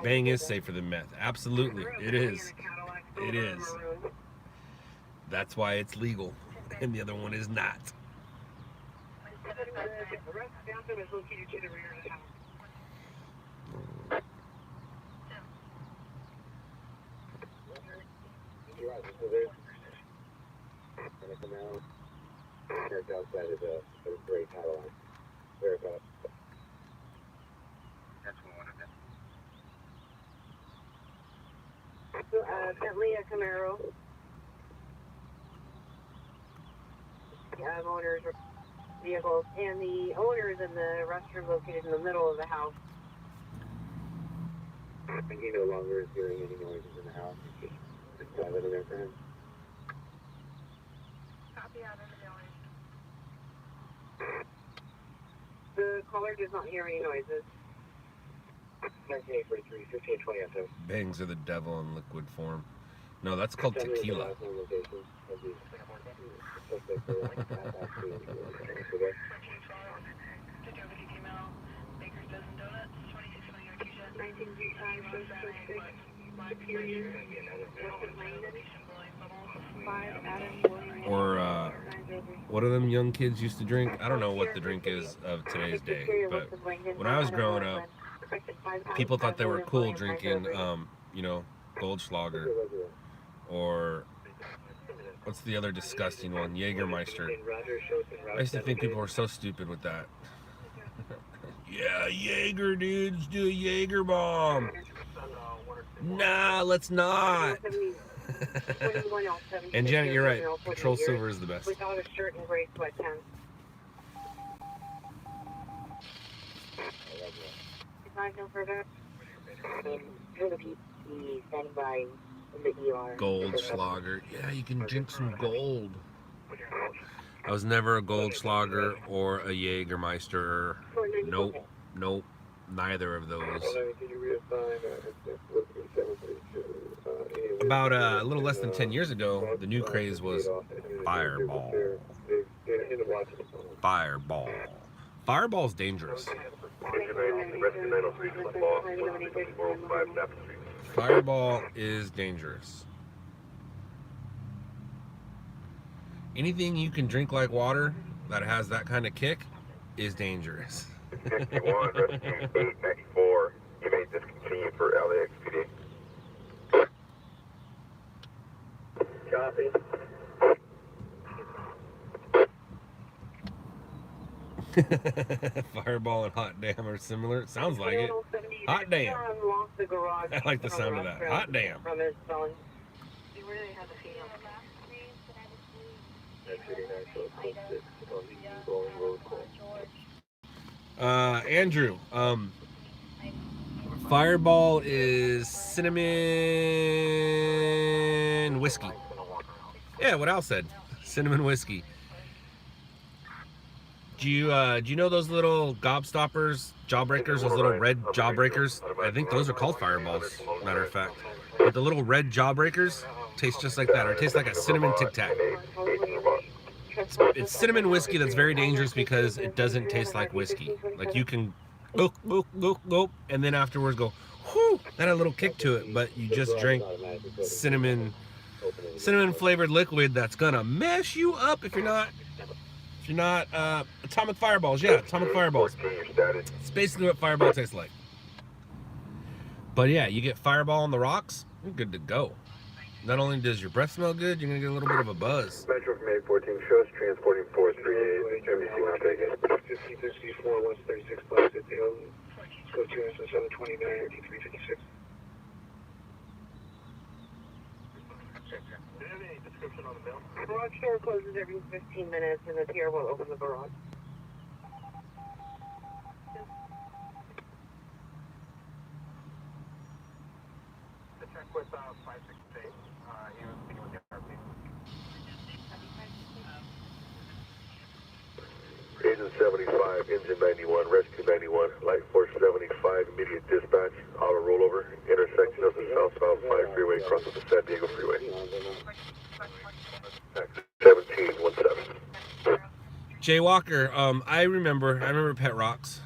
Bang is safer than meth. Absolutely. It is. It is. That's why it's legal. And the other one is not. The rest bathroom is located to the rear of the house. You're right, so there's gonna come out. Parked outside of the gray Cadillac. Verify. That's what one of them. So, Bentley, a Camaro. Owners vehicles, and the owner is in the restroom located in the middle of the house. And he no longer is hearing any noises in the house. It's just silent in there for him. Copy out in the building. The caller does not hear any noises. 1943, 1520 FM. Bangs are the devil in liquid form. No, that's called tequila. Or what do them young kids used to drink? I don't know what the drink is of today's day, but when I was growing up, people thought they were cool drinking, you know, Goldschlager, or what's the other disgusting one? Jägermeister. I used to think people were so stupid with that. Yeah, Jaeger, dudes, do a Jaeger bomb. Nah, let's not. And Janet, you're right. Patrol Silver is the best. Without a shirt and gray sweatpants. No further. Standing by in the ER. Goldschlager. Yeah, you can drink some gold. I was never a Goldschlager or a Jägermeister. Nope, nope, neither of those. About a little less than 10 years ago, the new craze was Fireball. Fireball. Fireball's dangerous. Fireball is dangerous. Anything you can drink like water that has that kind of kick is dangerous. 51, rescue 894. You may discontinue for LAXPD. Copy. Fireball and hot damn are similar. It sounds like it. Hot damn. I like the sound of that. Hot damn. From his phone. You really have a feeling. Andrew, Fireball is cinnamon whiskey. Yeah, what Al said. Cinnamon whiskey. Do you know those little gobstoppers, jawbreakers, those little red jawbreakers? I think those are called Fireballs, matter of fact. But the little red jawbreakers taste just like that, or taste like a cinnamon Tic Tac. It's cinnamon whiskey that's very dangerous because it doesn't taste like whiskey. Like you can go, and then afterwards go, whoo, that had a little kick to it, but you just drink cinnamon flavored liquid that's gonna mess you up if you're not atomic fireballs. Yeah, atomic fireballs. It's basically what Fireball tastes like. But yeah, you get Fireball on the rocks, you're good to go. Not only does your breath smell good, you're gonna get a little bit of a buzz. Metro from 814 shows transporting 438. MDC now taking. 1564, 136 plus 50. Go to us 729, 5356. Description on the bill? Garage door closes every 15 minutes and the pier will open the garage. The check with 568. He was speaking with the RP. Agent 75, engine 91, rescue 91, light force 75, immediate dispatch, auto rollover, intersection of the southbound 5 freeway, across the San Diego freeway. 1717. Jay Walker, I remember Pet Rocks,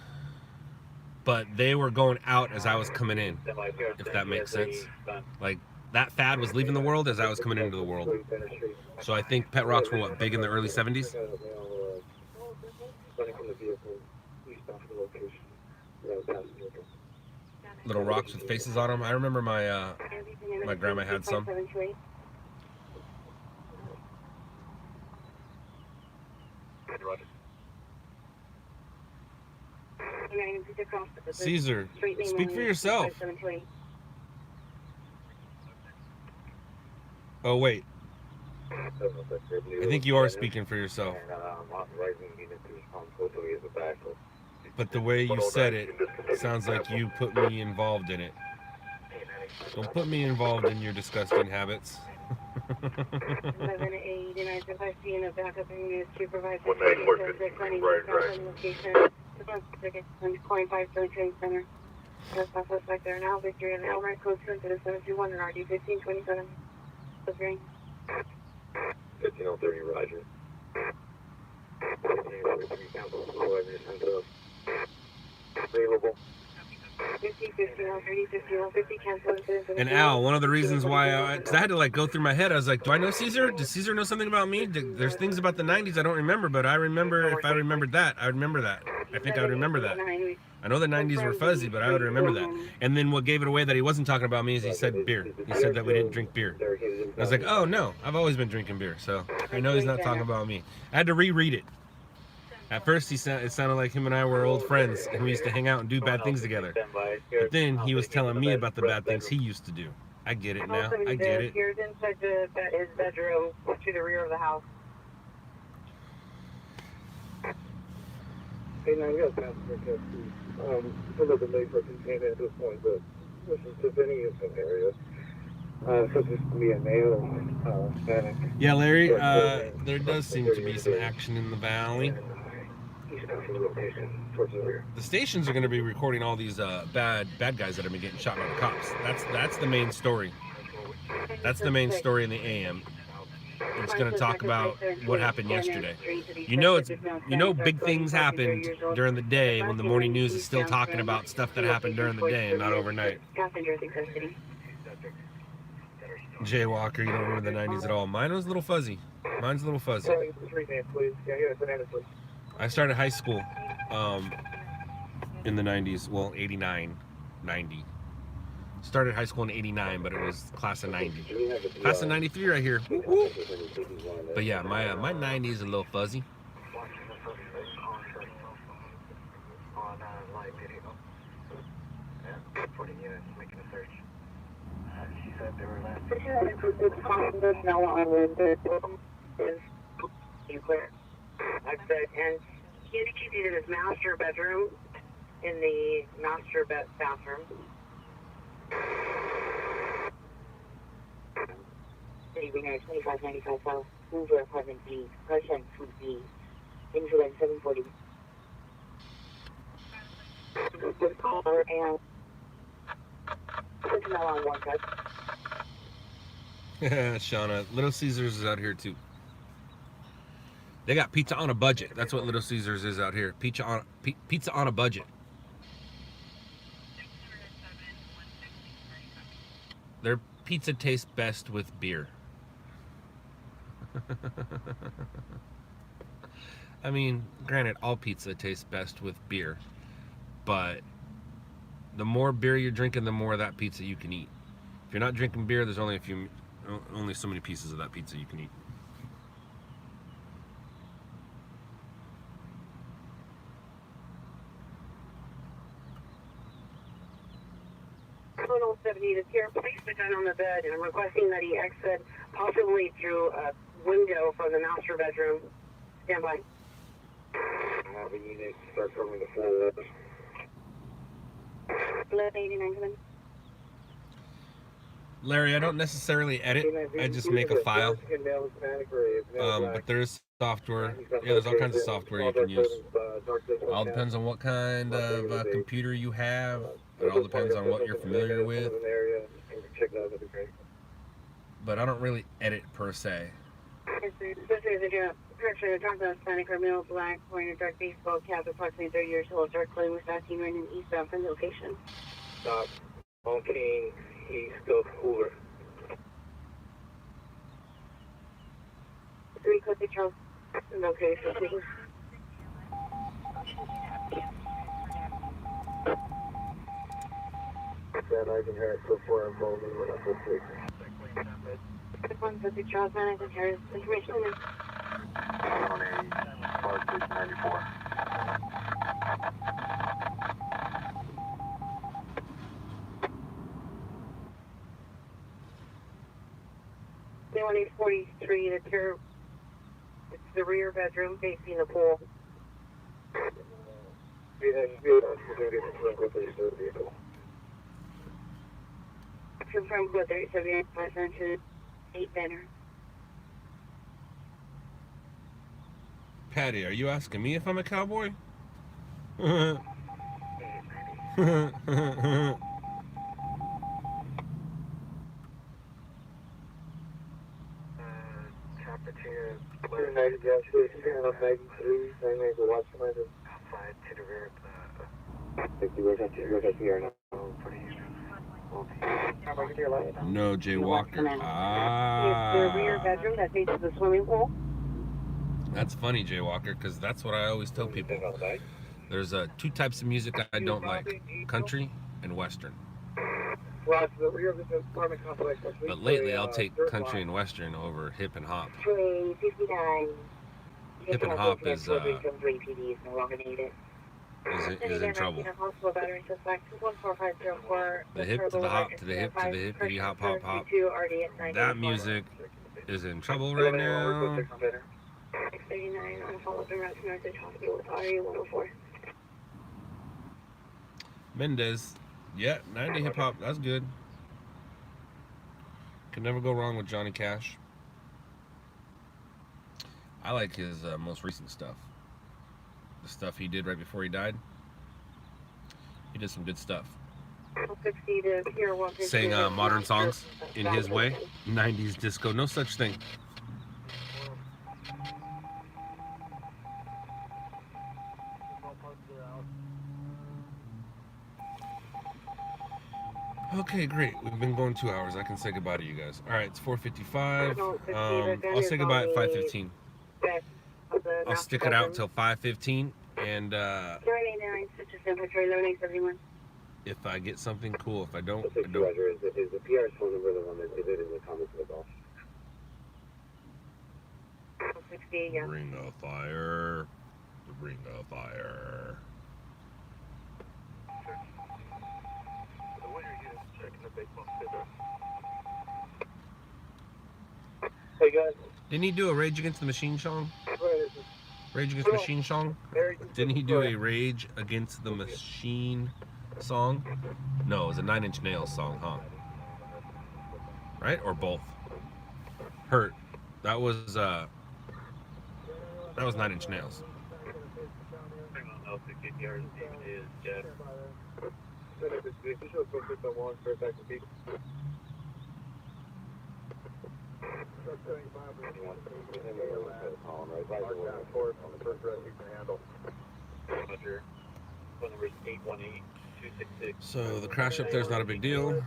but they were going out as I was coming in, if that makes sense. Like, that fad was leaving the world as I was coming into the world. So I think Pet Rocks were, what, big in the early 70s? Little rocks with faces on them. I remember my grandma had some. Caesar, speak for yourself. Oh, wait. I think you are speaking for yourself. But the way you said it sounds like you put me involved in it. Don't put me involved in your disgusting habits. 1189, if I see in a backup and you supervise the location. Coin 5 Trade Center. That's my suspect there now. Victory and Elmer, code to the 721 and RD 1527. That's green. 15030, roger. 1530, available. 50, 51, 30, 51, 50, cancel. And Al, one of the reasons why, because I had to like go through my head, I was like, do I know Caesar? Does Caesar know something about me? There's things about the 90s I don't remember, but I remember, if I remembered that, I would remember that. I think I would remember that. I know the 90s were fuzzy, but I would remember that. And then what gave it away that he wasn't talking about me is he said beer. He said that we didn't drink beer. I was like, oh no, I've always been drinking beer, so I know he's not talking about me. I had to reread it. At first, it sounded like him and I were old friends, and we used to hang out and do bad things together. But then he was telling me about the bad things he used to do. I get it now. I get it. Here's inside his bedroom to the rear of the house. Hey, now, we got passenger test. It's a little bit late for containment at this point, but this is Tiffany in some areas. Such as to be a male, Hispanic. Yeah, Larry, there does seem to be some action in the valley. The stations are going to be recording all these bad guys that have been getting shot by the cops. That's the main story. That's the main story in the AM. It's going to talk about what happened yesterday. You know, big things happened during the day when the morning news is still talking about stuff that happened during the day and not overnight. Jaywalker, you don't remember the 90s at all. Mine was a little fuzzy. Mine's a little fuzzy. I started high school in the 90s. Well, 89, 90. Started high school in 89, but it was class of 90. Class of 93 right here. Woo-hoo. But yeah, my 90 is a little fuzzy. Like I said, and he indicated his master bedroom in the master bathroom. 2595 South, Hoover Apartment B, Crescent Food B, Influence 740. Good caller and put on one cut. Shauna, Little Caesars is out here too. They got pizza on a budget. That's what Little Caesars is out here. Pizza on a budget. Their pizza tastes best with beer. I mean, granted, all pizza tastes best with beer, but the more beer you're drinking, the more of that pizza you can eat. If you're not drinking beer, there's only so many pieces of that pizza you can eat. Total 70 is here. Place the gun on the bed, and I'm requesting that he exit possibly through a window from the master bedroom. Stand by. Have a unit start covering the floor. 1189. Larry, I don't necessarily edit. I just make a file. But there is software. Yeah, there's all kinds of software you can use. All depends on what kind of computer you have. It all depends on what you're familiar with. But I don't really edit per se. This is a picture of top Hispanic or male, black, wearing a dark baseball cap, approximately 30 years old, dark clothing with vaccine running eastbound from the location. Stop. On King, east of Hoover. 3 Cliffy Charles. Location, please. Then I can hear it for 4 and Bowman when I'm for 3. 1 Cliffy Charles, Manager Harris, information is. On a Park 694. 2143, it's the rear bedroom facing the pool. Confirm code 37, 8 Banner. Patty, are you asking me if I'm a cowboy? Chapter 2, 90 gas station, 93, 98, the watch commander. Outside to the rear of the... 50, we're at here now. No, Jay Walker. It's the rear bedroom that faces the swimming pool. That's funny, Jay Walker, because that's what I always tell people. There's two types of music I don't like: country and western. Well, the rear of the apartment complex. But lately, I'll take country and western over hip and hop. 59. Hip and hop is PDs no longer needed. is in trouble. Hospital battery suspect 14504. The hip to the hop to the hip to the hippity hop hop hop. That music is in trouble right now. 639 on follow-up and route to Northridge Hospital with RE 104. Mendez. Yeah, 90 hip hop. That's good. Can never go wrong with Johnny Cash. I like his most recent stuff. The stuff he did right before he died. He did some good stuff. Sang modern songs in his way. 90s disco, no such thing. Okay, great. We've been going 2 hours. I can say goodbye to you guys. All right, it's 4:55. I'll say goodbye at 5:15. I'll stick it out until 5:15, and if I get something, cool. If I don't, I don't. Is the PR's phone number the one that did in the comments of the call? Ring of fire. The ring of fire. Hey guys. Didn't he do a Rage Against the Machine song? Rage Against the Machine song? Didn't he do a Rage Against the Machine song? No, it was a 9 Inch Nails song, huh? Right? Or both? Hurt. That was 9 Inch Nails. So the crash up there is not a big deal.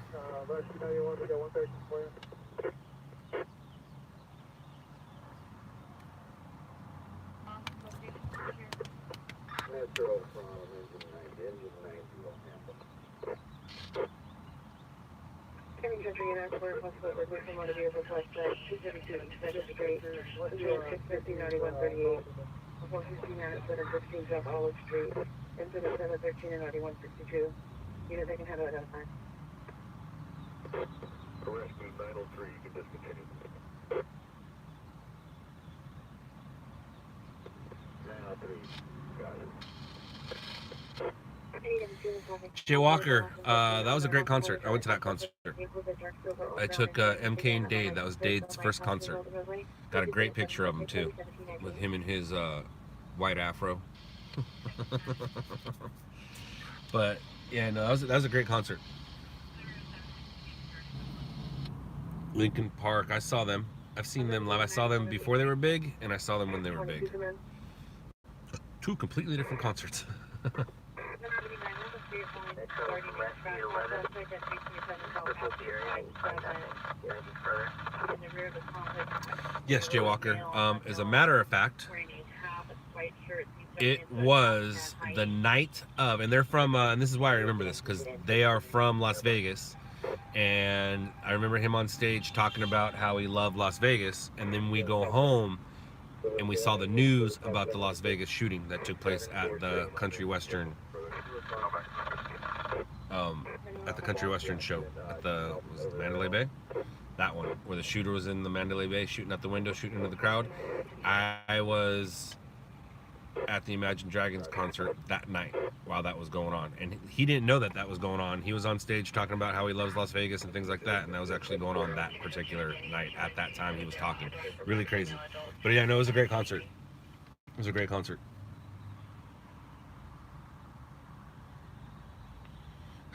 They can have it at time. Correct, 903, you can discontinue. 903, got it. Jay Walker, that was a great concert. I went to that concert. I took MK and Dade. That was Dade's first concert. Got a great picture of him too, with him and his white afro. But yeah, no, that was a great concert. Lincoln Park, I saw them. I've seen them live. I saw them before they were big, and I saw them when they were big. Two completely different concerts. Yes, Jay Walker. As a matter of fact, it was the night of, and they're from, and this is why I remember this, because they are from Las Vegas, and I remember him on stage talking about how he loved Las Vegas, and then we go home, and we saw the news about the Las Vegas shooting that took place at the Country Western, show at the was it Mandalay Bay? That one, where the shooter was in the Mandalay Bay shooting out the window, shooting into the crowd. I was at the Imagine Dragons concert that night while that was going on. And he didn't know that that was going on. He was on stage talking about how he loves Las Vegas and things like that. And that was actually going on that particular night. At that time, he was talking. Really crazy. But yeah, no, it was a great concert. It was a great concert.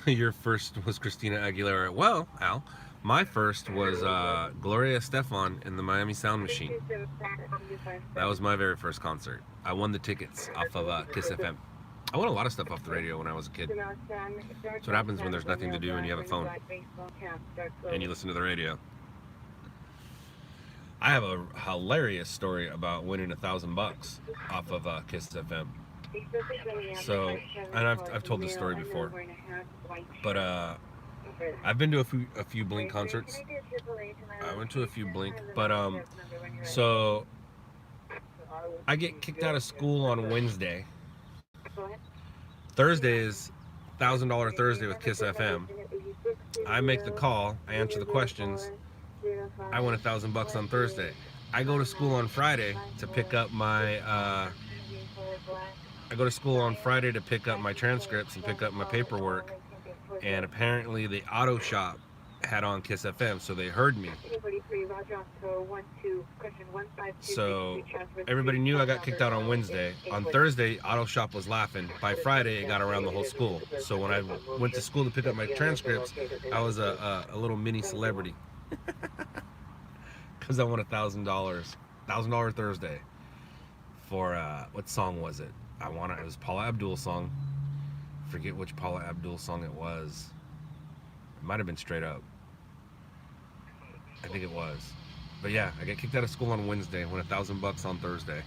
Your first was Christina Aguilera. Well, Al, my first was Gloria Estefan in the Miami Sound Machine. That was my very first concert. I won the tickets off of Kiss FM. I won a lot of stuff off the radio when I was a kid. That's what happens when there's nothing to do and you have a phone and you listen to the radio. I have a hilarious story about winning $1,000 off of Kiss FM. So, and I've told this story before, but I've been to a few Blink concerts. I went to a few Blink, but so I get kicked out of school on Wednesday. Thursday is $1,000 Thursday with Kiss FM. I make the call. I answer the questions. I win $1,000 on Thursday. I go to school on Friday to pick up my. I go to school on Friday to pick up my transcripts and pick up my paperwork, and apparently the auto shop had on Kiss FM, so they heard me. So everybody knew I got kicked out on Wednesday. On Thursday, auto shop was laughing. By Friday, it got around the whole school. So when I went to school to pick up my transcripts, I was a little mini celebrity. Because I won $1,000. $1,000 Thursday. For, what song was it? It was Paula Abdul song. Forget which Paula Abdul song it was. It might have been Straight Up. I think it was. But yeah, I got kicked out of school on Wednesday, won $1,000 on Thursday.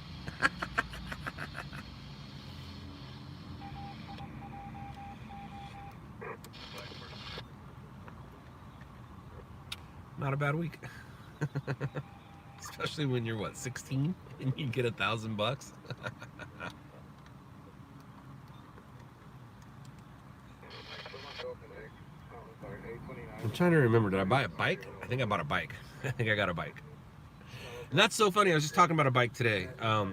Not a bad week. Especially when you're, what, 16 and you get $1,000? I'm trying to remember, did I buy a bike? I think I bought a bike. I think I got a bike. And that's so funny, I was just talking about a bike today. I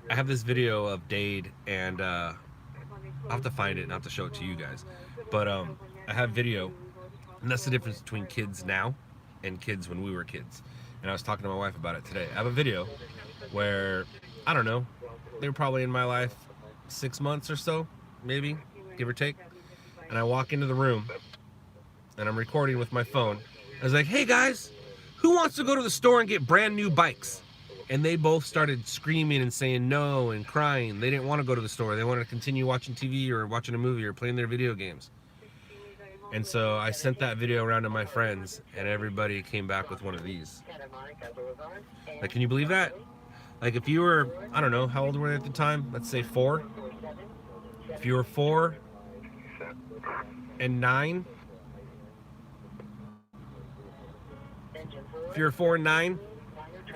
have this video of Dade, and I'll have to find it and I'll have to show it to you guys. But I have video, and that's the difference between kids now and kids when we were kids. And I was talking to my wife about it today. I have a video where, I don't know, they were probably in my life 6 months or so, maybe, give or take. And I walk into the room, and I'm recording with my phone. I was like, hey guys, who wants to go to the store and get brand new bikes? And they both started screaming and saying no and crying. They didn't want to go to the store. They wanted to continue watching TV or watching a movie or playing their video games. And so I sent that video around to my friends, and everybody came back with one of these. Like, can you believe that? Like, if you were, I don't know, how old were you at the time? Let's say 4. If you were 4 and 9, if you're 4 and 9,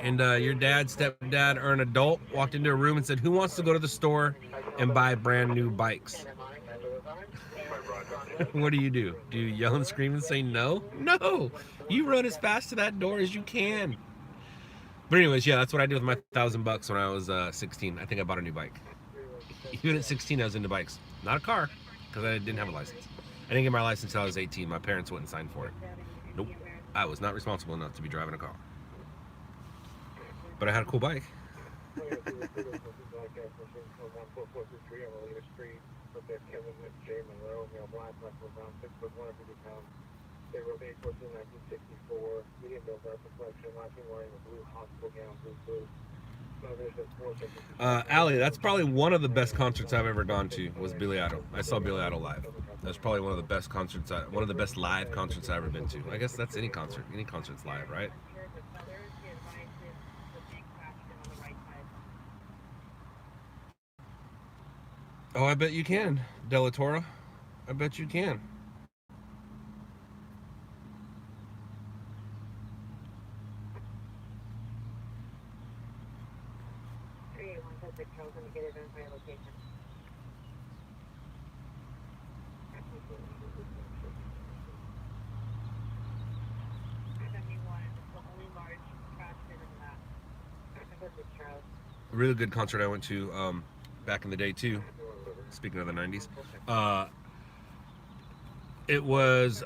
and your dad, stepdad, or an adult walked into a room and said, who wants to go to the store and buy brand new bikes? What do? Do you yell and scream and say no? No! You run as fast to that door as you can. But anyways, yeah, that's what I did with my $1,000 when I was 16. I think I bought a new bike. Even at 16, I was into bikes. Not a car, because I didn't have a license. I didn't get my license until I was 18. My parents wouldn't sign for it. Nope. I was not responsible enough to be driving a car. But I had a cool bike. Allie, that's probably one of the best concerts I've ever gone to, was Billy Idol. I saw Billy Idol live. That's probably one of the best concerts, one of the best live concerts I've ever been to. I guess that's any concert. Any concert's live, right? Oh, I bet you can, Della Tora. I bet you can. really good concert I went to back in the day too. Speaking of the 90s, it was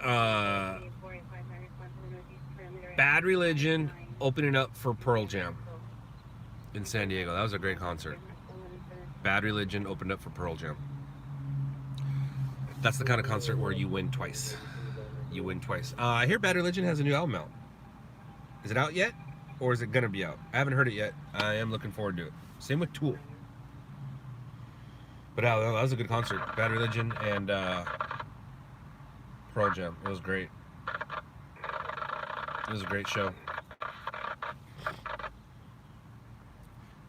Bad Religion opening up for Pearl Jam in San Diego. That was a great concert. Bad Religion opened up for Pearl Jam. That's the kind of concert where you win twice. You win twice. I hear Bad Religion has a new album out. Is it out yet? Or is it gonna be out? I haven't heard it yet. I am looking forward to it. Same with Tool. But that was a good concert. Bad Religion and Pearl Jam. It was great. It was a great show.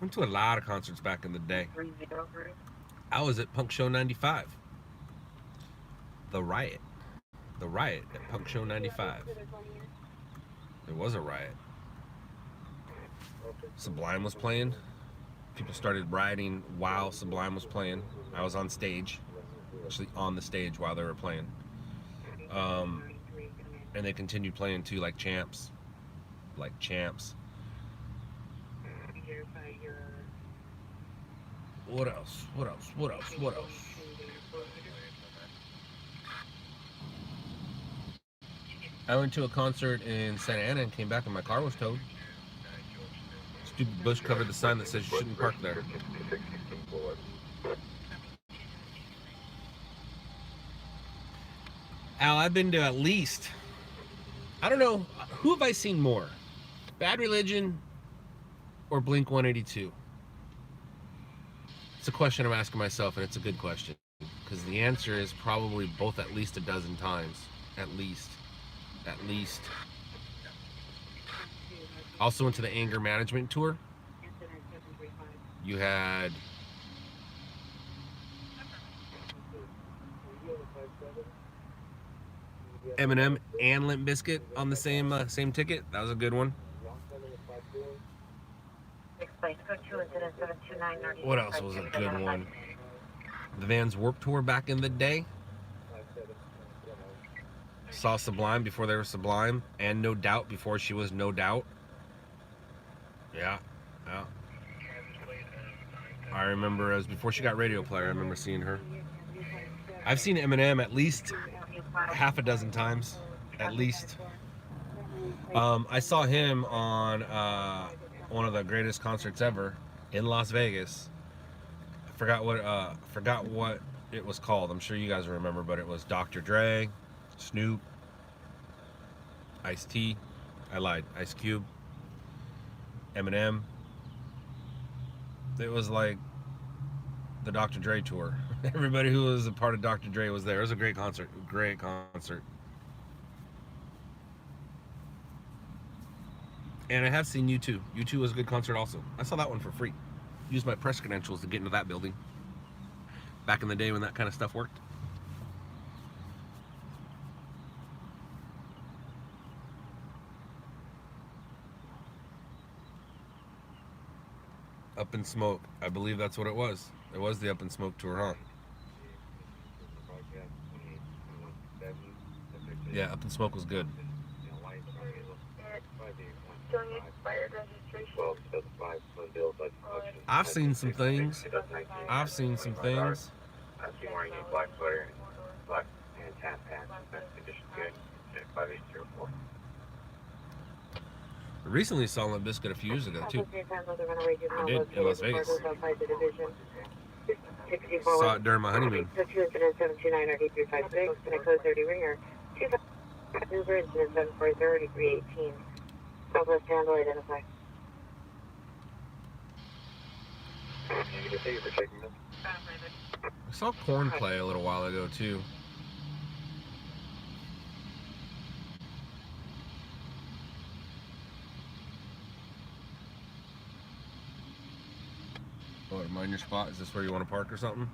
Went to a lot of concerts back in the day. I was at Punk Show 95. The Riot. The Riot at Punk Show 95. There was a riot. Sublime was playing. People started rioting while Sublime was playing. I was on stage. Actually on the stage while they were playing. And they continued playing too, like Champs. Like Champs. What else? What else? What else? What else? I went to a concert in Santa Ana and came back and my car was towed. Stupid bush covered the sign that says you shouldn't park there. Al, I've been to at least, I don't know, who have I seen more? Bad Religion or Blink 182? It's a question I'm asking myself, and it's a good question. Because the answer is probably both at least a dozen times. At least. At least. Also went to the Anger Management Tour. You had Eminem and Limp Bizkit on the same ticket. That was a good one. What else was a good one? The Vans Warped Tour back in the day. Saw Sublime before they were Sublime, and No Doubt before she was No Doubt. Yeah. I remember as before she got Radio Player, I remember seeing her. I've seen Eminem at least half a dozen times, at least. I saw him on one of the greatest concerts ever in Las Vegas. I forgot what it was called. I'm sure you guys remember, but it was Dr. Dre, Snoop, Ice-T. I lied. Ice Cube, Eminem. It was like the Dr. Dre tour. Everybody who was a part of Dr. Dre was there. It was a great concert. Great concert. And I have seen U2. U2 was a good concert also. I saw that one for free. Used my press credentials to get into that building. Back in the day when that kind of stuff worked. Up in Smoke. I believe that's what it was. It was the Up in Smoke tour, huh? Yeah, Up in Smoke was good. I've seen some things. I've seen some things. I've seen wearing a black sweater and black and tan pants. Best condition good. 5804. I recently saw Limp Bizkit a few years ago too. I did in Las Vegas. Saw it during my honeymoon. Southwest handle identified. I saw Korn play a little while ago too. What, am I in your spot? Is this where you want to park or something?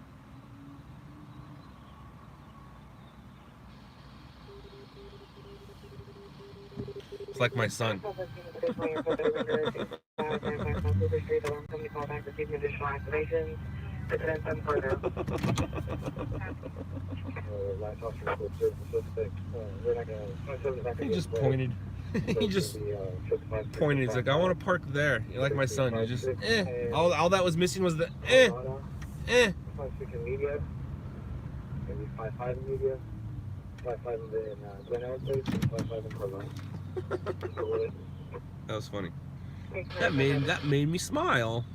It's like my son. He just pointed. He just pointed. He's like, I want to park there. You're like my son. You just, All that was missing was the, eh. 5.6 in media, maybe 5.5 in media, 5.5 in Glen Ellen, 5.5 in Carlisle. That was funny. That made me smile.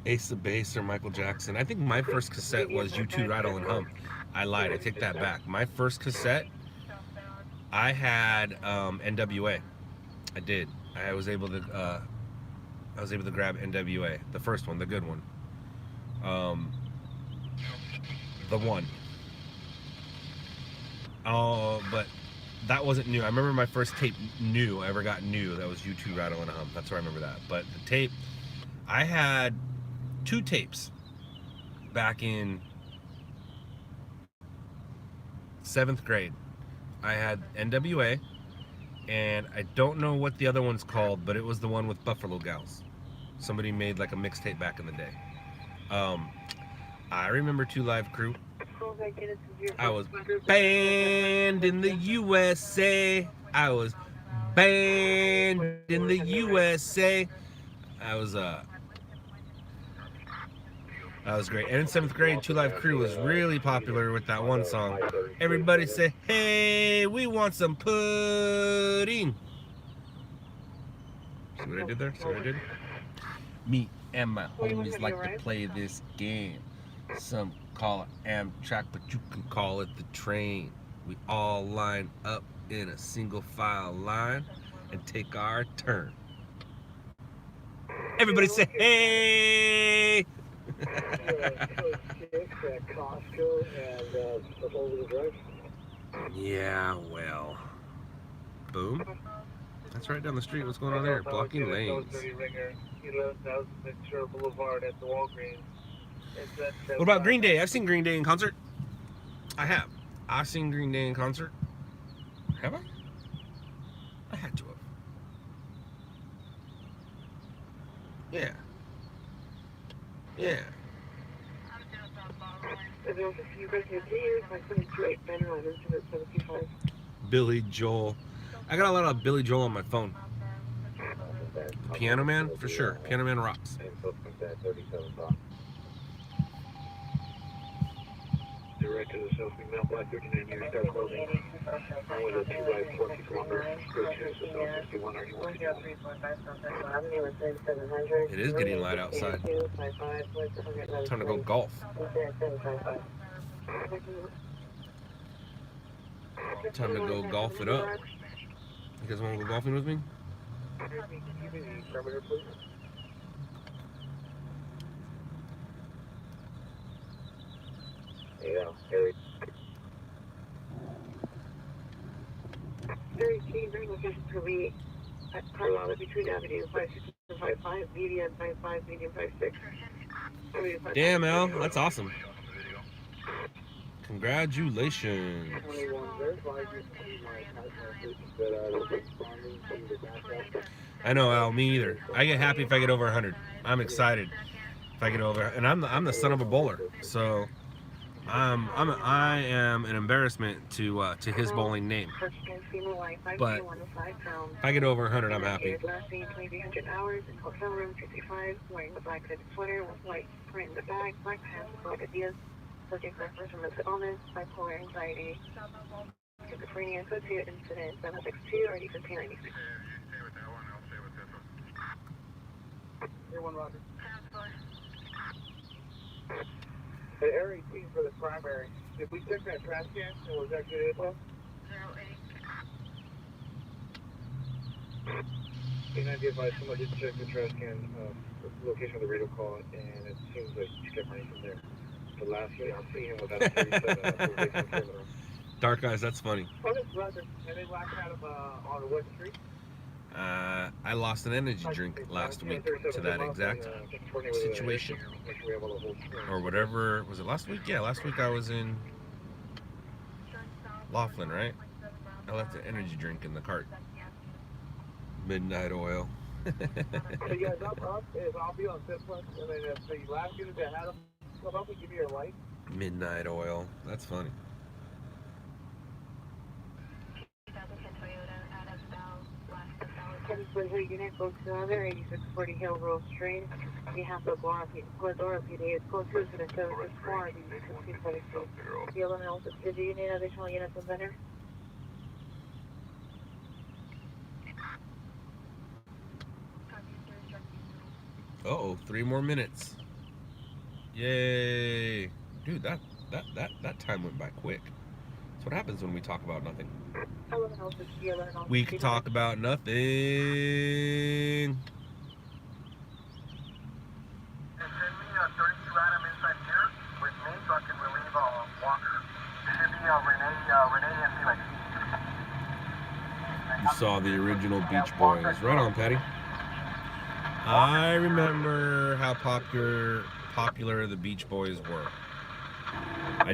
Ace of Base or Michael Jackson. I think my first cassette was U2 Rattle and Hum. I lied. I take that back. My first cassette, I had NWA. I did. I was able to grab NWA, the first one, the good one. The one. Oh, but that wasn't new. I remember my first tape I ever got new. That was U2 Rattle and Hum. That's where I remember that. But the tape, I had 2 tapes back in 7th grade. I had NWA, and I don't know what the other one's called, but it was the one with Buffalo Gals. Somebody made like a mixtape back in the day. I remember 2 Live Crew. I was banned in the USA. I was banned in the USA. That was great. And in 7th grade, 2 Live Crew was really popular with that one song. Everybody say, hey, we want some pudding. See what I did there? See what I did? Me and my homies like to play this game. Some call it Amtrak, but you can call it the train. We all line up in a single file line and take our turn. Everybody say, hey! Yeah, well. Boom. That's right down the street. What's going on there? Blocking lanes. What about Green Day? I've seen Green Day in concert. I have. I've seen Green Day in concert. Have I? I had to have. Yeah. Yeah. Billy Joel. I got a lot of Billy Joel on my phone. Piano Man, for sure. Piano Man rocks. Direct to the self-female Black 39 years, start closing. With a 2 right 46 longer, go to 61 or you want to It is getting light outside. Time to go golf. Time to go golf it up. You guys want to go golfing with me? Yeah, Harry. Very keen, very location to be at Carlisle between Avenue 56 and 55, median 55, median 56. Damn, Al, that's awesome. Congratulations. I know, Al, me either. I get happy if I get over 100. I'm excited if I get over, and I'm the son of a bowler, so I am an embarrassment to his bowling name. But if I get over 100, I'm happy. Last seen 2300 hours in hotel room 55, wearing the black fitted sweater with white print in the bag, black pants with black ideas, subject reference from mental illness, bipolar anxiety, schizophrenia, associated incident 762 or 1596. Roger. The area team for the primary. If we took that trash can, was that good info? 08. Can I advise someone did check the trash can location of the radio call, and it seems like she kept running from there. The last thing I'll see him without a 37. Dark Eyes, that's funny. Oh, this brother, and they locked out of on what street? I lost an energy drink last week to that exact situation. Or whatever. Was it last week? Yeah, last week I was in Laughlin, right? I left an energy drink in the cart. Midnight Oil. So you guys up is I'll be on 5th one, and then if the last unit that had them come up and give me your light. Midnight oil. That's funny. 2010 Toyota out of Bell, west of Bell. Ten Blizzard unit, go to another 8640 Hill Road Street. We have the Glora PD. It's code 20764, the 1672. The Illinois, did you need additional units of vendor? Uh-oh, 3 more minutes. Yay. Dude, that time went by quick. That's what happens when we talk about nothing. We can talk about nothing. And send me a 32 Adam inside here with me so I can relieve Walker. It should be Renee and Felix. You saw the original Beach Boys. Right on, Patty. I remember how popular the Beach Boys were. I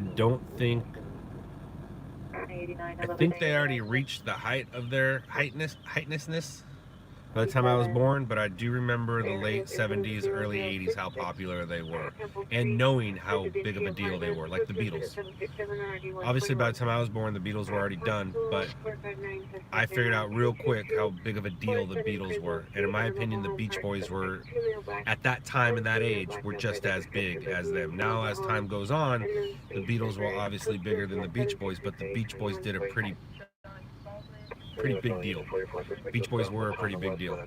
think they already reached the height of their heightness by the time I was born, but I do remember the late 70s, early 80s, how popular they were, and knowing how big of a deal they were, like the Beatles. Obviously, by the time I was born, the Beatles were already done, but I figured out real quick how big of a deal the Beatles were, and in my opinion, the Beach Boys were, at that time and that age, were just as big as them. Now, as time goes on, the Beatles were obviously bigger than the Beach Boys, but the Beach Boys did a pretty big deal. Beach Boys were a pretty big deal.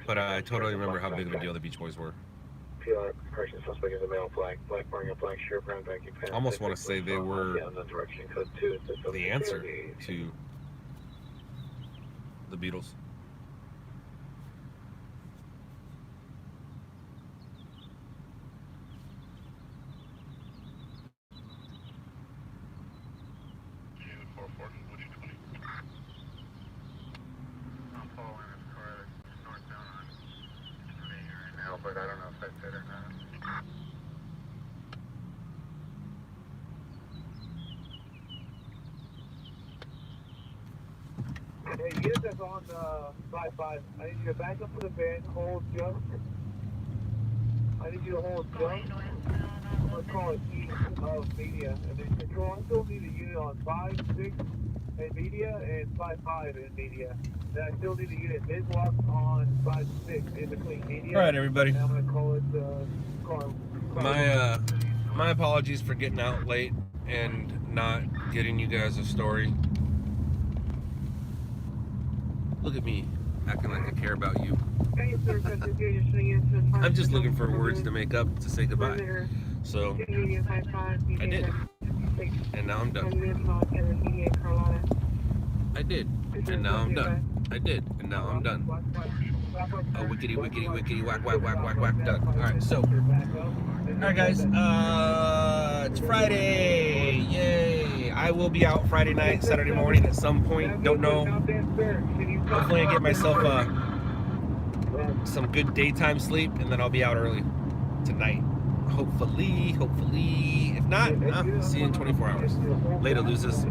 But I totally remember how big of a deal the Beach Boys were. I almost want to say they were the answer to the Beatles. But I don't know if that's it or not. Hey, unit that's on 5-5. I need you to back up for the van, hold jump. I need you to hold jump. Let's call it E of media. And then control, I still need a unit on 5-6 in media and 5-5 in media. Then I still need a unit mid-block on 5-6 in between media. All right, everybody. And I'm going to call it, My apologies for getting out late and not getting you guys a story. Look at me, acting like I care about you. I'm just looking for words to make up to say goodbye. So, I did. And now I'm done. I did. And now I'm done. I did. And now I'm done. Oh, wickety, wickety, wickety, whack, whack, whack, whack, whack, done. Alright, so. Alright, guys. It's Friday. Yay. I will be out Friday night, Saturday morning at some point. Don't know. Hopefully I get myself some good daytime sleep, and then I'll be out early tonight. Hopefully. If not, see you in 24 hours. Later, losers.